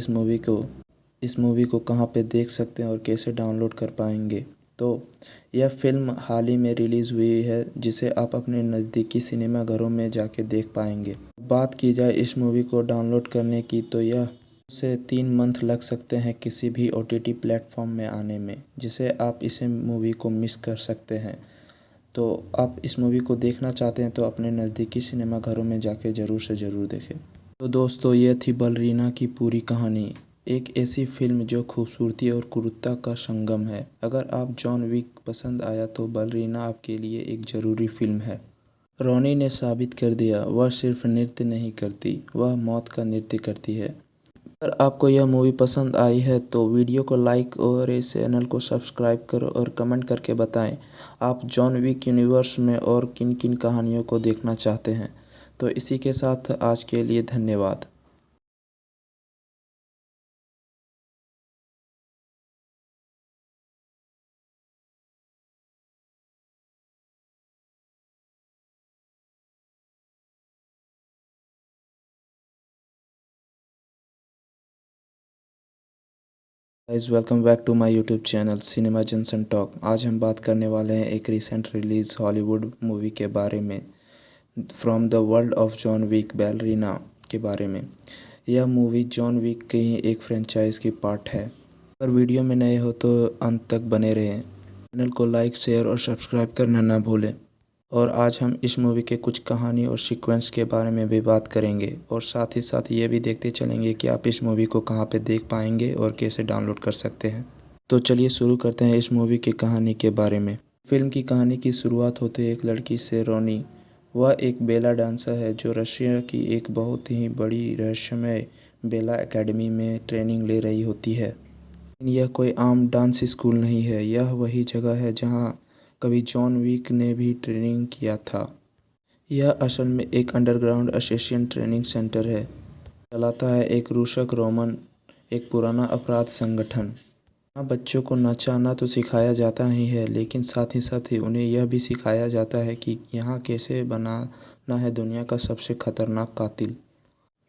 इस मूवी को कहाँ पे देख सकते हैं और कैसे डाउनलोड कर पाएंगे, तो यह फिल्म हाल ही में रिलीज़ हुई है, जिसे आप अपने नज़दीकी सिनेमा घरों में जाके देख पाएंगे। बात की जाए इस मूवी को डाउनलोड करने की, तो यह से 3 मंथ लग सकते हैं किसी भी OTT प्लेटफॉर्म में आने में, जिसे आप इसे मूवी को मिस कर सकते हैं। तो आप इस मूवी को देखना चाहते हैं तो अपने नज़दीकी सिनेमा घरों में जाके ज़रूर से ज़रूर देखें। तो दोस्तों, ये थी बलरीना की पूरी कहानी, एक ऐसी फिल्म जो खूबसूरती और क्रूरता का संगम है। अगर आप जॉन विक पसंद आया तो बलरीना आपके लिए एक ज़रूरी फिल्म है। रोनी ने साबित कर दिया, वह सिर्फ नृत्य नहीं करती, वह मौत का नृत्य करती है। अगर आपको यह मूवी पसंद आई है तो वीडियो को लाइक और इस चैनल को सब्सक्राइब करो और कमेंट करके बताएं आप जॉन विक यूनिवर्स में और किन किन कहानियों को देखना चाहते हैं। तो इसी के साथ आज के लिए धन्यवाद। Guys, welcome back to my YouTube channel Cinema Junction Talk. आज हम बात करने वाले हैं एक रिसेंट रिलीज हॉलीवुड मूवी के बारे में, from the world of John Wick Ballerina के बारे में। यह मूवी जॉन विक के ही एक फ्रेंचाइज की पार्ट है। अगर वीडियो में नए हो तो अंत तक बने रहें, चैनल को लाइक, शेयर और सब्सक्राइब करना ना भूलें। और आज हम इस मूवी के कुछ कहानी और सीक्वेंस के बारे में भी बात करेंगे, और साथ ही साथ ये भी देखते चलेंगे कि आप इस मूवी को कहाँ पे देख पाएंगे और कैसे डाउनलोड कर सकते हैं। तो चलिए शुरू करते हैं इस मूवी की कहानी के बारे में। फिल्म की कहानी की शुरुआत होते एक लड़की से, रोनी। वह एक बेला डांसर है जो रशिया की एक बहुत ही बड़ी रहस्यमय बेला एकेडमी में ट्रेनिंग ले रही होती है। यह कोई आम डांस स्कूल नहीं है, यह वही जगह है जहाँ कभी जॉन विक ने भी ट्रेनिंग किया था। यह असल में एक अंडरग्राउंड असेसिन ट्रेनिंग सेंटर है, चलाता है एक रूसक रोमन, एक पुराना अपराध संगठन। यहाँ बच्चों को नचाना तो सिखाया जाता ही है, लेकिन साथ ही उन्हें यह भी सिखाया जाता है कि यहाँ कैसे बनाना है दुनिया का सबसे खतरनाक कातिल।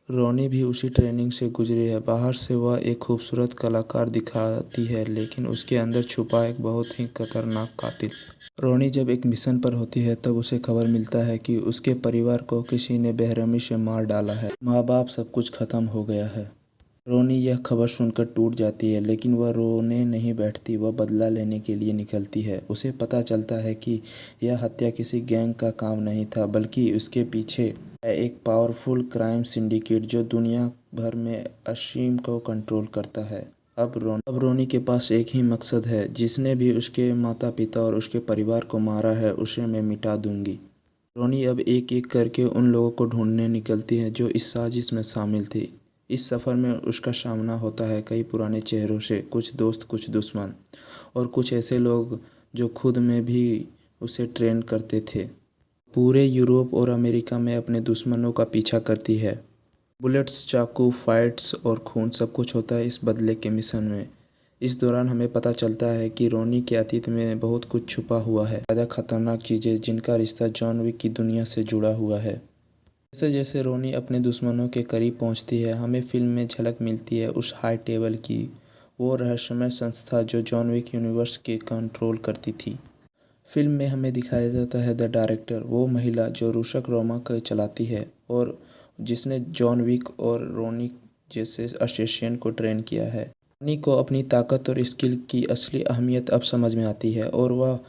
रोनी भी उसी ट्रेनिंग से गुजरी है। बाहर से वह एक खूबसूरत कलाकार दिखाती है, लेकिन उसके अंदर छुपा एक बहुत ही खतरनाक कातिल। रोनी जब एक मिशन पर होती है तब उसे खबर मिलता है कि उसके परिवार को किसी ने बेरहमी से मार डाला है, माँ बाप सब कुछ खत्म हो गया है। रोनी यह खबर सुनकर टूट जाती है, लेकिन वह रोने नहीं बैठती, वह बदला लेने के लिए निकलती है। उसे पता चलता है कि यह हत्या किसी गैंग का काम नहीं था, बल्कि उसके पीछे है एक पावरफुल क्राइम सिंडिकेट जो दुनिया भर में असीम को कंट्रोल करता है। अब रोनी के पास एक ही मकसद है, जिसने भी उसके माता पिता और उसके परिवार को मारा है उसे मैं मिटा दूंगी। रोनी अब एक एक करके उन लोगों को ढूंढने निकलती है जो इस साजिश में शामिल थे। इस सफ़र में उसका सामना होता है कई पुराने चेहरों से, कुछ दोस्त, कुछ दुश्मन और कुछ ऐसे लोग जो खुद में भी उसे ट्रेन करते थे। पूरे यूरोप और अमेरिका में अपने दुश्मनों का पीछा करती है। बुलेट्स, चाकू, फाइट्स और खून सब कुछ होता है इस बदले के मिशन में। इस दौरान हमें पता चलता है कि रोनी के अतीत में बहुत कुछ छुपा हुआ है, ज़्यादा खतरनाक चीज़ें जिनका रिश्ता जॉन विक की दुनिया से जुड़ा हुआ है। जैसे जैसे रोनी अपने दुश्मनों के करीब पहुंचती है, हमें फिल्म में झलक मिलती है उस हाई टेबल की, वो रहस्यमय संस्था जो जॉन विक यूनिवर्स के कंट्रोल करती थी। फिल्म में हमें दिखाया जाता है द डायरेक्टर, वो महिला जो रूसक रोमा को चलाती है और जिसने जॉन विक और रोनी जैसे असेसियन को ट्रेन किया है। रोनी को अपनी ताकत और स्किल की असली अहमियत अब समझ में आती है और वह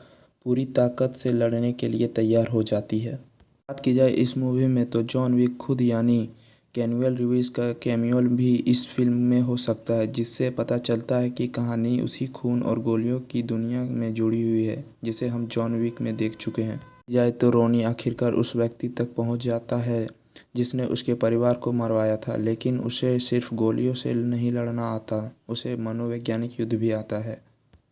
पूरी ताकत से लड़ने के लिए तैयार हो जाती है। बात की जाए इस मूवी में तो जॉन विक खुद यानी कैनुअल रिवीज का कैमियो भी इस फिल्म में हो सकता है, जिससे पता चलता है कि कहानी उसी खून और गोलियों की दुनिया में जुड़ी हुई है जिसे हम जॉन विक में देख चुके हैं। जाए तो रोनी आखिरकार उस व्यक्ति तक पहुंच जाता है जिसने उसके परिवार को मरवाया था, लेकिन उसे सिर्फ गोलियों से नहीं लड़ना आता, उसे मनोवैज्ञानिक युद्ध भी आता है।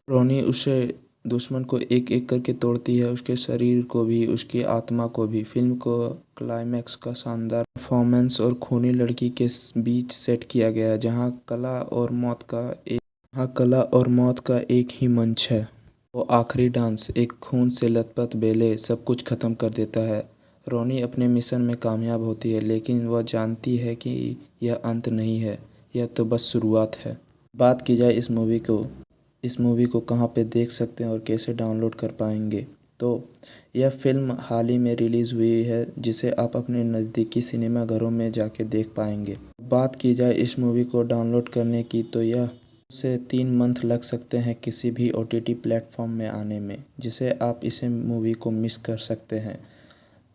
रोनी उसे दुश्मन को एक एक करके तोड़ती है, उसके शरीर को भी, उसकी आत्मा को भी। फिल्म को क्लाइमैक्स का शानदार परफॉर्मेंस और खूनी लड़की के बीच सेट किया गया है, जहां कला और मौत का एक ही मंच है। वो आखिरी डांस, एक खून से लथपथ बेले, सब कुछ खत्म कर देता है। रोनी अपने मिशन में कामयाब होती है, लेकिन वह जानती है कि यह अंत नहीं है, यह तो बस शुरुआत है। बात की जाए इस मूवी को कहाँ पे देख सकते हैं और कैसे डाउनलोड कर पाएंगे, तो यह फिल्म हाल ही में रिलीज़ हुई है, जिसे आप अपने नज़दीकी सिनेमा घरों में जाके देख पाएंगे। बात की जाए इस मूवी को डाउनलोड करने की, तो यह से 3 मंथ लग सकते हैं किसी भी OTT प्लेटफॉर्म में आने में, जिसे आप इसे मूवी को मिस कर सकते हैं।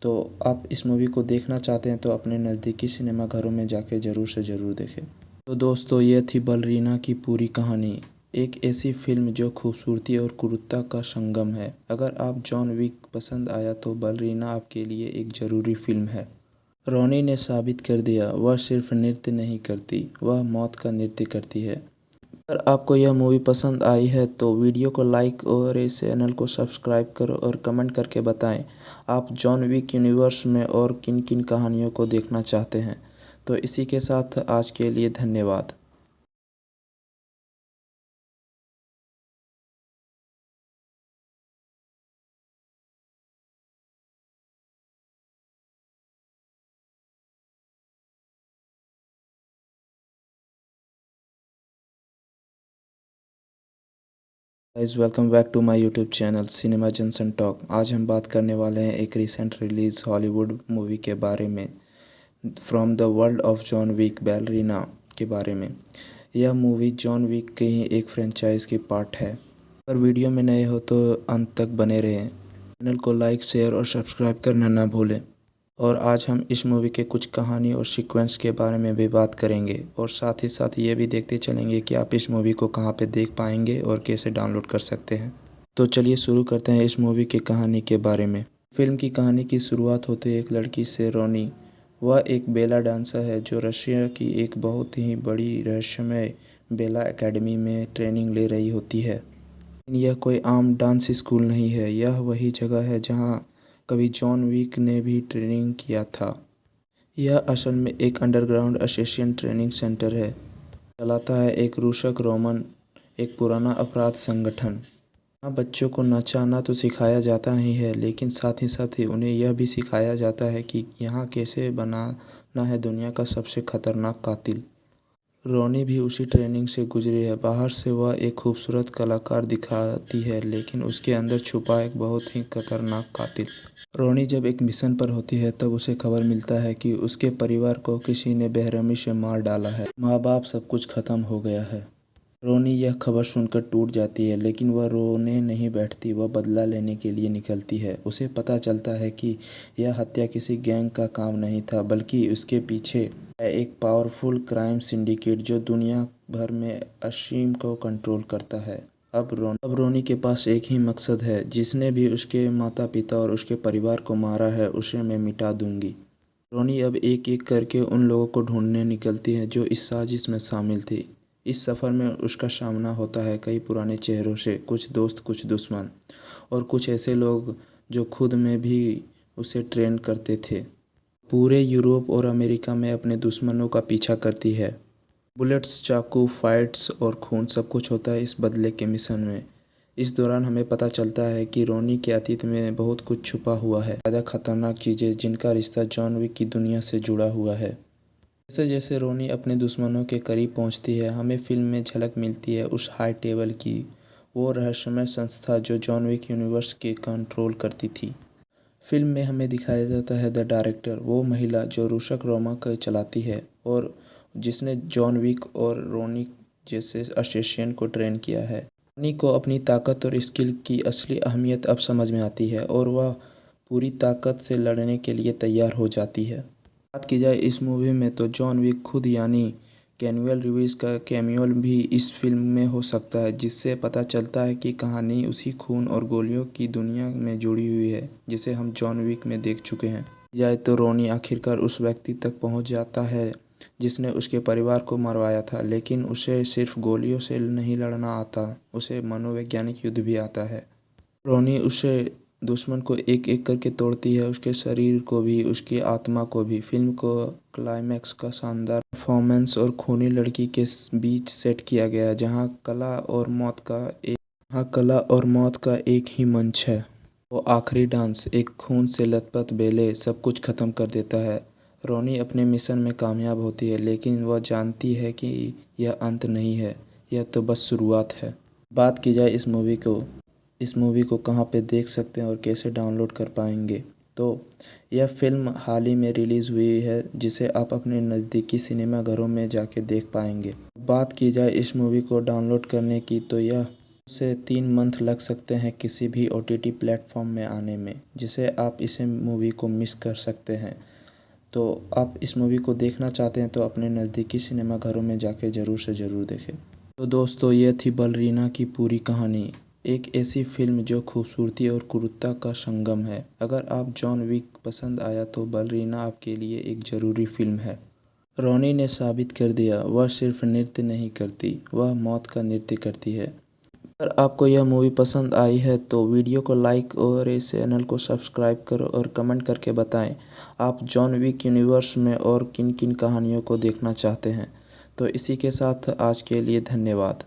तो आप इस मूवी को देखना चाहते हैं तो अपने नज़दीकी सिनेमा घरों में जाके ज़रूर से ज़रूर देखें। तो दोस्तों, ये थी बलरीना की पूरी कहानी, एक ऐसी फिल्म जो खूबसूरती और क्रूरता का संगम है। अगर आप जॉन विक पसंद आया तो बलरीना आपके लिए एक ज़रूरी फिल्म है। रोनी ने साबित कर दिया, वह सिर्फ नृत्य नहीं करती, वह मौत का नृत्य करती है। अगर आपको यह मूवी पसंद आई है तो वीडियो को लाइक और इस चैनल को सब्सक्राइब करो और कमेंट करके बताएं आप जॉन विक यूनिवर्स में और किन किन कहानियों को देखना चाहते हैं। तो इसी के साथ आज के लिए धन्यवाद। Guys, welcome back to my YouTube channel Cinema Junction Talk. आज हम बात करने वाले हैं एक रिसेंट रिलीज हॉलीवुड मूवी के बारे में, from the world of John Wick Ballerina के बारे में। यह मूवी जॉन विक के ही एक फ्रेंचाइज की पार्ट है। अगर वीडियो में नए हो तो अंत तक बने रहें, चैनल को लाइक, शेयर और सब्सक्राइब करना ना भूलें। और आज हम इस मूवी के कुछ कहानी और सीक्वेंस के बारे में भी बात करेंगे, और साथ ही साथ ये भी देखते चलेंगे कि आप इस मूवी को कहाँ पे देख पाएंगे और कैसे डाउनलोड कर सकते हैं। तो चलिए शुरू करते हैं इस मूवी की कहानी के बारे में। फिल्म की कहानी की शुरुआत होती है एक लड़की से, रोनी। वह एक बेला डांसर है जो रशिया की एक बहुत ही बड़ी रहस्यमय बेला एकेडमी में ट्रेनिंग ले रही होती है। यह कोई आम डांस स्कूल नहीं है, यह वही जगह है जहाँ कभी जॉन विक ने भी ट्रेनिंग किया था। यह असल में एक अंडरग्राउंड असेसिन ट्रेनिंग सेंटर है, चलाता है एक रूसक रोमन, एक पुराना अपराध संगठन। यहाँ बच्चों को नचाना तो सिखाया जाता ही है, लेकिन साथ ही उन्हें यह भी सिखाया जाता है कि यहाँ कैसे बनाना है दुनिया का सबसे खतरनाक कातिल। रोनी भी उसी ट्रेनिंग से गुजरी है। बाहर से वह एक खूबसूरत कलाकार दिखाती है, लेकिन उसके अंदर छुपा एक बहुत ही खतरनाक कातिल। रोनी जब एक मिशन पर होती है तब उसे खबर मिलता है कि उसके परिवार को किसी ने बेरहमी से मार डाला है, माँ बाप सब कुछ खत्म हो गया है। रोनी यह खबर सुनकर टूट जाती है, लेकिन वह रोने नहीं बैठती, वह बदला लेने के लिए निकलती है। उसे पता चलता है कि यह हत्या किसी गैंग का काम नहीं था, बल्कि उसके पीछे है एक पावरफुल क्राइम सिंडिकेट जो दुनिया भर में असीम को कंट्रोल करता है। अब रोनी के पास एक ही मकसद है, जिसने भी उसके माता पिता और उसके परिवार को मारा है उसे मैं मिटा दूंगी। रोनी अब एक एक करके उन लोगों को ढूंढने निकलती है जो इस साजिश में शामिल थे। इस सफ़र में उसका सामना होता है कई पुराने चेहरों से, कुछ दोस्त, कुछ दुश्मन और कुछ ऐसे लोग जो खुद में भी उसे ट्रेन करते थे। पूरे यूरोप और अमेरिका में अपने दुश्मनों का पीछा करती है। बुलेट्स, चाकू, फाइट्स और खून सब कुछ होता है इस बदले के मिशन में। इस दौरान हमें पता चलता है कि रोनी के अतीत में बहुत कुछ छुपा हुआ है, ज़्यादा खतरनाक चीज़ें जिनका रिश्ता जॉन विक की दुनिया से जुड़ा हुआ है। जैसे जैसे रोनी अपने दुश्मनों के करीब पहुंचती है, हमें फिल्म में झलक मिलती है उस हाई टेबल की, वो रहस्यमय संस्था जो जॉन विक यूनिवर्स के कंट्रोल करती थी। फिल्म में हमें दिखाया जाता है द डायरेक्टर, वो महिला जो रूसक रोमा को चलाती है और जिसने जॉन विक और रोनी जैसे असिस्टेंट को ट्रेन किया है। रॉनी को अपनी ताकत और स्किल की असली अहमियत अब समझ में आती है और वह पूरी ताकत से लड़ने के लिए तैयार हो जाती है। बात की जाए इस मूवी में तो जॉन विक खुद यानी कैनुअल रिवीज का कैमियो भी इस फिल्म में हो सकता है, जिससे पता चलता है कि कहानी उसी खून और गोलियों की दुनिया में जुड़ी हुई है जिसे हम जॉन विक में देख चुके हैं। जाए तो रॉनी आखिरकार उस व्यक्ति तक पहुंच जाता है जिसने उसके परिवार को मरवाया था, लेकिन उसे सिर्फ गोलियों से नहीं लड़ना आता, उसे मनोवैज्ञानिक युद्ध भी आता है। रॉनी उसे दुश्मन को एक एक करके तोड़ती है, उसके शरीर को भी, उसकी आत्मा को भी। फिल्म को क्लाइमैक्स का शानदार परफॉर्मेंस और खूनी लड़की के बीच सेट किया गया है, जहां कला और मौत का एक ही मंच है। वो आखिरी डांस, एक खून से लथपथ बेले, सब कुछ खत्म कर देता है। रॉनी अपने मिशन में कामयाब होती है, लेकिन वह जानती है कि यह अंत नहीं है, यह तो बस शुरुआत है। बात की जाए इस मूवी को कहाँ पे देख सकते हैं और कैसे डाउनलोड कर पाएंगे, तो यह फिल्म हाल ही में रिलीज़ हुई है, जिसे आप अपने नज़दीकी सिनेमा घरों में जाके देख पाएंगे। बात की जाए इस मूवी को डाउनलोड करने की, तो यह से 3 मंथ लग सकते हैं किसी भी OTT प्लेटफॉर्म में आने में, जिसे आप इसे मूवी को मिस कर सकते हैं। तो आप इस मूवी को देखना चाहते हैं तो अपने नज़दीकी सिनेमा घरों में जाके ज़रूर से ज़रूर देखें। तो दोस्तों, ये थी बलरीना की पूरी कहानी, एक ऐसी फिल्म जो खूबसूरती और क्रूरता का संगम है। अगर आप जॉन विक पसंद आया तो बलरीना आपके लिए एक ज़रूरी फिल्म है। रॉनी ने साबित कर दिया, वह सिर्फ नृत्य नहीं करती, वह मौत का नृत्य करती है। अगर आपको यह मूवी पसंद आई है तो वीडियो को लाइक और इस चैनल को सब्सक्राइब करो और कमेंट करके बताएं आप जॉन विक यूनिवर्स में और किन किन कहानियों को देखना चाहते हैं। तो इसी के साथ आज के लिए धन्यवाद।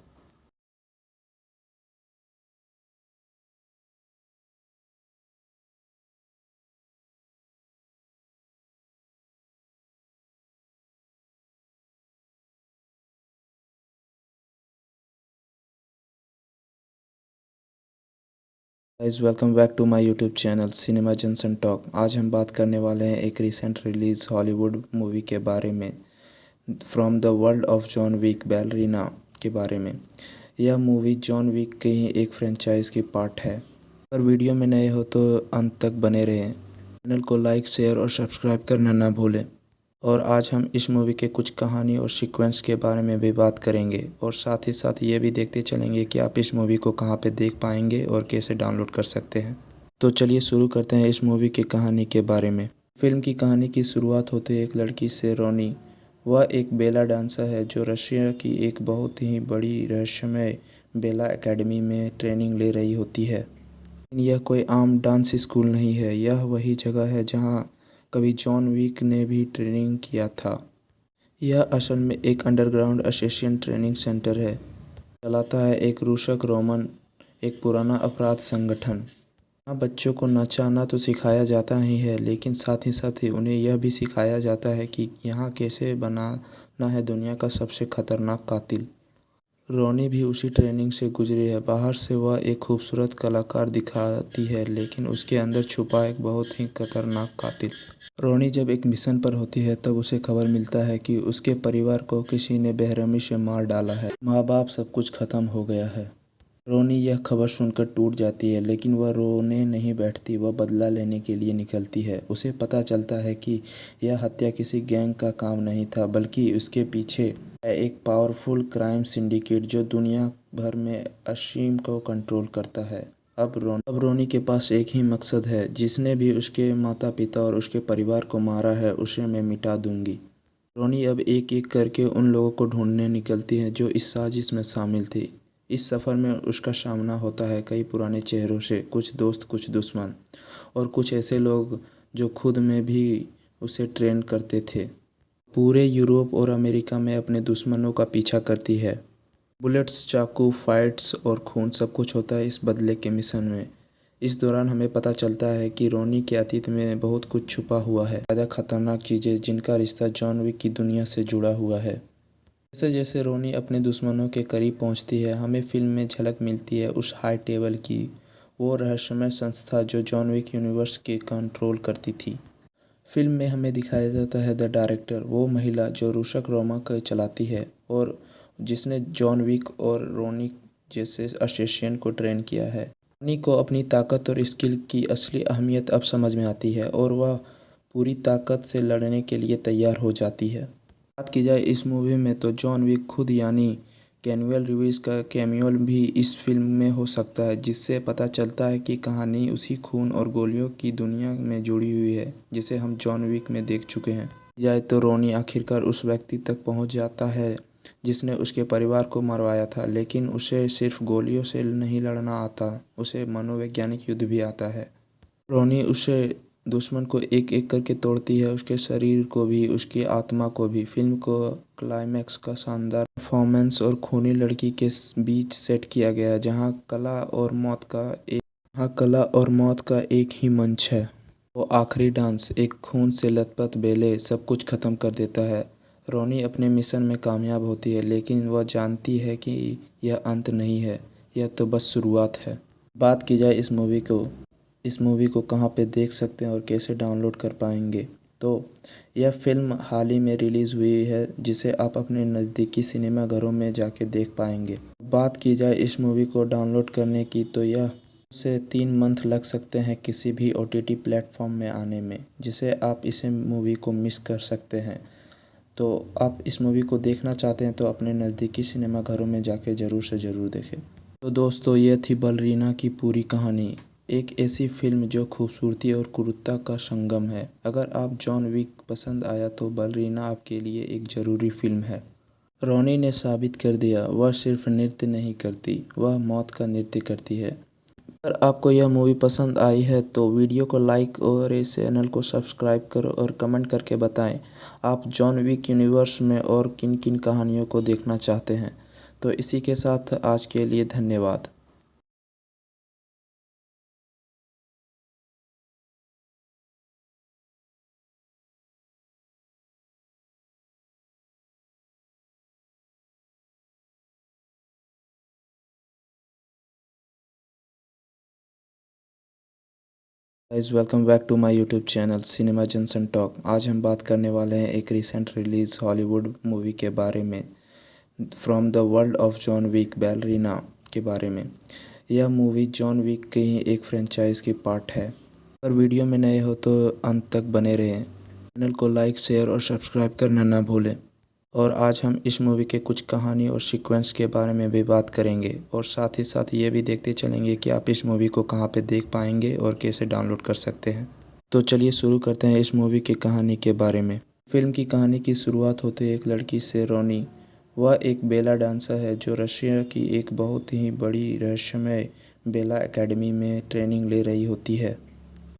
Guys, welcome back to my YouTube channel Cinema Junction Talk. आज हम बात करने वाले हैं एक रिसेंट रिलीज हॉलीवुड मूवी के बारे में, from the world of John Wick Ballerina के बारे में। यह मूवी जॉन विक के ही एक फ्रेंचाइज की पार्ट है। अगर वीडियो में नए हो तो अंत तक बने रहें, चैनल को लाइक, शेयर और सब्सक्राइब करना ना भूलें। और आज हम इस मूवी के कुछ कहानी और सीक्वेंस के बारे में भी बात करेंगे, और साथ ही साथ ये भी देखते चलेंगे कि आप इस मूवी को कहाँ पे देख पाएंगे और कैसे डाउनलोड कर सकते हैं। तो चलिए शुरू करते हैं इस मूवी की कहानी के बारे में। फिल्म की कहानी की शुरुआत होती है एक लड़की से, रॉनी। वह एक बेला डांसर है जो रशिया की एक बहुत ही बड़ी रहस्यमय बेला एकेडमी में ट्रेनिंग ले रही होती है। यह कोई आम डांस स्कूल नहीं है, यह वही जगह है जहाँ कभी जॉन विक ने भी ट्रेनिंग किया था। यह असल में एक अंडरग्राउंड असिस्टेंट ट्रेनिंग सेंटर है, चलाता है एक रूसक रोमन, एक पुराना अपराध संगठन। यहाँ बच्चों को नचाना तो सिखाया जाता ही है, लेकिन साथ ही उन्हें यह भी सिखाया जाता है कि यहाँ कैसे बनाना है दुनिया का सबसे खतरनाक कातिल। रॉनी भी उसी ट्रेनिंग से गुजरी है। बाहर से वह एक खूबसूरत कलाकार दिखाती है, लेकिन उसके अंदर छुपा एक बहुत ही खतरनाक कातिल। रॉनी जब एक मिशन पर होती है तब उसे खबर मिलता है कि उसके परिवार को किसी ने बेरहमी से मार डाला है। माँ बाप, सब कुछ खत्म हो गया है। रॉनी यह खबर सुनकर टूट जाती है, लेकिन वह रोने नहीं बैठती, वह बदला लेने के लिए निकलती है। उसे पता चलता है कि यह हत्या किसी गैंग का काम नहीं था, बल्कि उसके पीछे है एक पावरफुल क्राइम सिंडिकेट जो दुनिया भर में असीम को कंट्रोल करता है। अब रोनी के पास एक ही मकसद है, जिसने भी उसके माता पिता और उसके परिवार को मारा है उसे मैं मिटा दूंगी। रोनी अब एक एक करके उन लोगों को ढूंढने निकलती है जो इस साजिश में शामिल थे। इस सफ़र में उसका सामना होता है कई पुराने चेहरों से, कुछ दोस्त, कुछ दुश्मन और कुछ ऐसे लोग जो खुद में भी उसे ट्रेन करते थे। पूरे यूरोप और अमेरिका में अपने दुश्मनों का पीछा करती है। बुलेट्स, चाकू, फाइट्स और खून, सब कुछ होता है इस बदले के मिशन में। इस दौरान हमें पता चलता है कि रोनी के अतीत में बहुत कुछ छुपा हुआ है, ज़्यादा खतरनाक चीज़ें जिनका रिश्ता जॉन विक की दुनिया से जुड़ा हुआ है। जैसे जैसे रोनी अपने दुश्मनों के करीब पहुंचती है, हमें फिल्म में झलक मिलती है उस हाई टेबल की, वो रहस्यमय संस्था जो जॉन विक यूनिवर्स के कंट्रोल करती थी। फिल्म में हमें दिखाया जाता है द डायरेक्टर, वो महिला जो रूसक रोमा को चलाती है और जिसने जॉन विक और रोनी जैसे असिस्टेंट को ट्रेन किया है। रोनी को अपनी ताकत और स्किल की असली अहमियत अब समझ में आती है और वह पूरी ताकत से लड़ने के लिए तैयार हो जाती है। बात की जाए इस मूवी में तो जॉन विक खुद यानी कैनुअल रिव्स का कैमियो भी इस फिल्म में हो सकता है, जिससे पता चलता है कि कहानी उसी खून और गोलियों की दुनिया में जुड़ी हुई है जिसे हम जॉन विक में देख चुके हैं। जाए तो रोनी आखिरकार उस व्यक्ति तक पहुंच जाता है जिसने उसके परिवार को मरवाया था, लेकिन उसे सिर्फ गोलियों से नहीं लड़ना आता, उसे मनोवैज्ञानिक युद्ध भी आता है। रोनी उसे दुश्मन को एक एक करके तोड़ती है, उसके शरीर को भी, उसकी आत्मा को भी। फिल्म को क्लाइमैक्स का शानदार परफॉर्मेंस और खूनी लड़की के बीच सेट किया गया है, जहां कला और मौत का एक ही मंच है। वो आखिरी डांस, एक खून से लथपथ बेले, सब कुछ खत्म कर देता है। रोनी अपने मिशन में कामयाब होती है, लेकिन वह जानती है कि यह अंत नहीं है, यह तो बस शुरुआत है। बात की जाए इस मूवी को कहाँ पे देख सकते हैं और कैसे डाउनलोड कर पाएंगे, तो यह फिल्म हाल ही में रिलीज़ हुई है, जिसे आप अपने नज़दीकी सिनेमा घरों में जाके देख पाएंगे। बात की जाए इस मूवी को डाउनलोड करने की, तो यह से 3 मंथ लग सकते हैं किसी भी OTT प्लेटफॉर्म में आने में, जिसे आप इसे मूवी को मिस कर सकते हैं। तो आप इस मूवी को देखना चाहते हैं तो अपने नज़दीकी सिनेमा घरों में जाके ज़रूर से ज़रूर देखें। तो दोस्तों, ये थी बलरीना की पूरी कहानी, एक ऐसी फिल्म जो खूबसूरती और क्रूरता का संगम है। अगर आप जॉन विक पसंद आया तो बलरीना आपके लिए एक ज़रूरी फिल्म है। रोनी ने साबित कर दिया, वह सिर्फ नृत्य नहीं करती, वह मौत का नृत्य करती है। अगर आपको यह मूवी पसंद आई है तो वीडियो को लाइक और इस चैनल को सब्सक्राइब करो और कमेंट करके बताएं आप जॉन विक यूनिवर्स में और किन किन कहानियों को देखना चाहते हैं। तो इसी के साथ आज के लिए धन्यवाद। Guys, welcome back to my YouTube channel Cinema Junction Talk. आज हम बात करने वाले हैं एक रिसेंट रिलीज हॉलीवुड मूवी के बारे में, from the world of John Wick Ballerina के बारे में। यह मूवी जॉन विक के ही एक फ्रेंचाइज की पार्ट है। अगर वीडियो में नए हो तो अंत तक बने रहें, चैनल को लाइक, शेयर और सब्सक्राइब करना ना भूलें। और आज हम इस मूवी के कुछ कहानी और सीक्वेंस के बारे में भी बात करेंगे, और साथ ही साथ ये भी देखते चलेंगे कि आप इस मूवी को कहाँ पे देख पाएंगे और कैसे डाउनलोड कर सकते हैं। तो चलिए शुरू करते हैं इस मूवी की कहानी के बारे में। फिल्म की कहानी की शुरुआत होती है एक लड़की से, रोनी। वह एक बेला डांसर है जो रशिया की एक बहुत ही बड़ी रहस्यमय बेला एकेडमी में ट्रेनिंग ले रही होती है।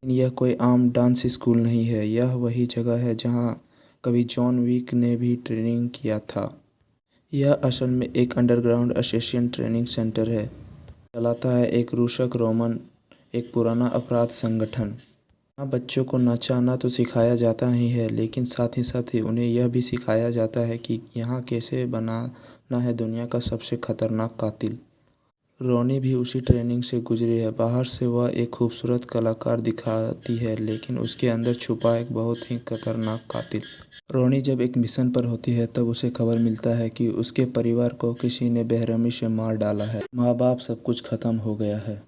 यह कोई आम डांस स्कूल नहीं है, यह वही जगह है जहाँ कभी जॉन विक ने भी ट्रेनिंग किया था। यह असल में एक अंडरग्राउंड असेसिन ट्रेनिंग सेंटर है, चलाता है एक रूसक रोमन, एक पुराना अपराध संगठन। यहाँ बच्चों को नचाना तो सिखाया जाता ही है, लेकिन साथ ही उन्हें यह भी सिखाया जाता है कि यहाँ कैसे बनाना है दुनिया का सबसे खतरनाक कातिल। रोनी भी उसी ट्रेनिंग से गुजरी है। बाहर से वह एक खूबसूरत कलाकार दिखाती है, लेकिन उसके अंदर छुपा एक बहुत ही खतरनाक कातिल। रोनी जब एक मिशन पर होती है तब उसे खबर मिलता है कि उसके परिवार को किसी ने बेरहमी से मार डाला है, माँ बाप सब कुछ खत्म हो गया है।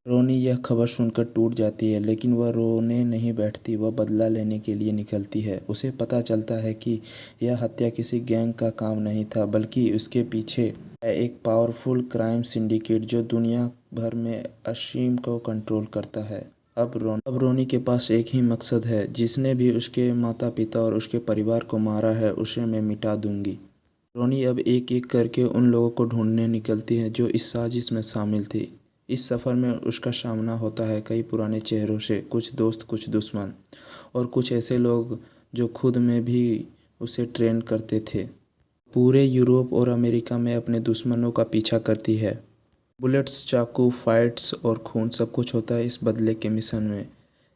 रोनी यह खबर सुनकर टूट जाती है, लेकिन वह रोने नहीं बैठती, वह बदला लेने के लिए निकलती है। उसे पता चलता है कि यह हत्या किसी गैंग का काम नहीं था, बल्कि उसके पीछे है एक पावरफुल क्राइम सिंडिकेट जो दुनिया भर में असीम को कंट्रोल करता है। अब रोनी के पास एक ही मकसद है, जिसने भी उसके माता पिता और उसके परिवार को मारा है उसे मैं मिटा दूंगी। रोनी अब एक एक करके उन लोगों को ढूंढने निकलती है जो इस साजिश में शामिल थे। इस सफ़र में उसका सामना होता है कई पुराने चेहरों से, कुछ दोस्त, कुछ दुश्मन और कुछ ऐसे लोग जो खुद में भी उसे ट्रेन करते थे। पूरे यूरोप और अमेरिका में अपने दुश्मनों का पीछा करती है। बुलेट्स, चाकू, फाइट्स और खून सब कुछ होता है इस बदले के मिशन में।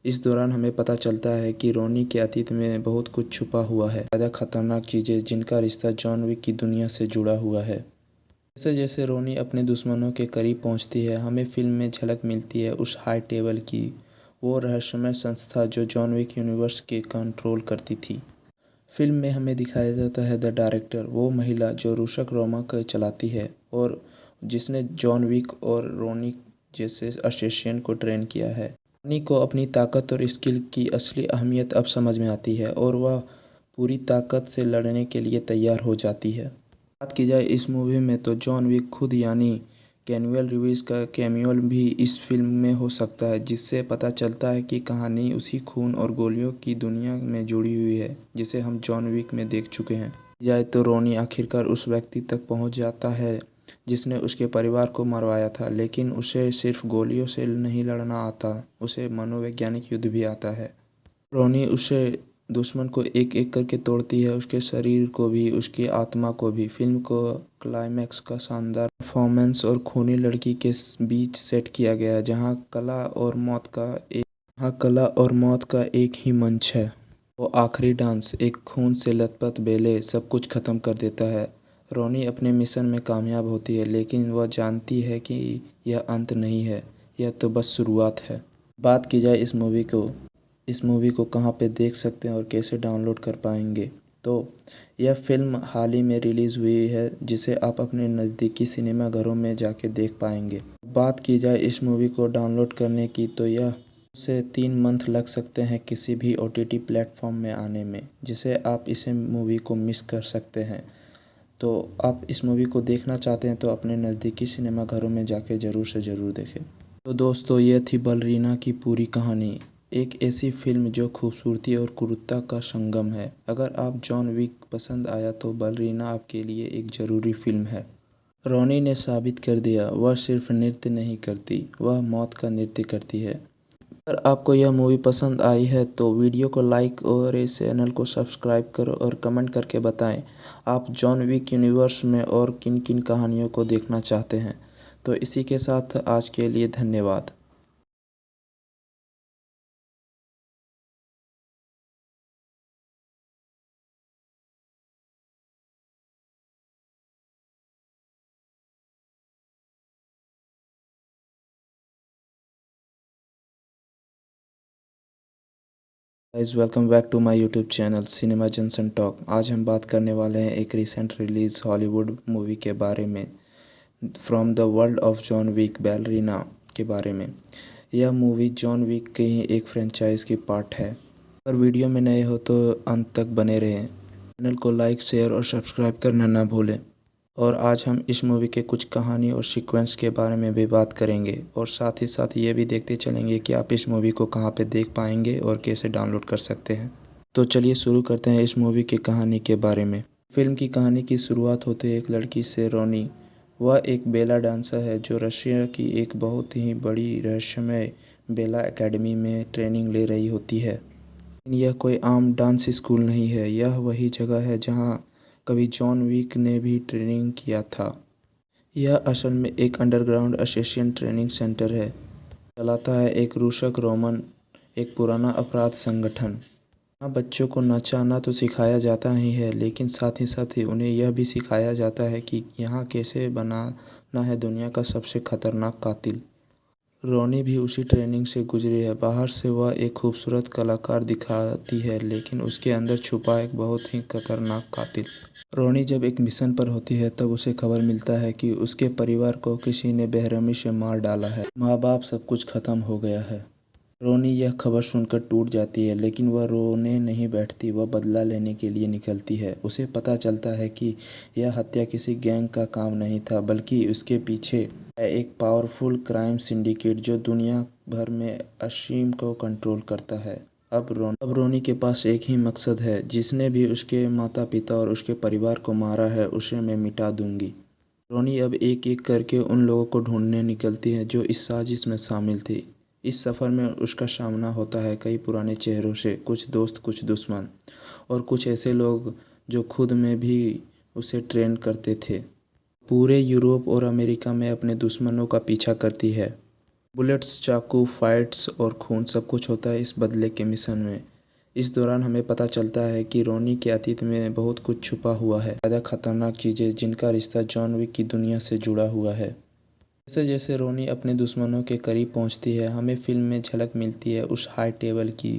इस दौरान हमें पता चलता है कि रोनी के अतीत में बहुत कुछ छुपा हुआ है, ज़्यादा खतरनाक चीज़ें जिनका रिश्ता जॉन विक की दुनिया से जुड़ा हुआ है। जैसे जैसे रोनी अपने दुश्मनों के करीब पहुंचती है, हमें फिल्म में झलक मिलती है उस हाई टेबल की, वो रहस्यमय संस्था जो जॉन विक यूनिवर्स के कंट्रोल करती थी। फिल्म में हमें दिखाया जाता है द डायरेक्टर, वो महिला जो रूशक रोमा को चलाती है और जिसने जॉन विक और रोनी जैसे असिस्टेंट को ट्रेन किया है। रोनी को अपनी ताकत और स्किल की असली अहमियत अब समझ में आती है और वह पूरी ताकत से लड़ने के लिए तैयार हो जाती है। बात की जाए इस मूवी में तो जॉन विक खुद यानी कैनुअल रिवीज का कैमियो भी इस फिल्म में हो सकता है, जिससे पता चलता है कि कहानी उसी खून और गोलियों की दुनिया में जुड़ी हुई है जिसे हम जॉन विक में देख चुके हैं। जाए तो रोनी आखिरकार उस व्यक्ति तक पहुंच जाता है जिसने उसके परिवार को मरवाया था, लेकिन उसे सिर्फ गोलियों से नहीं लड़ना आता, उसे मनोवैज्ञानिक युद्ध भी आता है। रोनी उसे दुश्मन को एक एक करके तोड़ती है, उसके शरीर को भी, उसकी आत्मा को भी। फिल्म को क्लाइमैक्स का शानदार परफॉर्मेंस और खूनी लड़की के बीच सेट किया गया है, जहां कला और मौत का एक ही मंच है। वो आखिरी डांस, एक खून से लथपथ बेले, सब कुछ खत्म कर देता है। रोनी अपने मिशन में कामयाब होती है, लेकिन वह जानती है कि यह अंत नहीं है, यह तो बस शुरुआत है। बात की जाए इस मूवी को कहाँ पे देख सकते हैं और कैसे डाउनलोड कर पाएंगे, तो यह फिल्म हाल ही में रिलीज़ हुई है, जिसे आप अपने नज़दीकी सिनेमा घरों में जाके देख पाएंगे। बात की जाए इस मूवी को डाउनलोड करने की, तो यह से 3 मंथ लग सकते हैं किसी भी OTT प्लेटफॉर्म में आने में, जिसे आप इसे मूवी को मिस कर सकते हैं। तो आप इस मूवी को देखना चाहते हैं तो अपने नज़दीकी सिनेमा घरों में जाके ज़रूर से ज़रूर देखें। तो दोस्तों, ये थी बलरीना की पूरी कहानी, एक ऐसी फिल्म जो खूबसूरती और क्रूरता का संगम है। अगर आप जॉन विक पसंद आया तो बलरीना आपके लिए एक ज़रूरी फिल्म है। रोनी ने साबित कर दिया, वह सिर्फ नृत्य नहीं करती, वह मौत का नृत्य करती है। अगर आपको यह मूवी पसंद आई है तो वीडियो को लाइक और इस चैनल को सब्सक्राइब करो और कमेंट करके बताएं आप जॉन विक यूनिवर्स में और किन किन कहानियों को देखना चाहते हैं। तो इसी के साथ आज के लिए धन्यवाद। Guys, welcome back to my YouTube channel Cinema Junction Talk. आज हम बात करने वाले हैं एक रिसेंट रिलीज हॉलीवुड मूवी के बारे में, from the world of John Wick Ballerina के बारे में। यह मूवी जॉन विक के ही एक फ्रेंचाइज की पार्ट है। अगर वीडियो में नए हो तो अंत तक बने रहें, चैनल को लाइक, शेयर और सब्सक्राइब करना ना भूलें। और आज हम इस मूवी के कुछ कहानी और सीक्वेंस के बारे में भी बात करेंगे और साथ ही साथ ये भी देखते चलेंगे कि आप इस मूवी को कहाँ पे देख पाएंगे और कैसे डाउनलोड कर सकते हैं। तो चलिए शुरू करते हैं इस मूवी की कहानी के बारे में। फिल्म की कहानी की शुरुआत होती है एक लड़की से, रोनी। वह एक बेला डांसर है जो रशिया की एक बहुत ही बड़ी रहस्यमय बेला एकेडमी में ट्रेनिंग ले रही होती है। यह कोई आम डांस स्कूल नहीं है, यह वही जगह है जहाँ कभी जॉन विक ने भी ट्रेनिंग किया था। यह असल में एक अंडरग्राउंड असेसिन ट्रेनिंग सेंटर है, चलाता है एक रूसक रोमन, एक पुराना अपराध संगठन। यहाँ बच्चों को नचाना तो सिखाया जाता ही है, लेकिन साथ ही उन्हें यह भी सिखाया जाता है कि यहाँ कैसे बनाना है दुनिया का सबसे खतरनाक कातिल। रोनी भी उसी ट्रेनिंग से गुजरी है। बाहर से वह एक खूबसूरत कलाकार दिखाती है, लेकिन उसके अंदर छुपा एक बहुत ही खतरनाक कातिल। रोनी जब एक मिशन पर होती है तब उसे खबर मिलता है कि उसके परिवार को किसी ने बेरहमी से मार डाला है, माँ बाप सब कुछ खत्म हो गया है। रोनी यह खबर सुनकर टूट जाती है, लेकिन वह रोने नहीं बैठती, वह बदला लेने के लिए निकलती है। उसे पता चलता है कि यह हत्या किसी गैंग का काम नहीं था, बल्कि उसके पीछे है एक पावरफुल क्राइम सिंडिकेट जो दुनिया भर में असीम को कंट्रोल करता है। अब रोनी के पास एक ही मकसद है, जिसने भी उसके माता पिता और उसके परिवार को मारा है उसे मैं मिटा दूंगी। रोनी अब एक एक करके उन लोगों को ढूंढने निकलती है जो इस साजिश में शामिल थी। इस सफ़र में उसका सामना होता है कई पुराने चेहरों से, कुछ दोस्त, कुछ दुश्मन और कुछ ऐसे लोग जो खुद में भी उसे ट्रेन करते थे। पूरे यूरोप और अमेरिका में अपने दुश्मनों का पीछा करती है। बुलेट्स, चाकू, फाइट्स और खून सब कुछ होता है इस बदले के मिशन में। इस दौरान हमें पता चलता है कि रोनी के अतीत में बहुत कुछ छुपा हुआ है, ज़्यादा खतरनाक चीज़ें जिनका रिश्ता जॉन विक की दुनिया से जुड़ा हुआ है। जैसे जैसे रोनी अपने दुश्मनों के करीब पहुंचती है, हमें फिल्म में झलक मिलती है उस हाई टेबल की,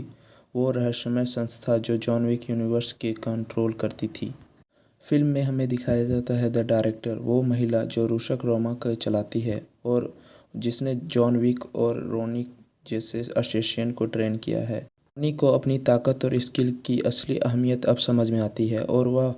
वो रहस्यमय संस्था जो जॉन विक यूनिवर्स के कंट्रोल करती थी। फिल्म में हमें दिखाया जाता है द डायरेक्टर, वो महिला जो रूसक रोमा को चलाती है और जिसने जॉन विक और रोनी जैसे असिस्टेंट को ट्रेन किया है। रोनी को अपनी ताकत और स्किल की असली अहमियत अब समझ में आती है और वह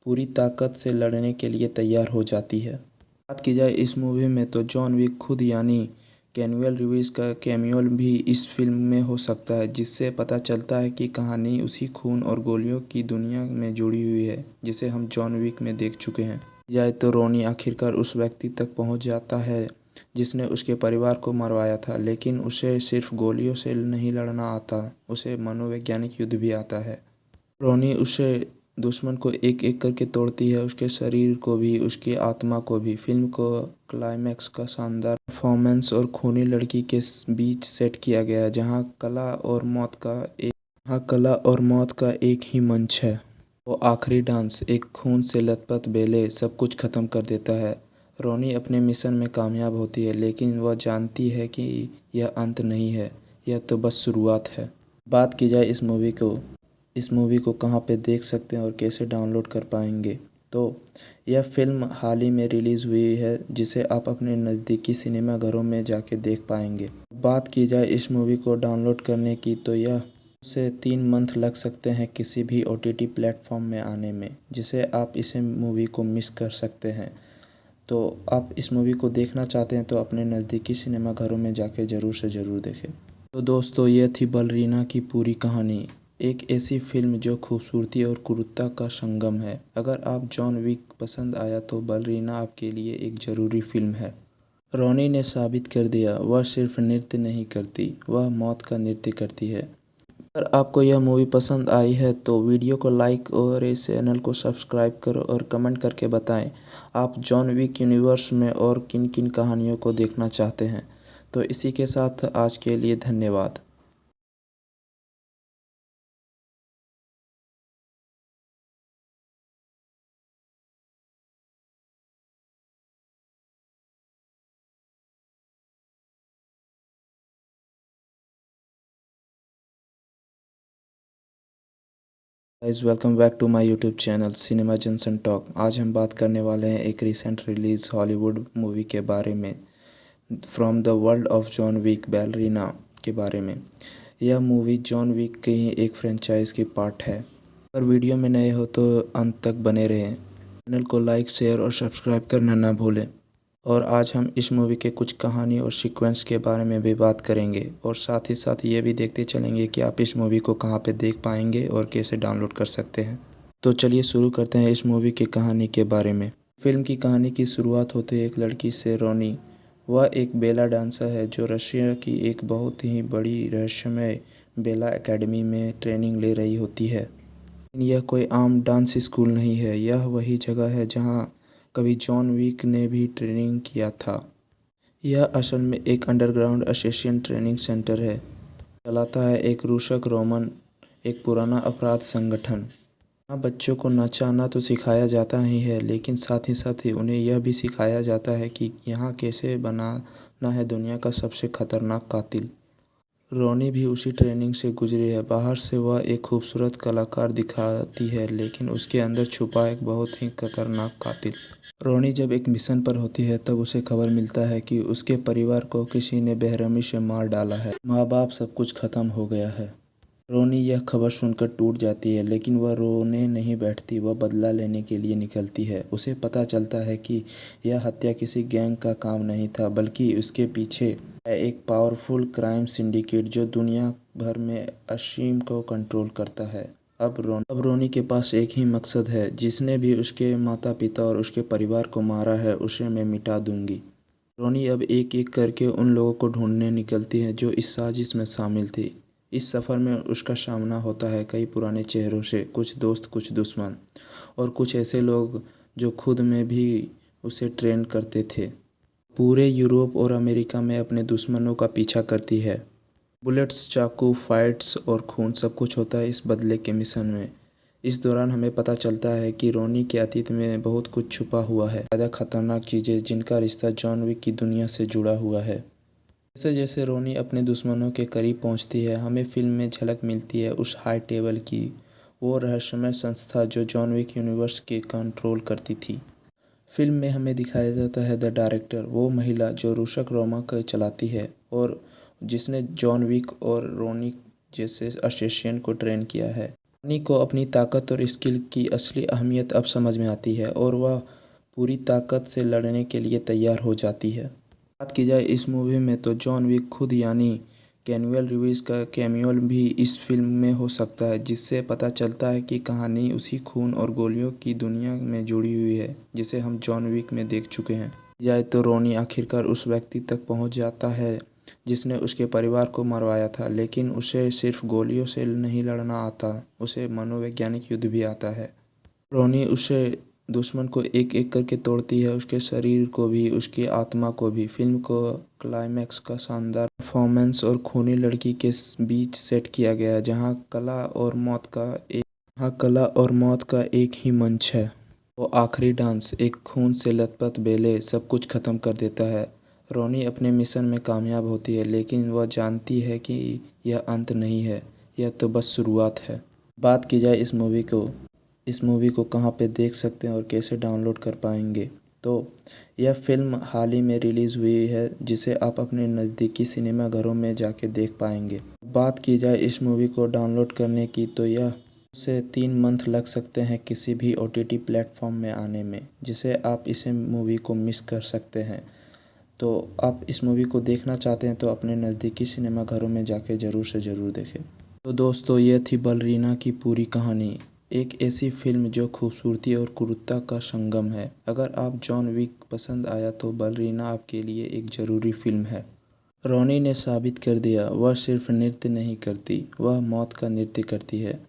पूरी ताकत से लड़ने के लिए तैयार हो जाती है। बात की जाए इस मूवी में तो जॉन विक खुद यानी कैनुअल रिवीज का कैमियो भी इस फिल्म में हो सकता है, जिससे पता चलता है कि कहानी उसी खून और गोलियों की दुनिया में जुड़ी हुई है जिसे हम जॉन विक में देख चुके हैं। जाए तो रोनी आखिरकार उस व्यक्ति तक पहुंच जाता है जिसने उसके परिवार को मरवाया था, लेकिन उसे सिर्फ गोलियों से नहीं लड़ना आता, उसे मनोवैज्ञानिक युद्ध भी आता है। रोनी उसे दुश्मन को एक एक करके तोड़ती है, उसके शरीर को भी, उसकी आत्मा को भी। फिल्म को क्लाइमैक्स का शानदार परफॉर्मेंस और खूनी लड़की के बीच सेट किया गया है, जहां कला और मौत का एक ही मंच है। वो आखिरी डांस, एक खून से लथपथ बेले, सब कुछ खत्म कर देता है। रोनी अपने मिशन में कामयाब होती है, लेकिन वह जानती है कि यह अंत नहीं है, यह तो बस शुरुआत है। बात की जाए इस मूवी को कहाँ पे देख सकते हैं और कैसे डाउनलोड कर पाएंगे, तो यह फिल्म हाल ही में रिलीज़ हुई है, जिसे आप अपने नज़दीकी सिनेमा घरों में जाके देख पाएंगे। बात की जाए इस मूवी को डाउनलोड करने की, तो यह से 3 मंथ लग सकते हैं किसी भी OTT प्लेटफॉर्म में आने में, जिसे आप इसे मूवी को मिस कर सकते हैं। तो आप इस मूवी को देखना चाहते हैं तो अपने नज़दीकी सिनेमा घरों में जाके ज़रूर से ज़रूर देखें। तो दोस्तों, ये थी बलरीना की पूरी कहानी, एक ऐसी फिल्म जो खूबसूरती और क्रूरता का संगम है। अगर आप जॉन विक पसंद आया तो बलरीना आपके लिए एक ज़रूरी फिल्म है। रोनी ने साबित कर दिया, वह सिर्फ नृत्य नहीं करती, वह मौत का नृत्य करती है। अगर आपको यह मूवी पसंद आई है तो वीडियो को लाइक और इस चैनल को सब्सक्राइब करो और कमेंट करके बताएं आप जॉन विक यूनिवर्स में और किन किन कहानियों को देखना चाहते हैं। तो इसी के साथ आज के लिए धन्यवाद। Guys, welcome back to my YouTube channel Cinema Junction Talk. आज हम बात करने वाले हैं एक रिसेंट रिलीज हॉलीवुड मूवी के बारे में, from the world of John Wick Ballerina के बारे में। यह मूवी जॉन विक के ही एक फ्रेंचाइज की पार्ट है। अगर वीडियो में नए हो तो अंत तक बने रहें, चैनल को लाइक, शेयर और सब्सक्राइब करना ना भूलें। और आज हम इस मूवी के कुछ कहानी और सीक्वेंस के बारे में भी बात करेंगे और साथ ही साथ ये भी देखते चलेंगे कि आप इस मूवी को कहाँ पे देख पाएंगे और कैसे डाउनलोड कर सकते हैं। तो चलिए शुरू करते हैं इस मूवी की कहानी के बारे में। फिल्म की कहानी की शुरुआत होती है एक लड़की से, रोनी। वह एक बेला डांसर है जो रशिया की एक बहुत ही बड़ी रहस्यमय बेला एकेडमी में ट्रेनिंग ले रही होती है। यह कोई आम डांस स्कूल नहीं है, यह वही जगह है जहाँ कभी जॉन विक ने भी ट्रेनिंग किया था। यह असल में एक अंडरग्राउंड असिस्टेंट ट्रेनिंग सेंटर है, चलाता है एक रूसक रोमन, एक पुराना अपराध संगठन। यहाँ बच्चों को नचाना तो सिखाया जाता ही है, लेकिन साथ ही उन्हें यह भी सिखाया जाता है कि यहाँ कैसे बनाना है दुनिया का सबसे खतरनाक कातिल। रोनी भी उसी ट्रेनिंग से गुजरी है। बाहर से वह एक खूबसूरत कलाकार दिखाती है, लेकिन उसके अंदर छुपा एक बहुत ही खतरनाक कातिल। रोनी जब एक मिशन पर होती है तब उसे खबर मिलता है कि उसके परिवार को किसी ने बेरहमी से मार डाला है, माँ बाप सब कुछ खत्म हो गया है। रोनी यह खबर सुनकर टूट जाती है, लेकिन वह रोने नहीं बैठती, वह बदला लेने के लिए निकलती है। उसे पता चलता है कि यह हत्या किसी गैंग का काम नहीं था, बल्कि उसके पीछे है एक पावरफुल क्राइम सिंडिकेट जो दुनिया भर में असीम को कंट्रोल करता है। अब रोनी के पास एक ही मकसद है, जिसने भी उसके माता पिता और उसके परिवार को मारा है उसे मैं मिटा दूंगी। रोनी अब एक एक करके उन लोगों को ढूंढने निकलती है जो इस साजिश में शामिल थे। इस सफ़र में उसका सामना होता है कई पुराने चेहरों से, कुछ दोस्त, कुछ दुश्मन और कुछ ऐसे लोग जो खुद में भी उसे ट्रेन करते थे। पूरे यूरोप और अमेरिका में अपने दुश्मनों का पीछा करती है। बुलेट्स, चाकू, फाइट्स और खून सब कुछ होता है इस बदले के मिशन में। इस दौरान हमें पता चलता है कि रोनी के अतीत में बहुत कुछ छुपा हुआ है, ज़्यादा खतरनाक चीज़ें जिनका रिश्ता जॉन विक की दुनिया से जुड़ा हुआ है। जैसे जैसे रोनी अपने दुश्मनों के करीब पहुंचती है, हमें फिल्म में झलक मिलती है उस हाई टेबल की, वो रहस्यमय संस्था जो जॉन विक यूनिवर्स के कंट्रोल करती थी। फिल्म में हमें दिखाया जाता है द डायरेक्टर, वो महिला जो रूसक रोमा को चलाती है और जिसने जॉन विक और रोनी जैसे असिस्टेंट को ट्रेन किया है। रोनी को अपनी ताकत और स्किल की असली अहमियत अब समझ में आती है और वह पूरी ताकत से लड़ने के लिए तैयार हो जाती है। बात की जाए इस मूवी में तो जॉन विक खुद यानी कैनुअल रिवीज का कैमियो भी इस फिल्म में हो सकता है, जिससे पता चलता है कि कहानी उसी खून और गोलियों की दुनिया में जुड़ी हुई है जिसे हम जॉन विक में देख चुके हैं। जाए तो रोनी आखिरकार उस व्यक्ति तक पहुंच जाता है जिसने उसके परिवार को मरवाया था, लेकिन उसे सिर्फ गोलियों से नहीं लड़ना आता, उसे मनोवैज्ञानिक युद्ध भी आता है। रोनी उसे दुश्मन को एक एक करके तोड़ती है, उसके शरीर को भी, उसकी आत्मा को भी। फिल्म को क्लाइमैक्स का शानदार परफॉर्मेंस और खूनी लड़की के बीच सेट किया गया है, जहां कला और मौत का एक ही मंच है। वो आखिरी डांस, एक खून से लथपथ बेले, सब कुछ खत्म कर देता है। रोनी अपने मिशन में कामयाब होती है, लेकिन वह जानती है कि यह अंत नहीं है, यह तो बस शुरुआत है। बात की जाए इस मूवी को कहाँ पे देख सकते हैं और कैसे डाउनलोड कर पाएंगे, तो यह फिल्म हाल ही में रिलीज़ हुई है, जिसे आप अपने नज़दीकी सिनेमा घरों में जाके देख पाएंगे। बात की जाए इस मूवी को डाउनलोड करने की, तो यह से 3 मंथ लग सकते हैं किसी भी OTT प्लेटफॉर्म में आने में, जिसे आप इसे मूवी को मिस कर सकते हैं। तो आप इस मूवी को देखना चाहते हैं तो अपने नज़दीकी सिनेमा घरों में जाके ज़रूर से ज़रूर देखें। तो दोस्तों, ये थी बलरीना की पूरी कहानी, एक ऐसी फिल्म जो खूबसूरती और क्रूरता का संगम है। अगर आप जॉन विक पसंद आया तो बलरीना आपके लिए एक ज़रूरी फिल्म है। रोनी ने साबित कर दिया, वह सिर्फ नृत्य नहीं करती, वह मौत का नृत्य करती है।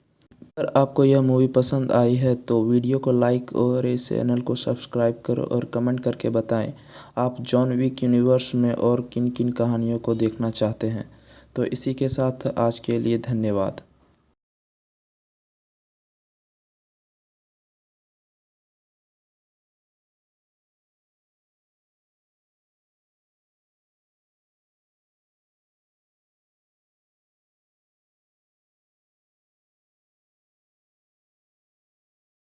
अगर आपको यह मूवी पसंद आई है तो वीडियो को लाइक और इस चैनल को सब्सक्राइब करो और कमेंट करके बताएं आप जॉन विक यूनिवर्स में और किन किन कहानियों को देखना चाहते हैं। तो इसी के साथ आज के लिए धन्यवाद।